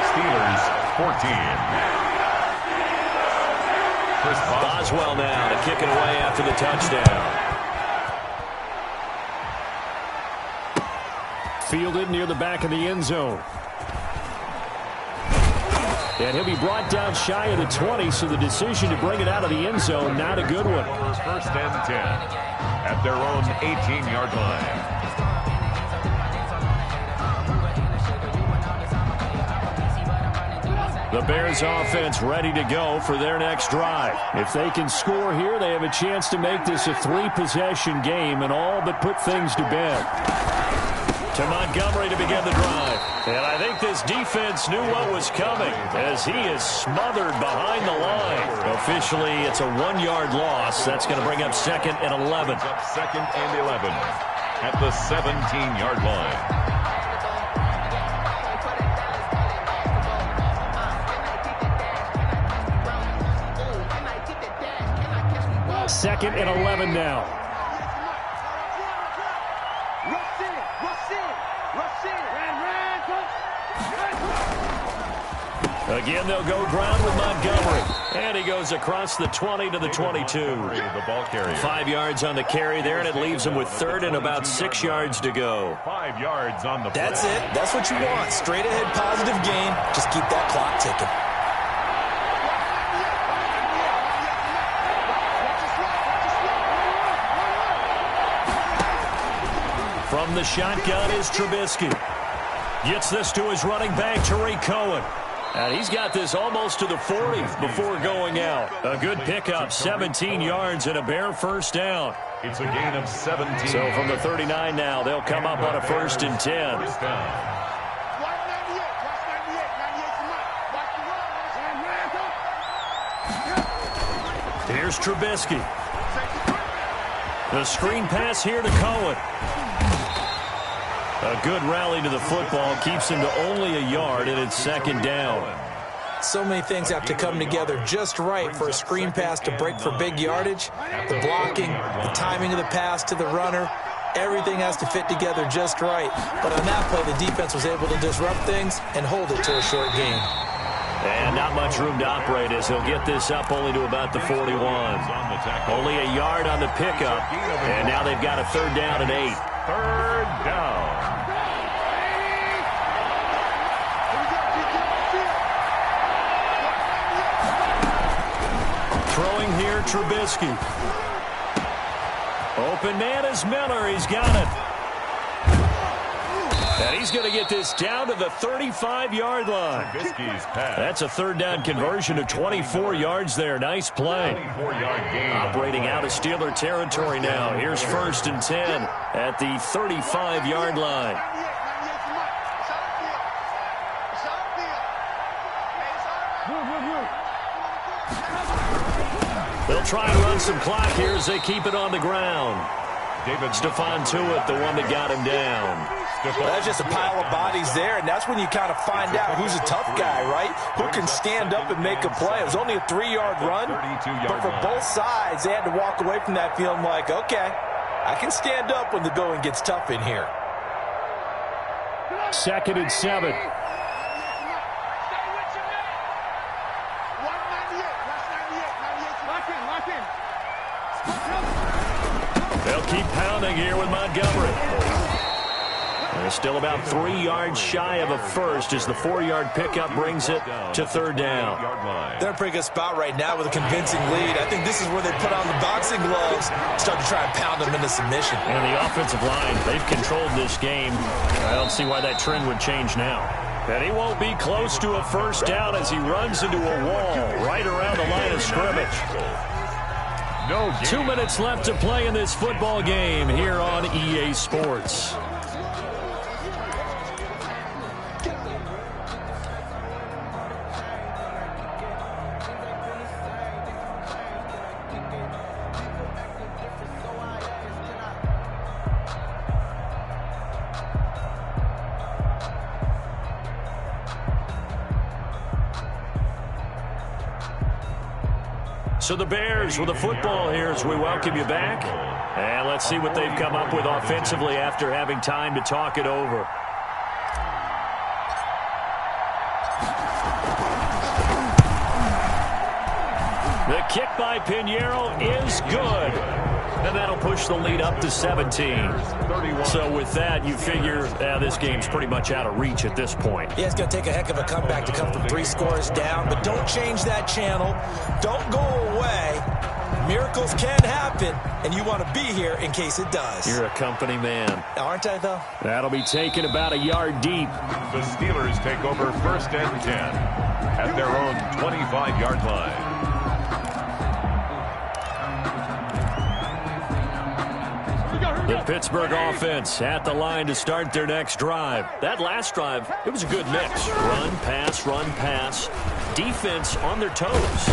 Steelers 14. Boswell now to kick it away after the touchdown. Fielded near the back of the end zone. And he'll be brought down shy of the 20, so the decision to bring it out of the end zone, not a good one. First and 10 at their own 18-yard line. The Bears offense ready to go for their next drive. If they can score here, they have a chance to make this a 3-possession game and all but put things to bed. To Montgomery to begin the drive. And I think this defense knew what was coming as he is smothered behind the line. Officially, it's a 1-yard loss. That's going to bring up 2nd and 11. Second and 11 at the 17-yard line. 2nd and 11 now. Again, they'll go ground with Montgomery. And he goes across the 20 to the 22. The ball carrier. 5 yards on the carry there, and it leaves him with 3rd and about 6 yards to go. 5 yards on the play. That's it. That's what you want. Straight ahead positive gain. Just keep that clock ticking. From the shotgun is Trubisky. Gets this to his running back, Tariq Cohen. And he's got this almost to the 40 before going out. A good pickup, 17 yards and a Bear first down. It's a gain of 17. So from the 39 now, they'll come up on a 1st and 10. Here's Trubisky. The screen pass here to Cohen. A good rally to the football keeps him to only a yard, and it's 2nd down. So many things have to come together just right for a screen pass to break for big yardage. The blocking, the timing of the pass to the runner, everything has to fit together just right. But on that play, the defense was able to disrupt things and hold it to a short gain. And not much room to operate as he'll get this up only to about the 41. Only a yard on the pickup, and now they've got a 3rd down and 8. 3rd down. Throwing here, Trubisky. Open man is Miller. He's got it. And he's going to get this down to the 35-yard line. That's a 3rd down conversion to 24 yards there. Nice play. Operating out of Steeler territory now. Here's 1st and 10 at the 35-yard line. They'll try and run some clock here as they keep it on the ground. Stephon Tuitt, the one that got him down. Well, that's just a pile of bodies there, and that's when you kind of find out who's a tough guy, right? Who can stand up and make a play. It was only a 3-yard run, but for both sides, they had to walk away from that feeling like, okay, I can stand up when the going gets tough in here. 2nd and 7. They'll keep pounding here with Montgomery. They're still about 3 yards shy of a first as the 4-yard pickup brings it to 3rd down. They're in a pretty good spot right now with a convincing lead. I think this is where they put on the boxing gloves, start to try and pound them into submission. And the offensive line, they've controlled this game. I don't see why that trend would change now. And he won't be close to a first down as he runs into a wall right around the line of scrimmage. 2 minutes left to play in this football game here on EA Sports. So the Bears with the football here as we welcome you back. And let's see what they've come up with offensively after having time to talk it over. The kick by Pinheiro is good. And that'll push the lead up to 17. So with that, you figure this game's pretty much out of reach at this point. Yeah, it's going to take a heck of a comeback to come from 3 scores down, but don't change that channel. Don't go away. Miracles can happen, and you want to be here in case it does. You're a company man. Aren't I, though? That'll be taken about a yard deep. The Steelers take over 1st and 10 at their own 25-yard line. The Pittsburgh offense at the line to start their next drive. That last drive, it was a good mix. Run, pass, defense on their toes.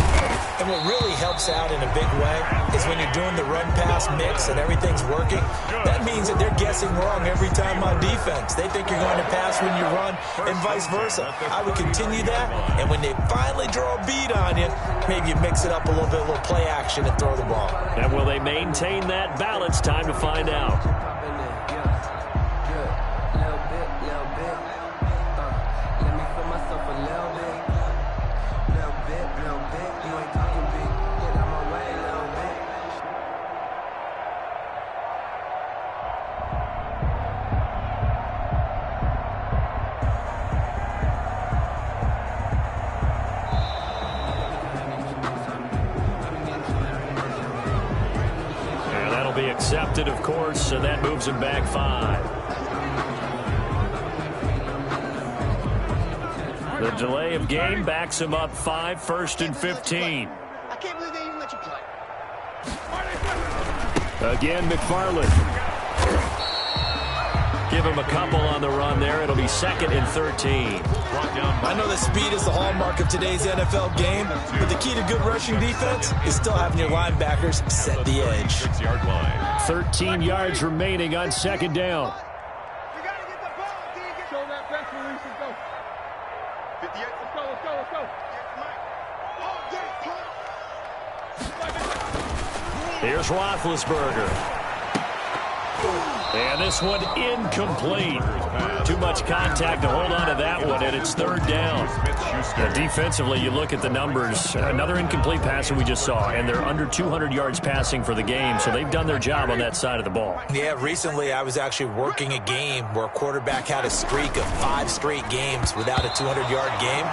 And what really helps out in a big way is when you're doing the run-pass mix and everything's working, that means that they're guessing wrong every time on defense. They think you're going to pass when you run and vice versa. I would continue that, and when they finally draw a beat on you, maybe you mix it up a little bit, a little play action and throw the ball. And will they maintain that balance? Time to find out. Accepted, of course, and that moves him back 5. The delay of game backs him up 5, 1st and 15. I can't believe they even let you play. Again, McFarland. Give him a couple on the run there. It'll be 2nd and 13. I know that speed is the hallmark of today's NFL game, but the key to good rushing defense is still having your linebackers set the edge. 6-yard line. 13 yards remaining on 2nd down. You got to get the ball, Deacon. Show that press release and go. 58. Let's go, let's go, let's go. All day, Here's Roethlisberger. And this one incomplete. Too much contact to hold on to that one, and it's 3rd down. Now, defensively, you look at the numbers. Another incomplete pass that we just saw, and they're under 200 yards passing for the game, so they've done their job on that side of the ball. Yeah, recently I was actually working a game where a quarterback had a streak of 5 straight games without a 200-yard game,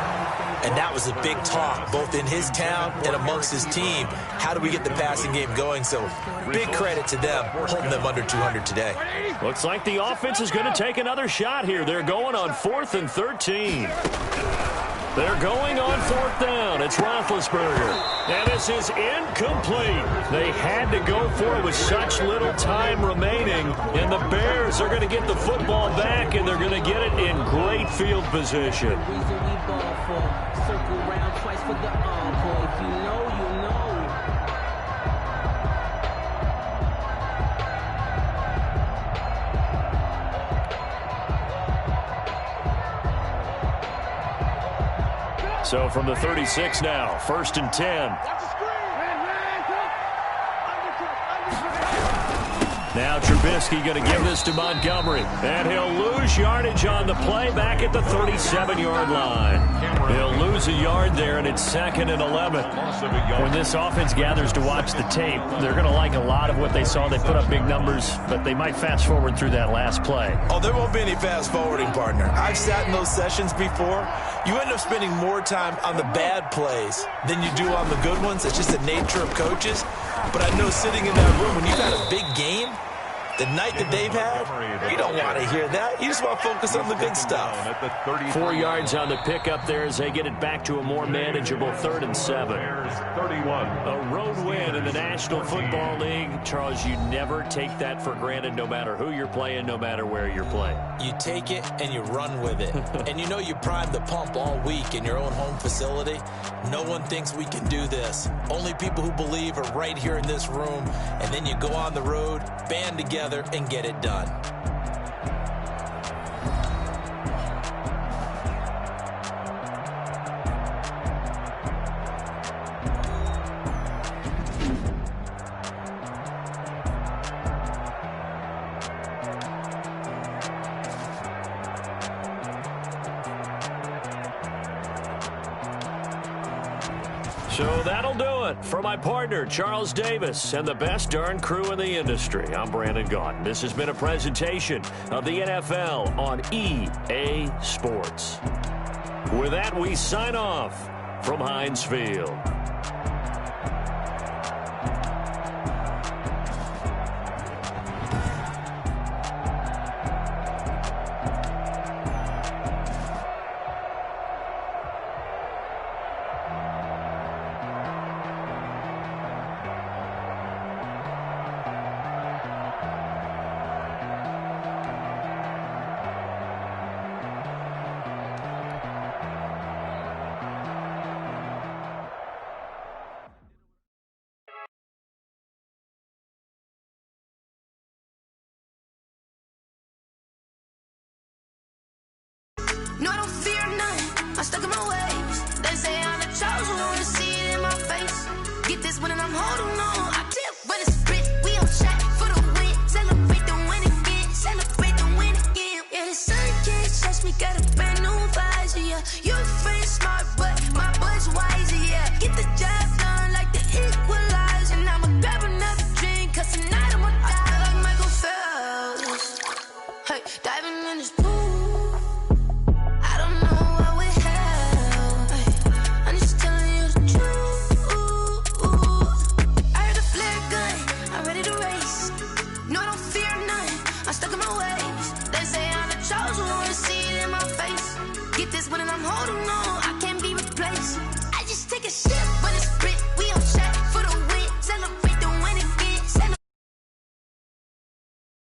and that was a big talk, both in his town and amongst his team. How do we get the passing game going? So big credit to them, holding them under 200 today. Looks like the offense is going to take another shot here. They're going on 4th and 13. They're going on 4th down. It's Roethlisberger. And this is incomplete. They had to go for it with such little time remaining. And the Bears are going to get the football back, and they're going to get it in great field position. Circle round twice for the encore. If you know, you know. So from the 36 now, 1st and 10. Now Trubisky going to give this to Montgomery. And he'll lose yardage on the play back at the 37-yard line. He'll lose a yard there, and it's 2nd and 11. When this offense gathers to watch the tape, they're going to like a lot of what they saw. They put up big numbers, but they might fast forward through that last play. Oh, there won't be any fast forwarding, partner. I've sat in those sessions before. You end up spending more time on the bad plays than you do on the good ones. It's just the nature of coaches. But I know sitting in that room, when you've had a big game, the night that they've had, you don't want to hear that. You just want to focus on the good stuff. 4 yards on the pickup there as they get it back to a more manageable 3rd and 7. A road win in the National Football League. Charles, you never take that for granted no matter who you're playing, no matter where you're playing. You take it and you run with it. And you know you primed the pump all week in your own home facility. No one thinks we can do this. Only people who believe are right here in this room. And then you go on the road, band together, and get it done. So that'll do it for my partner, Charles Davis, and the best darn crew in the industry. I'm Brandon Gaudin. This has been a presentation of the NFL on EA Sports. With that, we sign off from Heinz Field. No, I don't fear none. I'm stuck in my ways. They say I'm the chosen one, see it in my face. Get this win and I'm holding on. I tip when it's split. We on shot for the win. Celebrate the win again. Celebrate the win again. Yeah, the sun can't touch me. Got a brand new visor. Yeah, you're friend smart, but my bud's wiser. Yeah, get the job done like the equalizer. And I'ma grab another drink, cause tonight I'ma die like Michael Phelps. Hey, diving in this pool. Get this one and I'm holding on.